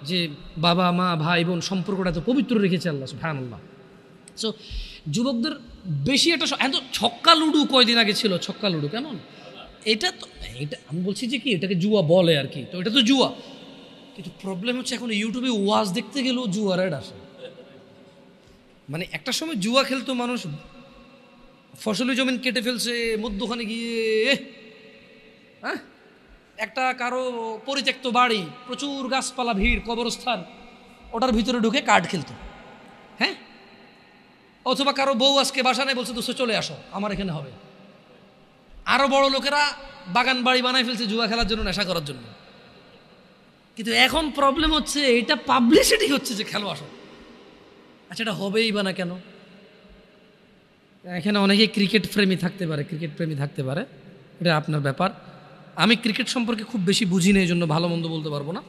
যে বাবা মা ভাই বোন সম্পর্কটা তো পবিত্র রেখেছে আল্লাহ সুবহানাল্লাহ। সো যুবকদের বেশি একটা ছক্কা লুডু কয়দিন আগে ছিল, ছক্কা লুডু কেমন? এটা আমি বলছি যে কি এটাকে জুয়া বলে আর কি, তো এটা তো জুয়া। কিন্তু প্রবলেম হচ্ছে এখন ইউটিউবে ওয়াজ দেখতে গেলেও জুয়ার অ্যাড আসে। মানে একটা সময় জুয়া খেলতো মানুষ, ফসলি জমিন কেটে ফেলছে মধ্যখানে গিয়ে, হ্যাঁ, একটা কারো পরিত্যক্ত বাড়ি, প্রচুর গাছপালা, ভিড়, কবরস্থান, ওটার ভিতরে ঢুকে কার্ড খেলতো। হ্যাঁ, অথবা কারো বউ আজকে বাসা নেই, বলছে দোস্ত চলে আসো আমার এখানে হবে। আরো বড় লোকেরা বাগান বাড়ি বানাই ফেলছে জুয়া খেলার জন্য, নেশা করার জন্য। কিন্তু এখন প্রবলেম হচ্ছে এটা পাবলিসিটি হচ্ছে যে খেলো আসো। আচ্ছা, এটা হবেই বা না কেন? এখানে অনেকে ক্রিকেট প্রেমী থাকতে পারে, এটা আপনার ব্যাপার। আমি ক্রিকেট সম্পর্কে খুব বেশি বুঝি না, এই জন্য ভালো মন্দ বলতে পারবো না।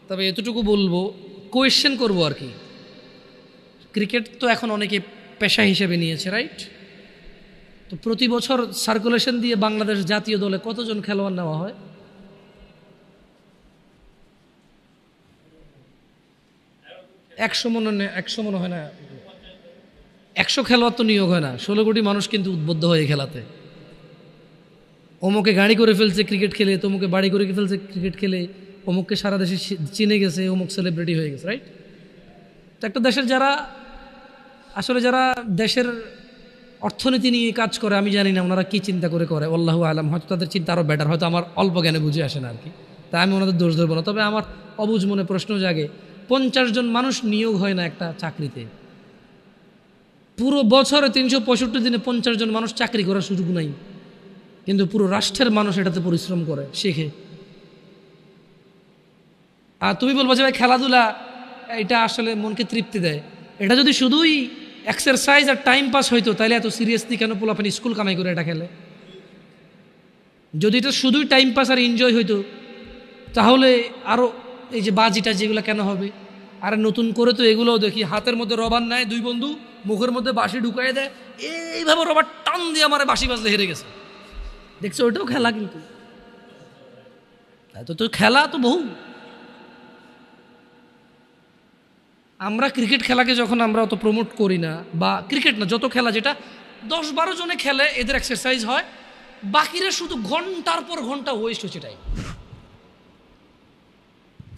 তবে এতটুকু বলবো, কোয়েশ্চেন করবো আর কি। ক্রিকেট তো এখন অনেকে পেশা হিসেবে নিয়েছে, রাইট? তো প্রতি বছর সার্কুলেশন দিয়ে বাংলাদেশ জাতীয় দলে কতজন খেলোয়াড় নেওয়া হয়? 100 মনে হয় না। 100 খেলোয়াড় তো নিয়োগ হয় না। 16 কোটি মানুষ কিন্তু উদ্বুদ্ধ হয়ে খেলাতে। অমুকে গাড়ি করে ফেলছে ক্রিকেট খেলে, তমুকে বাড়ি করে ফেলছে ক্রিকেট খেলে, অমুককে সারা দেশে চিনে গেছে, অমুক সেলিব্রিটি হয়ে গেছে, রাইট? তো একটা দেশের যারা দেশের অর্থনীতি নিয়ে কাজ করে, আমি জানি না ওনারা কি চিন্তা করে আল্লাহু আলাম, হয়তো তাদের চিন্তা আরও বেটার, হয়তো আমার অল্প জ্ঞানে বুঝে আসে না আর কি। তাই আমি ওনাদের দোষ ধরবো না। তবে আমার অবুঝ মনে প্রশ্ন জাগে, 50 জন মানুষ নিয়োগ হয় না একটা চাকরিতে। পুরো বছরে 365 দিনে 50 জন মানুষ চাকরি করার সুযোগ নাই, কিন্তু পুরো রাষ্ট্রের মানুষ এটাতে পরিশ্রম করে, শেখে। আর তুমি বলবো যে ভাই খেলাধুলা এটা আসলে মনকে তৃপ্তি দেয়। এটা যদি শুধুই এক্সারসাইজ আর টাইম পাস হইতো, তাহলে এত সিরিয়াসলি কেন পোলাপানি স্কুল কামাই করে এটা খেলে? যদি এটা শুধুই টাইম পাস আর এনজয় হইতো, তাহলে আরও এই যে বাজিটা যেগুলো কেন হবে? আর নতুন করে তো এগুলোও দেখি, হাতের মধ্যে রবার নেয় দুই বন্ধু, মুখের মধ্যে বাঁশি ঢুকাই দেয়, এইভাবে রবার টান দিয়ে আমার বাঁশি বাজলে হেরে গেছে। দেখছো, ওইটাও খেলা। কিন্তু তো খেলা তো বহু। আমরা ক্রিকেট খেলাকে যখন আমরা অত প্রমোট করি না, বা ক্রিকেট না, যত খেলা যেটা 10-12 জনে খেলে, এদের এক্সারসাইজ হয়, বাকিরা শুধু ঘন্টার পর ঘন্টা ওয়েস্ট হচ্ছে টাইম।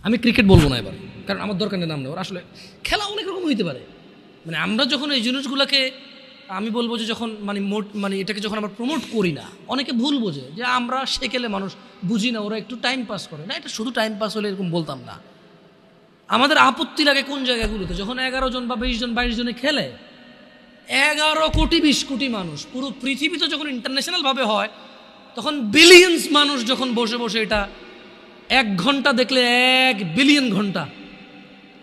আমি ক্রিকেট বলবো না এবার, কারণ আমার দরকার নেই নাম নেওয়ার। আসলে খেলা অনেক রকম হইতে পারে। মানে আমরা যখন এই জিনিসগুলোকে, আমি বলবো যে যখন এটাকে যখন আমরা প্রমোট করি না, অনেকে ভুল বোঝে যে আমরা সেকেলে মানুষ বুঝি না, ওরা একটু টাইম পাস করে না। এটা শুধু টাইম পাস হলে এরকম বলতাম না। আমাদের আপত্তি লাগে কোন জায়গাগুলোতে, যখন 11 জন বা 20 জন 22 জনে খেলে, 11 কোটি 20 কোটি মানুষ পুরো পৃথিবীতে যখন ইন্টারন্যাশনাল ভাবে হয়, তখন বিলিয়ন্স মানুষ যখন বসে বসে এটা 1 ঘন্টা দেখলে 1 বিলিয়ন ঘন্টা,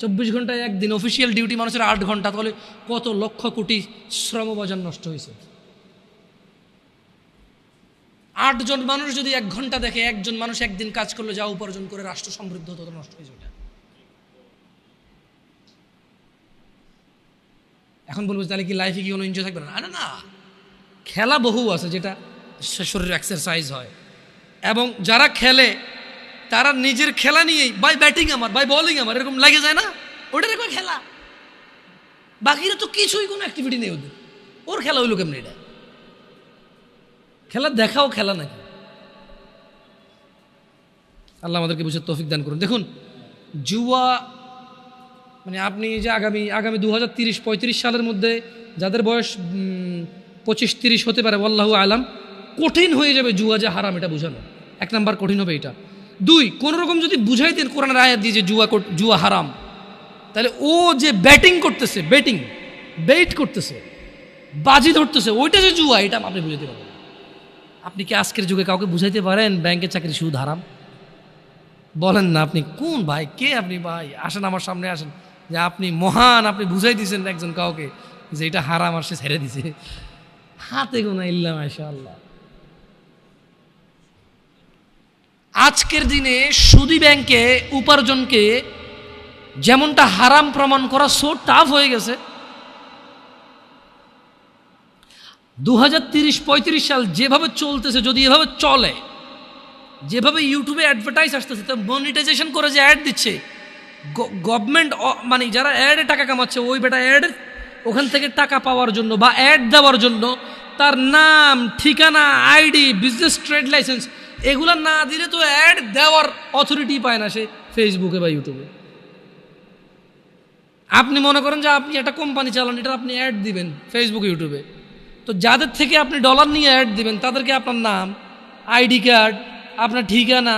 24 ঘন্টায় একদিন অফিসিয়াল ডিউটি মানুষের 8 ঘন্টা, তাহলে কত লক্ষ কোটি শ্রমবাজার নষ্ট হয়েছে। 8 জন মানুষ যদি 1 ঘন্টা দেখে, 1 জন মানুষ একদিন কাজ করলে যা উপার্জন করে রাষ্ট্র সমৃদ্ধ হতো, নষ্ট হয়েছে ওটা। এখন বলবো তাহলে কি লাইফে কি কোনো এনজয় থাকবে না? না, খেলা বহু আছে যেটা শরীরের এক্সারসাইজ হয়। এবং যারা খেলে তারা নিজের খেলা নিয়েই, বাই ব্যাটিং আমার, বাই বোলিং আমার, এরকম লাগে যায় না, ওটার একটা খেলা। বাকিরা তো কিছুই কোনো অ্যাক্টিভিটি নেই ওদের, ওর খেলা হইলো কেমনি? এটা খেলা দেখাও খেলা নাকি? আল্লাহ আমাদেরকে বুঝে তৌফিক দান করুন। দেখুন, জুয়া মানে আপনি যে আগামী 2030-35 সালের মধ্যে যাদের বয়স 25-30 হতে পারে, আল্লাহু আলাম, কঠিন হয়ে যাবে জুয়া যে হারাম এটা বোঝানো। 1 নাম্বার কঠিন হবে এটা। 2, কোন রকম যদি বুঝাইতেন কোরআনের আয়াত দিয়ে যে জুয়া হারাম, তাহলে ও যে ব্যাটিং করতেছে, বেট করতেছে, বাজি ধরতেছে, ওইটা যে জুয়া, এটা আপনি বুঝাইতে পারবেন। আপনি কি আজকের যুগে কাউকে বুঝাইতে পারেন ব্যাংকের চাকরি সুদ হারাম? বলেন না। আপনি কোন ভাই, কে আপনি? ভাই আসেন আমার সামনে, আসেন, যে আপনি মহান, আপনি বুঝাই দিয়েছেন একজন কাউকে যে এটা হারাম, আর সে ছেড়ে দিছে। হাতে গোনা ইল্লা মাশাআল্লাহ। আজকের দিনে সুদী ব্যাংকে উপার্জনকে যেমনটা হারাম প্রমাণ করা সো টাফ হয়ে গেছে, 2030-35 সাল যেভাবে চলতেছে, যদি এভাবে চলে, যেভাবে ইউটিউবে অ্যাডভার্টাইজ আসতেছে, তো মনিটাইজেশন করে যে অ্যাড দিচ্ছে গভর্নমেন্ট, মানে যারা অ্যাডে টাকা কামাচ্ছে, ওই বেটা অ্যাড ওখান থেকে টাকা পাওয়ার জন্য বা অ্যাড দেওয়ার জন্য তার নাম, ঠিকানা, আইডি, বিজনেস ট্রেড লাইসেন্স এগুলো না দিলে তো অ্যাড দেওয়ার অথরিটি পায় না সে ফেসবুকে বা ইউটিউবে। আপনি মনে করেন যে আপনি একটা কোম্পানি চালান, এটা আপনি অ্যাড দিবেন ফেসবুক ইউটিউবে, তো যাদের থেকে আপনি ডলার নিয়ে অ্যাড দিবেন তাদেরকে আপনার নাম, আইডি কার্ড, আপনার ঠিকানা,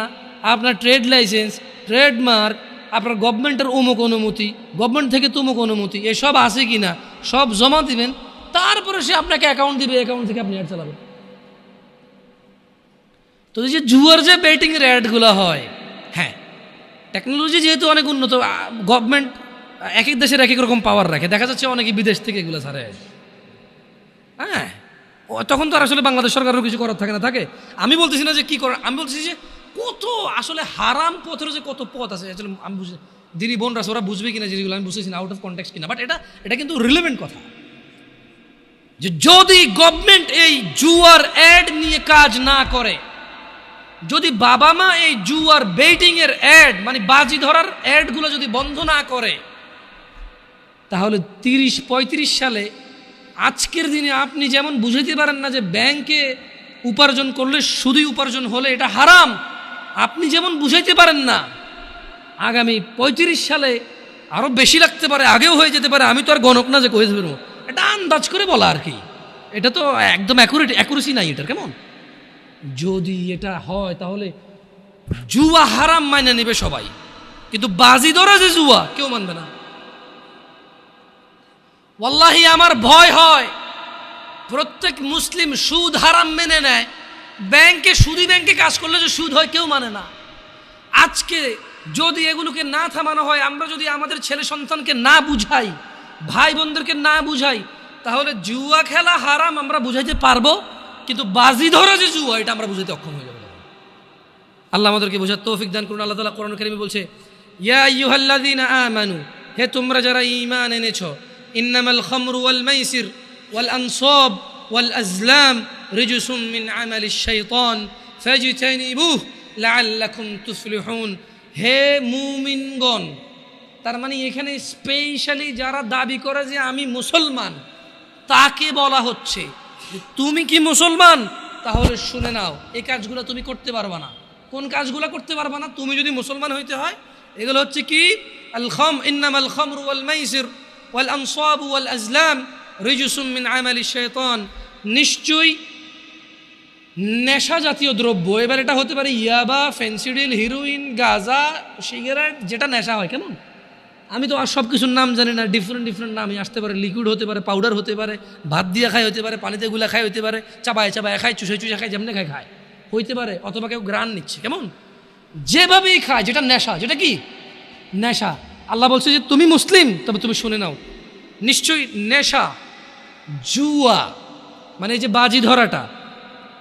আপনার ট্রেড লাইসেন্স, ট্রেডমার্ক, আপনার গভর্নমেন্টের অমুক অনুমতি, গভর্নমেন্ট থেকে তমুক অনুমতি, এসব আছে কি না সব জমা দিবেন, তারপরে সে আপনাকে অ্যাকাউন্ট দিবে, অ্যাকাউন্ট থেকে আপনি অ্যাড চালাবেন। তো এই যে জুয়ার যে বেটিংয়ের অ্যাডগুলো হয়, হ্যাঁ টেকনোলজি যেহেতু অনেক উন্নত, গভর্নমেন্ট এক এক দেশের এক এক রকম পাওয়ার রাখে, দেখা যাচ্ছে অনেকে বিদেশ থেকে এগুলো ছাড়ে। হ্যাঁ তখন তো আর আসলে বাংলাদেশ সরকারেরও কিছু করার থাকে না, থাকে। আমি বলতেছি না যে কী করার, আমি বলতেছি যে কত আসলে হারাম পথের যে কত পথ আছে আসলে আমি বুঝি দিনী বোন রাস ওরা বুঝবে কিনা যেগুলো আমি বুঝতেছি না, আউট অফ কনটেক্সট কিনা, বাট এটা কিন্তু রিলেভেন্ট কথা যে যদি গভর্নমেন্ট এই জুয়ার অ্যাড নিয়ে কাজ না করে, যদি বাবা মা এই জুয়ার বেটিং এর অ্যাড মানে বাজি ধরার অ্যাডগুলো যদি বন্ধ না করে, তাহলে 30-35 সালে আজকের দিনে আপনি যেমন বুঝাইতে পারেন না যে ব্যাংকে উপার্জন করলে শুধুই উপার্জন হলে এটা হারাম, আপনি যেমন বুঝাইতে পারেন না আগামী 35 সালে আরো বেশি লাগতে পারে, আগেও হয়ে যেতে পারে, আমি তো আর গণক না যে কয়ে দেবো, এটা আন্দাজ করে বলা আর কি, এটা তো একদম অ্যাকুরেসি নাই এটার। কেমন যদি এটা হয় তাহলে জুয়া হারাম মাইনে নেবে সবাই, কিন্তু বাজি ধরা যে জুয়া কেউ মানবে না। ওয়াল্লাহি আমার ভয় হয় প্রত্যেক মুসলিম সুদ হারাম মেনে নেয়, সুদী ব্যাংকে কাজ করলে যে সুদ হয় কেউ মানে না। আজকে যদি এগুলোকে না থামানো হয়, আমরা যদি আমাদের ছেলে সন্তানকে না বুঝাই, ভাই বোনদেরকে না বুঝাই, তাহলে জুয়া খেলা হারাম আমরা বুঝাইতে পারবো, কিন্তু বাজি ধরা যে জুয়া এটা আমরা বুঝাইতে অক্ষম হয়ে যাবো। আল্লাহ আমাদেরকে বোঝার তৌফিক দান করুন। আল্লাহ তাআলা কোরআন কারীমে বলছে, ইয়া আইয়ুহাল্লাযীনা আমানু, হে তোমরা যারা ঈমান এনেছো, ইন্নামাল খামরু ওয়াল মাইসির ওয়াল আনসাব ওয়াল আজলাম রিজসুম মিন আমালিশ শাইতান ফাজতানিবুহু লাআল্লাকুম তুফলিহুন। হে মুমিনগণ, তার মানে এখানে স্পেশালি যারা দাবি করে যে আমি মুসলমান তাকে বলা হচ্ছে তুমি কি মুসলমান, তাহলে শুনে নাও এই কাজগুলো তুমি করতে পারবা না। কোন কাজগুলো করতে পারবা না? তুমি যদি মুসলমান হইতে হয়, এগুলো হচ্ছে কি, ইন্নামাল খামরু ওয়াল মাইসির ওয়াল আনসাবু ওয়াল আজলাম রিজসুম মিন আমালিশ শাইতান, নিশ্চয়ই নেশা জাতীয় দ্রব্য, এবার এটা হতে পারে ইয়াবা, ফেন্সিডিল, হিরোইন, গাঁজা, সিগারেট, যেটা নেশা হয়। কেমন আমি তো আর সব কিছুর নাম জানি না, ডিফারেন্ট নামই আসতে পারে, লিকুইড হতে পারে, পাউডার হতে পারে, ভাত দিয়ে খায় হতে পারে, পানিতে গুলা খায় হতে পারে, চাবায় খায়, চুষে খায়, যেমনি খায় হইতে পারে, অথবা কেউ গ্রান নিচ্ছে। কেমন যেভাবেই খায়, যেটা নেশা, যেটা কি নেশা। আল্লাহ বলছে যে তুমি মুসলিম, তবে তুমি শুনে নাও, নিশ্চয়ই নেশা, জুয়া মানে এই যে বাজি ধরাটা,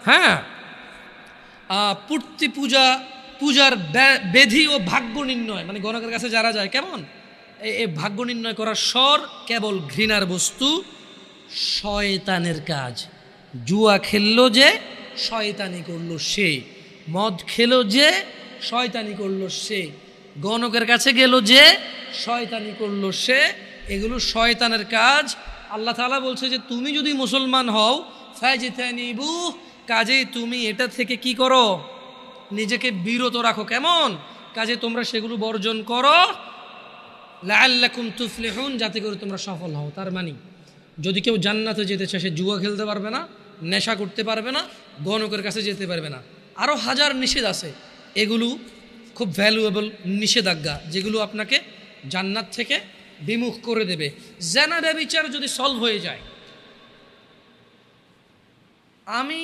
হ্যাঁ, পূর্তি পূজার বেধি ও ভাগ্য নির্ণয়, মানে গণকের কাছে যারা যায়, কেমন এই ভাগ্য নির্ণয় করার স্বর কেবল ঘৃণার বস্তু, শয়তানের কাজ। জুয়া খেললো যে শয়তানি করলো সে, মদ খেলো যে শয়তানি করলো সে, গণকের কাছে গেল যে শয়তানি করলো সে, এগুলো শয়তানের কাজ। আল্লাহ তাআলা বলছে যে তুমি যদি মুসলমান হও, ফাজতানিবু, কাজে তুমি এটা থেকে কি করো, নিজেকে বিরত রাখো। কেমন কাজে তোমরা সেগুলো বর্জন করো, লাআল্লাকুম তুফলিহুন, যাতে করে তোমরা সফল হও। তার মানে যদি কেউ জান্নাতে যেতে চায়, সে জুয়া খেলতে পারবে না, নেশা করতে পারবে না, গণকের কাছে যেতে পারবে না। আরও হাজার নিষেধ আছে, এগুলো খুব ভ্যালুয়েবল নিষেধাজ্ঞা, যেগুলো আপনাকে জান্নাত থেকে বিমুখ করে দেবে। জেনা ব্যভিচার যদি সলভ হয়ে যায়, আমি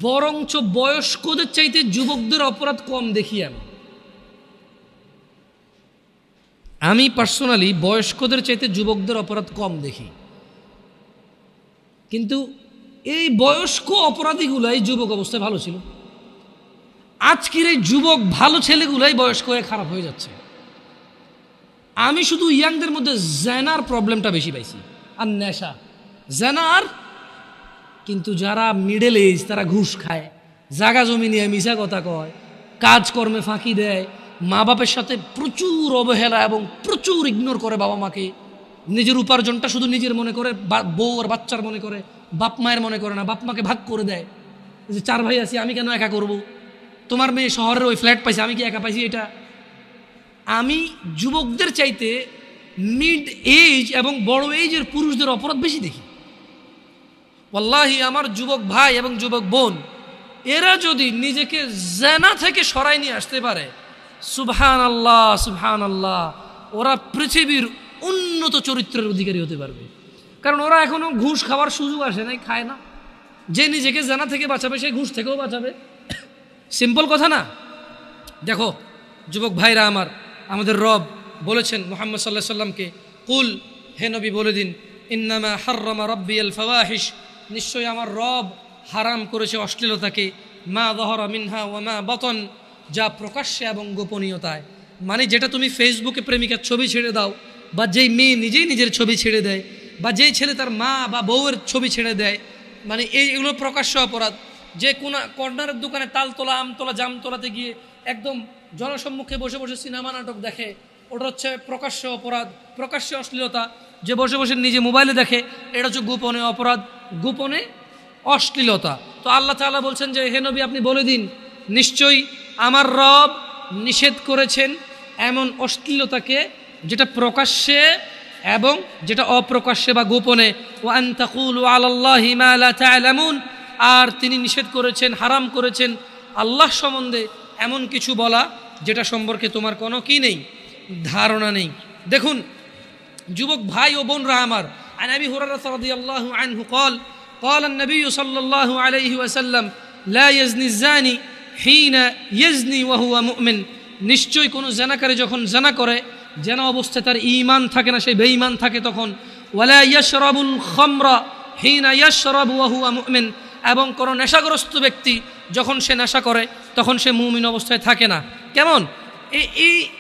বরঞ্চ বয়স্কদের চাইতে যুবকদের অপরাধ কম দেখি। আমি পার্সোনালি বয়স্কদের চাইতে যুবকদের অপরাধ কম দেখি, কিন্তু এই বয়স্ক অপরাধীগুলাই যুবক অবস্থায় ভালো ছিল। আজকের এই যুবক ভালো ছেলেগুলাই বয়স্ক হয়ে খারাপ হয়ে যাচ্ছে। আমি শুধু ইয়াংদের মধ্যে জেনার প্রবলেমটা বেশি পাইছি, আর নেশা জেনার। কিন্তু যারা মিডল এজ, তারা ঘুষ খায়, জাগা জমি নিয়ে মিশা কথা কয়, কাজকর্মে ফাঁকি দেয়, মা বাপের সাথে প্রচুর অবহেলা এবং প্রচুর ইগনোর করে বাবা মাকে, নিজের উপার্জনটা শুধু নিজের মনে করে, বউ আর বাচ্চার মনে করে, বাপ মায়ের মনে করে না, বাপ মাকে ভাগ করে দেয় যে 4 ভাই আছি, আমি কেন একা করব, তোমার মেয়ে শহরের ওই ফ্ল্যাট পাইছে, আমি কি একা পাইছি। এটা আমি যুবকদের চাইতে মিড এজ এবং বড় এজের পুরুষদের অপরাধ বেশি দেখি। ওয়াল্লাহি আমার যুবক ভাই এবং যুবক বোন, এরা যদি নিজেকে জেনা থেকে সরাই নিয়ে আসতে পারে, সুবহানাল্লাহ সুবহানাল্লাহ, ওরা পৃথিবীর উন্নত চরিত্রের অধিকারী হতে পারবে। কারণ ওরা এখনো ঘুষ খাওয়ার সুযোগ আসে নাই, খায় না। যে নিজেকে জেনা থেকে বাঁচাবে, সে ঘুষ থেকেও বাঁচাবে। সিম্পল কথা না? দেখো যুবক ভাইরা আমার, আমাদের রব বলেছেন মুহাম্মদ সাল্লাল্লাহু আলাইহি সাল্লামকে, কুল, হে নবী বলে দিন, ইন্নামা হাররামা রাব্বিয়াল ফাওয়াহিশ, নিশ্চয়ই আমার রব হারাম করেছে অশ্লীলতাকে, মা যাহারা মিনহা ওয়া মা বাতন, যা প্রকাশ্যে এবং গোপনীয়তায়। মানে যেটা তুমি ফেসবুকে প্রেমিকার ছবি ছেড়ে দাও, বা যেই মেয়ে নিজেই নিজের ছবি ছেড়ে দেয়, বা যেই ছেলে তার মা বা বউয়ের ছবি ছেড়ে দেয়, মানে এইগুলো প্রকাশ্য অপরাধ। যে কোন কর্নারের দোকানে তালতলা, আমতলা, জামতলাতে গিয়ে একদম জনসম্মুখে বসে বসে সিনেমা নাটক দেখে, ওটা হচ্ছে প্রকাশ্য অপরাধ, প্রকাশ্য অশ্লীলতা। যে বসে বসে নিজে মোবাইলে দেখে, এটা হচ্ছে গোপনে অপরাধ, গোপনে অশ্লীলতা। তো আল্লাহ তাআলা বলছেন যে হে নবী আপনি বলে দিন, নিশ্চয়ই আমার রব নিষেধ করেছেন এমন অশ্লীলতাকে যেটা প্রকাশ্যে এবং যেটা অপ্রকাশ্যে বা গোপনে। ওয়া আন তাকুলু আলাল্লাহি মা লা তা'লামুন, আর তিনি নিষেধ করেছেন, হারাম করেছেন আল্লাহ সম্বন্ধে এমন কিছু বলা যেটা সম্পর্কে তোমার কোনো কি নেই, ধারণা নেই। দেখুন যুবক ভাই ও বোনরা আমার, আন আবি হুরায়রা রাদিয়াল্লাহু আনহু قال قال النبي صلى الله عليه وسلم لا يزني الزاني حين يزني وهو مؤمن, নিশ্চয়ই কোনো জানাকারী যখন জানা করে, জানা অবস্থায় তার ঈমান থাকে না, সে বেঈমান থাকে তখন। ওয়ালা ইয়াশরাবুল খামরা হিনা ইয়াশরাবু ওয়া হুয়া মুমিন, এবং কোনো নেশাগ্রস্ত ব্যক্তি যখন সে নেশা করে তখন সে মুমিন অবস্থায় থাকে না। কেমন?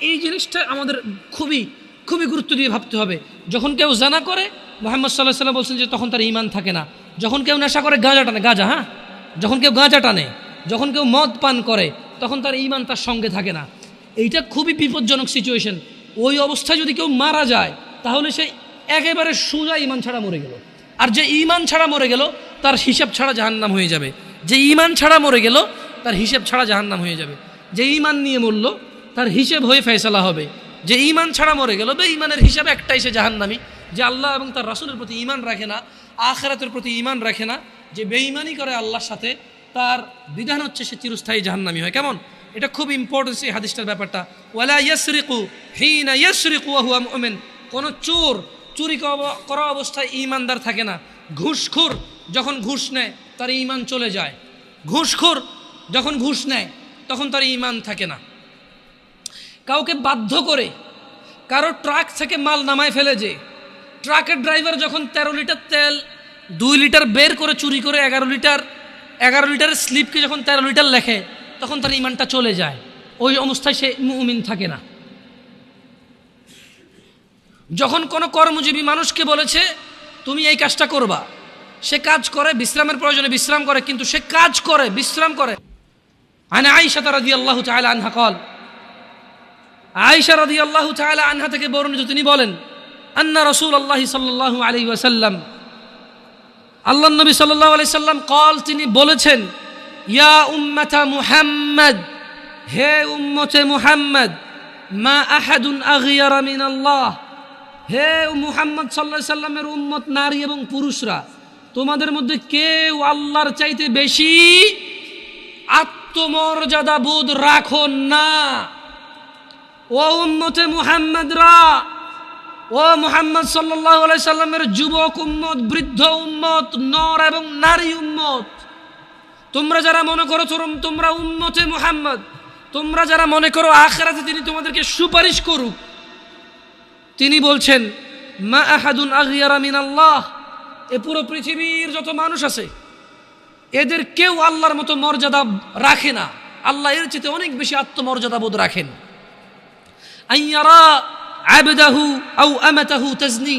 এই জিনিসটা আমাদের খুবই খুবই গুরুত্ব দিয়ে ভাবতে হবে। যখন কেউ জানা করে, মুহাম্মদ সাল্লাল্লাহু আলাইহি ওয়াসাল্লাম বলছেন যে তখন তার ঈমান থাকে না। যখন কেউ নেশা করে, গাঁজা টানে, গাঁজা, হ্যাঁ, যখন কেউ গাঁজা টানে, যখন কেউ মদ পান করে, তখন তার ঈমান তার সঙ্গে থাকে না। এইটা খুবই বিপজ্জনক সিচুয়েশন। ওই অবস্থায় যদি কেউ মারা যায় তাহলে সে একেবারে সোজা ঈমান ছাড়া মরে গেল। আর যে ঈমান ছাড়া মরে গেল তার হিসাব ছাড়া জাহান্নাম হয়ে যাবে। যে ঈমান ছাড়া মরে গেল তার হিসাব ছাড়া জাহান্নাম হয়ে যাবে। যে ঈমান নিয়ে মরল তার হিসেব হয়ে ফয়সালা হবে। যে ঈমান ছাড়া মরে গেল, বেঈমানের হিসাব একটাই, সে জাহান্নামী। যে আল্লাহ এবং তার রাসূলের প্রতি ঈমান রাখে না, আখিরাতের প্রতি ঈমান রাখে না, যে বেঈমানি করে আল্লাহর সাথে, তার বিধান হচ্ছে সে চিরস্থায়ী জাহান্নামী হয়। কেমন? এটা খুব ইম্পর্টেন্ট এই হাদিসটার ব্যাপারটা। ওয়ালা ইয়াসরিকু হিনা ইয়াসরিকু ওয়া হুয়া মুমিন, কোন চোর চুরি করা অবস্থায় ঈমানদার থাকে না। ঘুষখোর যখন ঘুষ নেয় তার ঈমান চলে যায়। ঘুষখোর যখন ঘুষ নেয় তখন তার ঈমান থাকে না। কাউকে বাধ্য করে কারো ট্রাক থেকে মাল নামায় ফেলে, যে ট্রাকের ড্রাইভার যখন 13 লিটার তেল 2 লিটার বের করে চুরি করে 11 লিটারের স্লিপকে যখন 13 লিটার লেখে, তখন তার ঈমানটা চলে যায়। ওই অবস্থায় সে মুমিন থাকে না। যখন কোনো কর্মজীবী মানুষকে বলেছে তুমি এই কাজটা করবা, সে কাজ করে, বিশ্রামের প্রয়োজনে বিশ্রাম করে, কিন্তু সে কাজ করে, বিশ্রাম করে। আন আয়েশা রাদিয়াল্লাহু তাআলা আনহা قال, আয়েশা রাদিয়াল্লাহু তাআলা আনহা থেকে বর্ণিত, তিনি বলেন, আন্না রাসূলুল্লাহ সাল্লাল্লাহু আলাইহি ওয়াসাল্লাম, আল্লাহর নবী সাল্লাল্লাহু আলাইহি সাল্লাম قال, তিনি বলেছেন, ইয়া উম্মাতা মুহাম্মদ, হে উম্মতে মুহাম্মদ, মা আহাদুন আগিয়ারা মিনাল্লাহ, হে মুহাম্মদ সাল্লাল্লাহু আলাইহি সাল্লামের উম্মত নারী এবং পুরুষরা, তোমাদের মধ্যে কেউ আল্লাহর চাইতে বেশি আত্মমর্যাদা বোধ রাখো না। ও উম্মতে মুহাম্মদরা, ও মুহাম্মদ সাল্লাল্লাহু আলাইহি সাল্লামের যুবক উম্মত, বৃদ্ধ উম্মত, নর এবং নারী উম্মত, তোমরা যারা মনে করো তোমরা উম্মতে মুহাম্মদ, তোমরা যারা মনে করো আখিরাতে তিনি তোমাদেরকে সুপারিশ করুক, তিনি বলছেন, মা আহাদুন আগিয়ারা মিনাল্লাহ, এ পুরো পৃথিবীর যত মানুষ আছে এদের কেউ আল্লাহর মতো মর্যাদা রাখে না। আল্লাহ এর চেয়ে অনেক বেশি আত্মমর্যাদা বোধ রাখেন। আইয়ারা আবদাহু আও আমাতাহু তাজনি,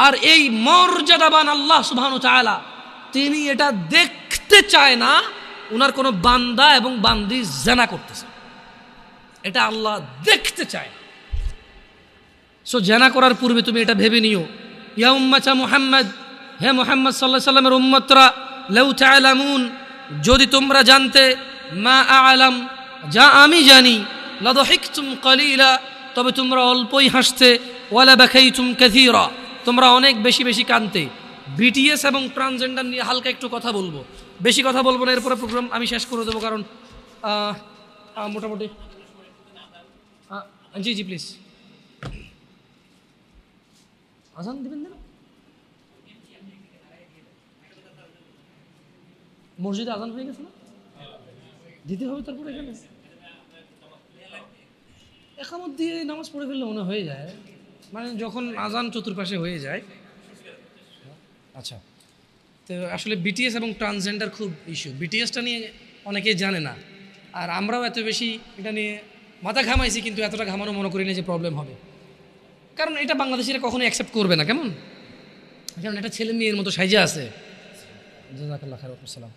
আর এই মর্যাদাবান আল্লাহ সুবহানাহু ওয়া তাআলা, তিনি এটা দেখতে চায় না ওনার কোনো বান্দা এবং বান্দি জিনা করতেছে। এটা আল্লাহ দেখতে চায়। সো জিনা করার পূর্বে তুমি এটা ভেবে নিও, ইয়া উম্মাতা মুহাম্মদ, হে মুহাম্মদ সাল্লাল্লাহু আলাইহি সাল্লামের উম্মতরা, লাউ তা'লামুন, যদি তোমরা জানতে, মা আ'লাম, যা আমি জানি, লাদহিকতুম কালিলা, তবে তোমরা অল্পই হাসতে, ওয়ালা বাকাইতুম কাসীরা, তোমরা অনেক বেশি বেশি কাঁদতে। বিটিএস এবং ট্রান্সজেন্ডার নিয়ে হালকা একটু কথা বলবো, বেশি কথা বলবো না, এরপরে প্রোগ্রাম আমি শেষ করে দেবো, কারণ মোটামুটি জি জি প্লিজ আজান দিবেন না? মসজিদে আজান হয়ে গেছে না? দিতে হবে তারপরে এখানে একামত দিয়ে নামাজ পড়ে ফেললে মনে হয়ে যায়, মানে যখন আজান চতুর্পাশে হয়ে যায়। আচ্ছা, তো আসলে বিটিএস এবং ট্রান্সজেন্ডার খুব ইস্যু। বিটিএসটা নিয়ে অনেকেই জানে না, আর আমরাও এত বেশি এটা নিয়ে মাথা ঘামাইছি, কিন্তু এতটা ঘামানো মনে করি না যে প্রবলেম হবে, কারণ এটা বাংলাদেশিরা কখনোই অ্যাকসেপ্ট করবে না। কেমন, কারণ একটা ছেলে মেয়ের মতো সাইজা আছে। জাযাকাল্লাহ খাইর ওয়াসালাম।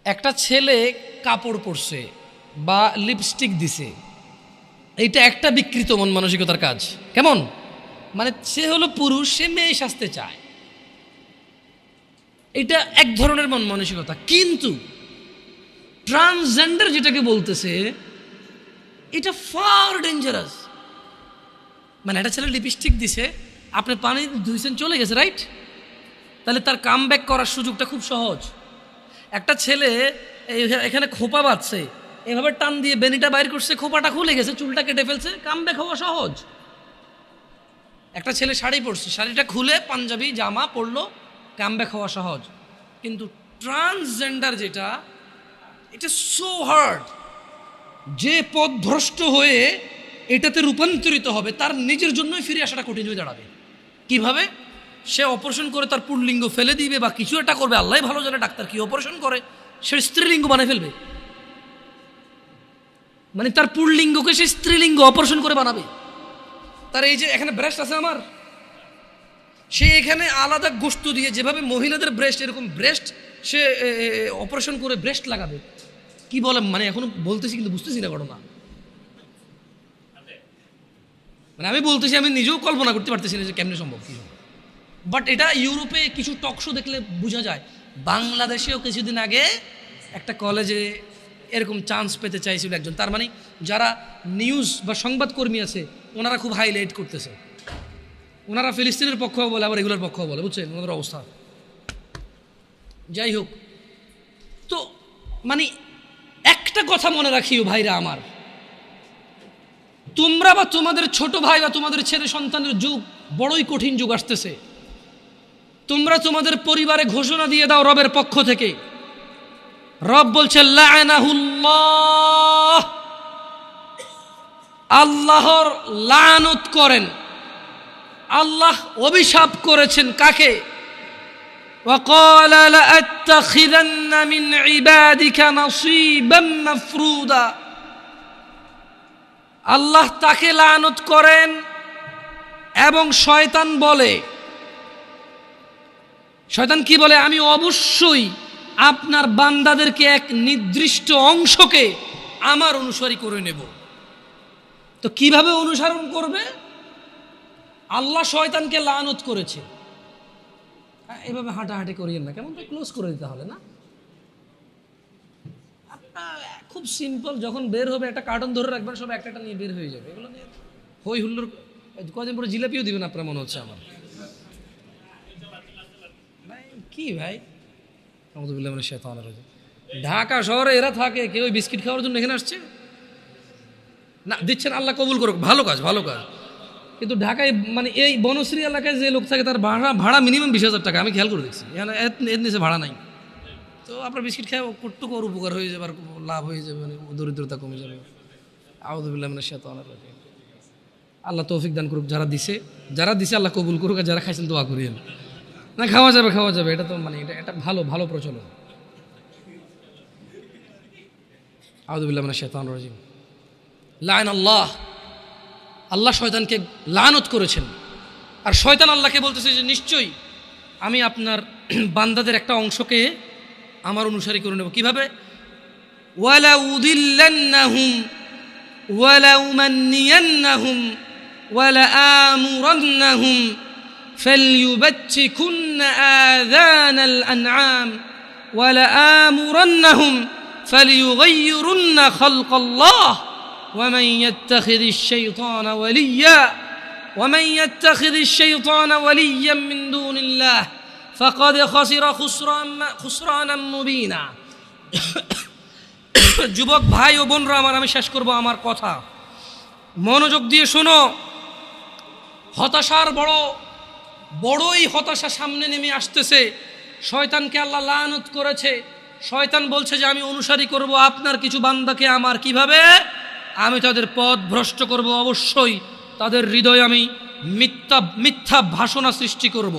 একটা ছেলে কাপড় পরছে বা লিপস্টিক দিছে, এইটা একটা বিকৃত মন মানসিকতার কাজ। কেমন, মানে সে হলো পুরুষ, সে মেয়ে সাজতে চায়, এটা এক ধরনের মন মানসিকতা। কিন্তু ট্রান্সজেন্ডার যেটাকে বলতেছে, এটা ফার ডেঞ্জারাস। মানে একটা ছেলে লিপস্টিক দিছে, আপনি পানি ধুইছেন, চলে গেছে, রাইট? তাহলে তার কাম ব্যাক করার সুযোগটা খুব সহজ। একটা ছেলে এখানে খোপা বাঁধছে, এভাবে টান দিয়ে বেনিটা বাইর করছে, খোপাটা খুলে গেছে, চুলটা কেটে ফেলছে, কাম ব্যাক হওয়া সহজ। একটা ছেলে শাড়ি পরছে, শাড়িটা খুলে পাঞ্জাবি জামা পরলো, কাম ব্যাক হওয়া সহজ। কিন্তু ট্রান্সজেন্ডার যেটা, এটা সো হার্ড। যে পথভ্রষ্ট হয়ে এটাতে রূপান্তরিত হবে, তার নিজের জন্যই ফিরে আসাটা কঠিন হয়ে দাঁড়াবে। কিভাবে? সে অপারেশন করে তার পুল্লিঙ্গ ফেলে দিবে বা কিছু একটা করবে, আল্লাহ ভালো জানে ডাক্তার কি অপারেশন করে, সে স্ত্রীলিঙ্গ বানিয়ে ফেলবে। মানে তার পুল্লিঙ্গকে সে স্ত্রীলিঙ্গ অপারেশন করে বানাবে। তার এই যে এখানে ব্রেস্ট আছে আমার, সে এখানে আলাদা গোস্ত দিয়ে, যেভাবে মহিলাদের ব্রেস্ট, এরকম ব্রেস্ট সে অপারেশন করে ব্রেস্ট লাগাবে। কি বলে, মানে এখনো বলতেছি কিন্তু বুঝতেছি না ঘটনা। মানে আমি বলতেছি, আমি নিজেও কল্পনা করতে পারতেছি না যে কেমনে সম্ভব, কি সম্ভব। বাট এটা ইউরোপে কিছু টক শো দেখলে বোঝা যায়। বাংলাদেশেও কিছুদিন আগে একটা কলেজে এরকম চান্স পেতে চাইছিল একজন। তার মানে যারা নিউজ বা সংবাদকর্মী আছে, ওনারা খুব হাইলাইট করতেছে, ওনারা ফিলিস্তিনের পক্ষও বলে, আবার এগুলোর পক্ষও বলে, বুঝছেন ওনাদের অবস্থা। যাই হোক, তো মানে একটা কথা মনে রাখিও ভাইরা আমার, তোমরা বা তোমাদের ছোট ভাই বা তোমাদের ছেলে সন্তানের যুগ বড়ই কঠিন যুগ আসতেছে। তোমরা তোমাদের পরিবারে ঘোষণা দিয়ে দাও রবের পক্ষ থেকে। রব বলছে লাআনাহুল্লাহ, আল্লাহর লানত করেন। আল্লাহ অভিশাপ করেছেন কাকে? ওয়াকালা লাআত্তাখিযান্না মিন ইবাদিকা নাসীবাম মাফরুদা। আল্লাহ তাকে লানত করেন এবং শয়তান বলে, শয়তান কি বলে? আমি অবশ্যই আপনার বান্দাদেরকে এক নির্দিষ্ট অংশকে আমার অনুসারী করে নেব। তো কিভাবে অনুসরণ করবে? আল্লাহ শয়তানকে লানত করেছে। এভাবে হাঁটাহাঁটি করিয়েন না, কেমন ক্লোজ করে দিতে হবে না? আপনার খুব সিম্পল, যখন বের হবে একটা কার্টন ধরে রাখবেন, সব একটা একটা নিয়ে বের হয়ে যাবে। এগুলো নিয়ে হই হুল্লোড়, কদিন পরে জিলাপিও দিবেন আপনার মনে হচ্ছে আমার। কি ভাই, ঢাকা শহরে এরা থাকে, কেউ বিস্কিট খাওয়ার জন্য এখানে আসছে না? দিচ্ছেন, আল্লাহ কবুল করুক, ভালো কাজ, ভালো কাজ। কিন্তু ঢাকায় মানে এই বনশ্রী এলাকায় যে লোক থাকে, তার ভাড়া মিনিমাম 20,000 টাকা। আমি খেয়াল করে দেখছি, এখানে এর নিচে ভাড়া নাই। তো আপনার বিস্কিট খায় কতটুকু ওর উপকার হয়ে যাবে, আর লাভ হয়ে যাবে, মানে দরিদ্রতা কমে যাবে। আউযু বিল্লাহি মিনাশ শাইতানির রাজিম। আল্লাহ তৌফিক দান করুক, যারা দিছে আল্লাহ কবুল করুক, আর যারা খাইছেন দোয়া করিয়েন। না, খাওয়া যাবে, এটা তো মানে এটা ভালো প্রচলন। আউযু বিল্লাহি মিনাশ শাইতানির রাজিম। লাআনাল্লাহ, আল্লাহ শয়তানকে লানত করেছেন। আর শয়তান আল্লাহকে বলতেছে যে নিশ্চয়ই আমি আপনার বান্দাদের একটা অংশকে আমার অনুসারী করে নেব। কিভাবে? ওয়ালা উদিল্লান্নাহুম ওয়ালা উমান্নিয়ান্নাহুম ওয়ালা আমুরান্নাহুম ফালইউবাচ্চিকুন্না আযানাল আনআম ওয়ালা আমুরান্নাহুম ফালিয়ুগাইয়িরুন্না খালকাল্লাহ ومن يتخذ الشيطان وليا من دون الله فقد خسر خسرانا مبينا। যুবক ভাই ও বোনরা আমার, আমি শেষ করব আমার কথা, মনোযোগ দিয়ে শোনো। হতাশার বড়ই হতাশা সামনে নেমে আসতেছে। শয়তানকে আল্লাহ লানত করেছে, শয়তান বলছে যে আমি অনুসারী করব আপনার কিছু বান্দাকে আমার, কিভাবে? আমি তাদের পথ ভ্রষ্ট করব, অবশ্যই তাদের হৃদয়ে আমি মিথ্যা ভাষণা সৃষ্টি করব।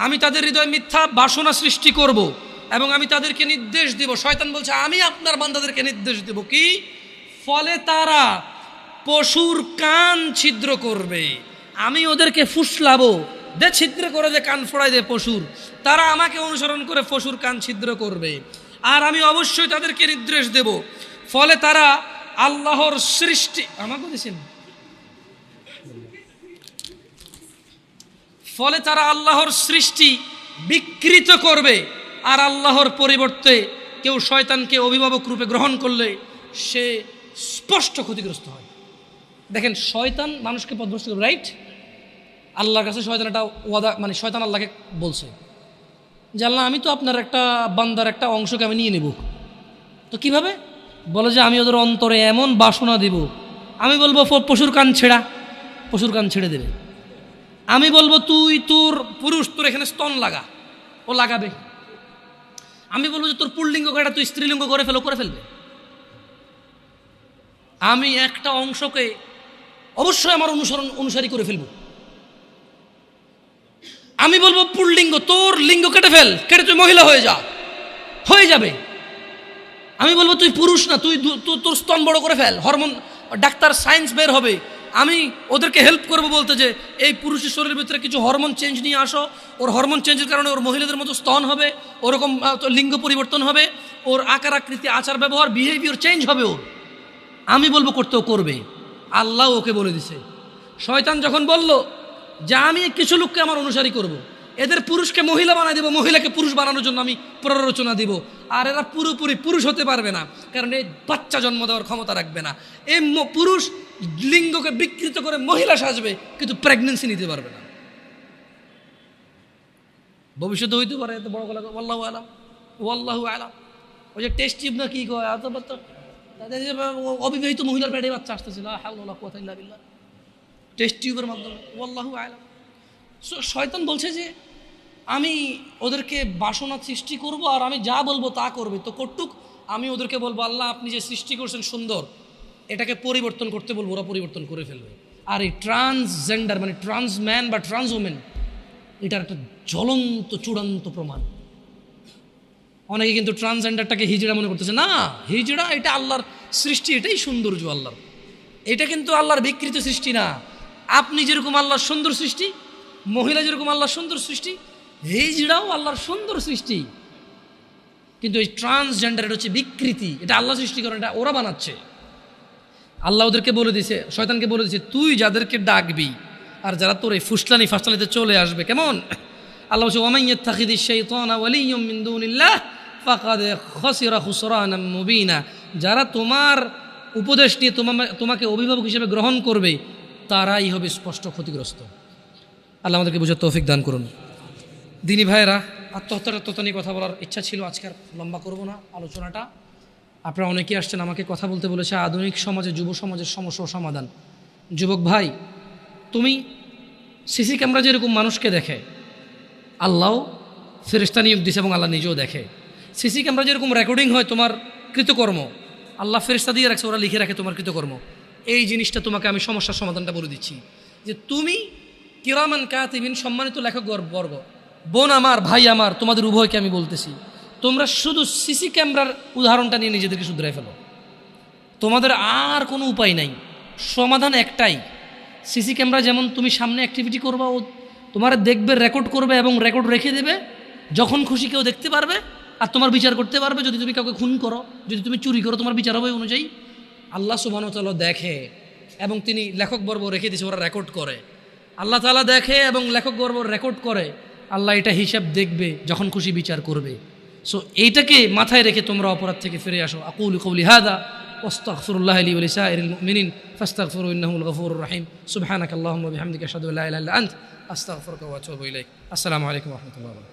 আমি তাদের হৃদয়ে মিথ্যা বাসনা সৃষ্টি করব এবং আমি তাদেরকে নির্দেশ দেব। শয়তান বলছে আমি আপনার বান্দাদেরকে নির্দেশ দেব কি? ফলে তারা পশুর কান ছিদ্র করবে, আমি ওদেরকে ফুসলাবো, দে ছিদ্র করে দে, কান ফোড়াই দে পশুর। তারা আমাকে অনুসরণ করে পশুর কান ছিদ্র করবে, আর আমি অবশ্যই তাদেরকে নির্দেশ দেব। ফলে তারা আল্লাহর সৃষ্টি আমাকে দিয়েছেন, ফলে তারা আল্লাহর সৃষ্টি বিকৃত করবে, আর আল্লাহর পরিবর্তে কেউ শয়তানকে অভিভাবক রূপে গ্রহণ করলে সে স্পষ্ট ক্ষতিগ্রস্ত হয়। দেখেন, শয়তান মানুষকে পথভ্রষ্ট করবে, রাইট? আল্লাহর কাছে শয়তান একটা ওয়াদা, মানে শয়তান আল্লাহকে বলছে যে আল্লাহ, আমি তো আপনার একটা বান্দার একটা অংশকে আমি নিয়ে নেব। তো কিভাবে? বলে যে আমি ওদের অন্তরে এমন বাসনা দেব, আমি বলবো পশুর কান ছেড়া, পশুর কান ছেড়ে দেবে। আমি বলবো তুই তোর পুরুষ, তোর এখানে স্তন লাগা, ও লাগাবে। আমি বলবো যে তোর পুল্লিঙ্গ কাটা, তুই স্ত্রীলিঙ্গ করে ফেলবে। আমি একটা অংশকে অবশ্যই আমার অনুসারী করে ফেলবো। আমি বলবো পুল্লিঙ্গ, তোর লিঙ্গ কেটে ফেল, কেটে তুই মহিলা হয়ে যা, হয়ে যাবে। আমি বলবো তুই পুরুষ না, তুই তোর স্তন বড় করে ফেল, হরমোন, ডাক্তার সায়েন্স বের হবে। আমি ওদেরকে হেল্প করবো বলতে যে এই পুরুষের শরীরের ভিতরে কিছু হরমোন চেঞ্জ নিয়ে আসো, ওর হরমোন চেঞ্জের কারণে ওর মহিলাদের মতো স্তন হবে, ওরকম লিঙ্গ পরিবর্তন হবে, ওর আকার আকৃতি, আচার ব্যবহার, বিহেভিয়ার চেঞ্জ হবে ওর। আমি বলবো করতে, ও করবে। আল্লাহ ওকে বলে দিছে। শয়তান যখন বলল যে আমি কিছু লোককে আমার অনুসারী করব, এদের পুরুষকে মহিলা বানাই দেবো, মহিলাকে পুরুষ বানানোর জন্য আমি প্ররোচনা দিব, আর এরা পুরোপুরি পুরুষ হতে পারবে না, কারণ এই বাচ্চা জন্ম দেওয়ার ক্ষমতা রাখবে না। এই পুরুষ লিঙ্গকে বিকৃত করে মহিলা সাজবে, কিন্তু প্রেগনেন্সি নিতে পারবে না। ভবিষ্যতে হইতে পারে, এত বড় গলা, আল্লাহু আলাম, আল্লাহু আলাম। ওই যে টেস্ট টিউব না কি কয়, অবিবাহিত মহিলার পেটে বাচ্চা আসতেছিল, টেস্ট টিউবের মাধ্যমে, আল্লাহু আলাম। শয়তান বলছে যে আমি ওদেরকে বাসনা সৃষ্টি করব, আর আমি যা বলবো তা করবে। তো কটুক আমি ওদেরকে বলবো আল্লাহ আপনি যে সৃষ্টি করছেন সুন্দর, এটাকে পরিবর্তন করতে বলবো, ওরা পরিবর্তন করে ফেলবে। আর এই ট্রান্সজেন্ডার মানে ট্রান্স ম্যান বা ট্রান্স ওমেন, এটার একটা জ্বলন্ত চূড়ান্ত প্রমাণ। অনেকে কিন্তু ট্রান্সজেন্ডারটাকে হিজড়া মনে করতেছে, না, হিজড়া এটা আল্লাহর সৃষ্টি, এটাই সৌন্দর্য আল্লাহর, এটা কিন্তু আল্লাহর বিকৃত সৃষ্টি না। আপনি যেরকম আল্লাহর সুন্দর সৃষ্টি, মহিলা যেরকম আল্লাহর সুন্দর সৃষ্টি, হিজড়াও আল্লাহর সুন্দর সৃষ্টি। কিন্তু এই ট্রান্সজেন্ডার এটা হচ্ছে বিকৃতি, এটা আল্লাহ সৃষ্টি করেন, এটা ওরা বানাচ্ছে। আল্লাহ ওদেরকে বলে দিছে, শয়তানকে বলে দিছে, তুই যাদেরকে ডাকবি আর যারা তোর এই ফাসলানিতে চলে আসবে, কেমন? আল্লাহ বলছে ওয়ামান ইয়াত্তাখিযিশ শাইতানা ওয়ালিয়্যাম মিন দুনিল্লাহ ফাকাদ খাসিরা খুসরানাম মুবিনা। যারা তোমার উপদেশ নিয়ে তোমাকে অভিভাবক হিসেবে গ্রহণ করবে, তারাই হবে স্পষ্ট ক্ষতিগ্রস্ত। আল্লাহ আমাদেরকে বুঝার তৌফিক দান করুন। দিনী ভাইয়েরা, আত্মহত্যার নিয়ে কথা বলার ইচ্ছা ছিল, আজকে আর লম্বা করব না আলোচনাটা। আপনারা অনেকেই আসছেন আমাকে কথা বলতে বলেছে আধুনিক সমাজে, যুব সমাজের সমস্যা সমাধান। যুবক ভাই, তুমি সিসি ক্যামেরা যেরকম মানুষকে দেখে, আল্লাহ ফেরেশতা নিয়োগ দিয়েছে এবং আল্লাহ নিজেও দেখে। সিসি ক্যামেরা যেরকম রেকর্ডিং হয় তোমার কৃতকর্ম, আল্লাহ ফেরেশতা দিয়ে রাখছে, ওরা লিখে রাখে তোমার কৃতকর্ম। এই জিনিসটা তোমাকে আমি সমস্যার সমাধানটা বলে দিচ্ছি যে তুমি কিরামান কাতিবিন, সম্মানিত লেখক বর্গ, বোন আমার, ভাই আমার, তোমাদের উভয়কে আমি বলতেছি, তোমরা শুধু সিসি ক্যামেরার উদাহরণটা নিয়ে নিজেদেরকে শুধরাই ফেলো। তোমাদের আর কোনো উপায় নাই, সমাধান একটাই। সিসি ক্যামেরা যেমন তুমি সামনে অ্যাক্টিভিটি করবা, ও তোমার দেখবে, রেকর্ড করবে এবং রেকর্ড রেখে দেবে, যখন খুশি কেউ দেখতে পারবে আর তোমার বিচার করতে পারবে। যদি তুমি কাউকে খুন করো, যদি তুমি চুরি করো, তোমার বিচার হবে অনুযায়ী। আল্লাহ সুবহানাহু ওয়া তাআলা দেখে এবং তিনি লেখকবর্গ রেখে দিয়েছে, ওরা রেকর্ড করে। আল্লাহ তাআলা দেখে এবং লেখকবর্গ রেকর্ড করে, আল্লাহ এটা হিসাব দেখবে, যখন খুশি বিচার করবে। সো এইটাকে মাথায় রেখে তোমরা অপরাধ থেকে ফিরে আসো। আকুলু কওলি হাযা ওয়াস্তাগফিরুল্লাহ লি ওয়া লিসাইরিল মুমিনিন ফাস্তাগফিরু ইন্নাহুল গফুরুর রহিম। সুবহানাকাল্লাহুম্মা ওয়া বিহামদিকা আশহাদু আল্লা ইলাহা ইল্লা আনতা আস্তাগফিরুকা ওয়া আতুবু ইলাইক। আসসালামু আলাইকুম ওয়া রাহমাতুল্লাহি ওয়া বারাকাতুহু।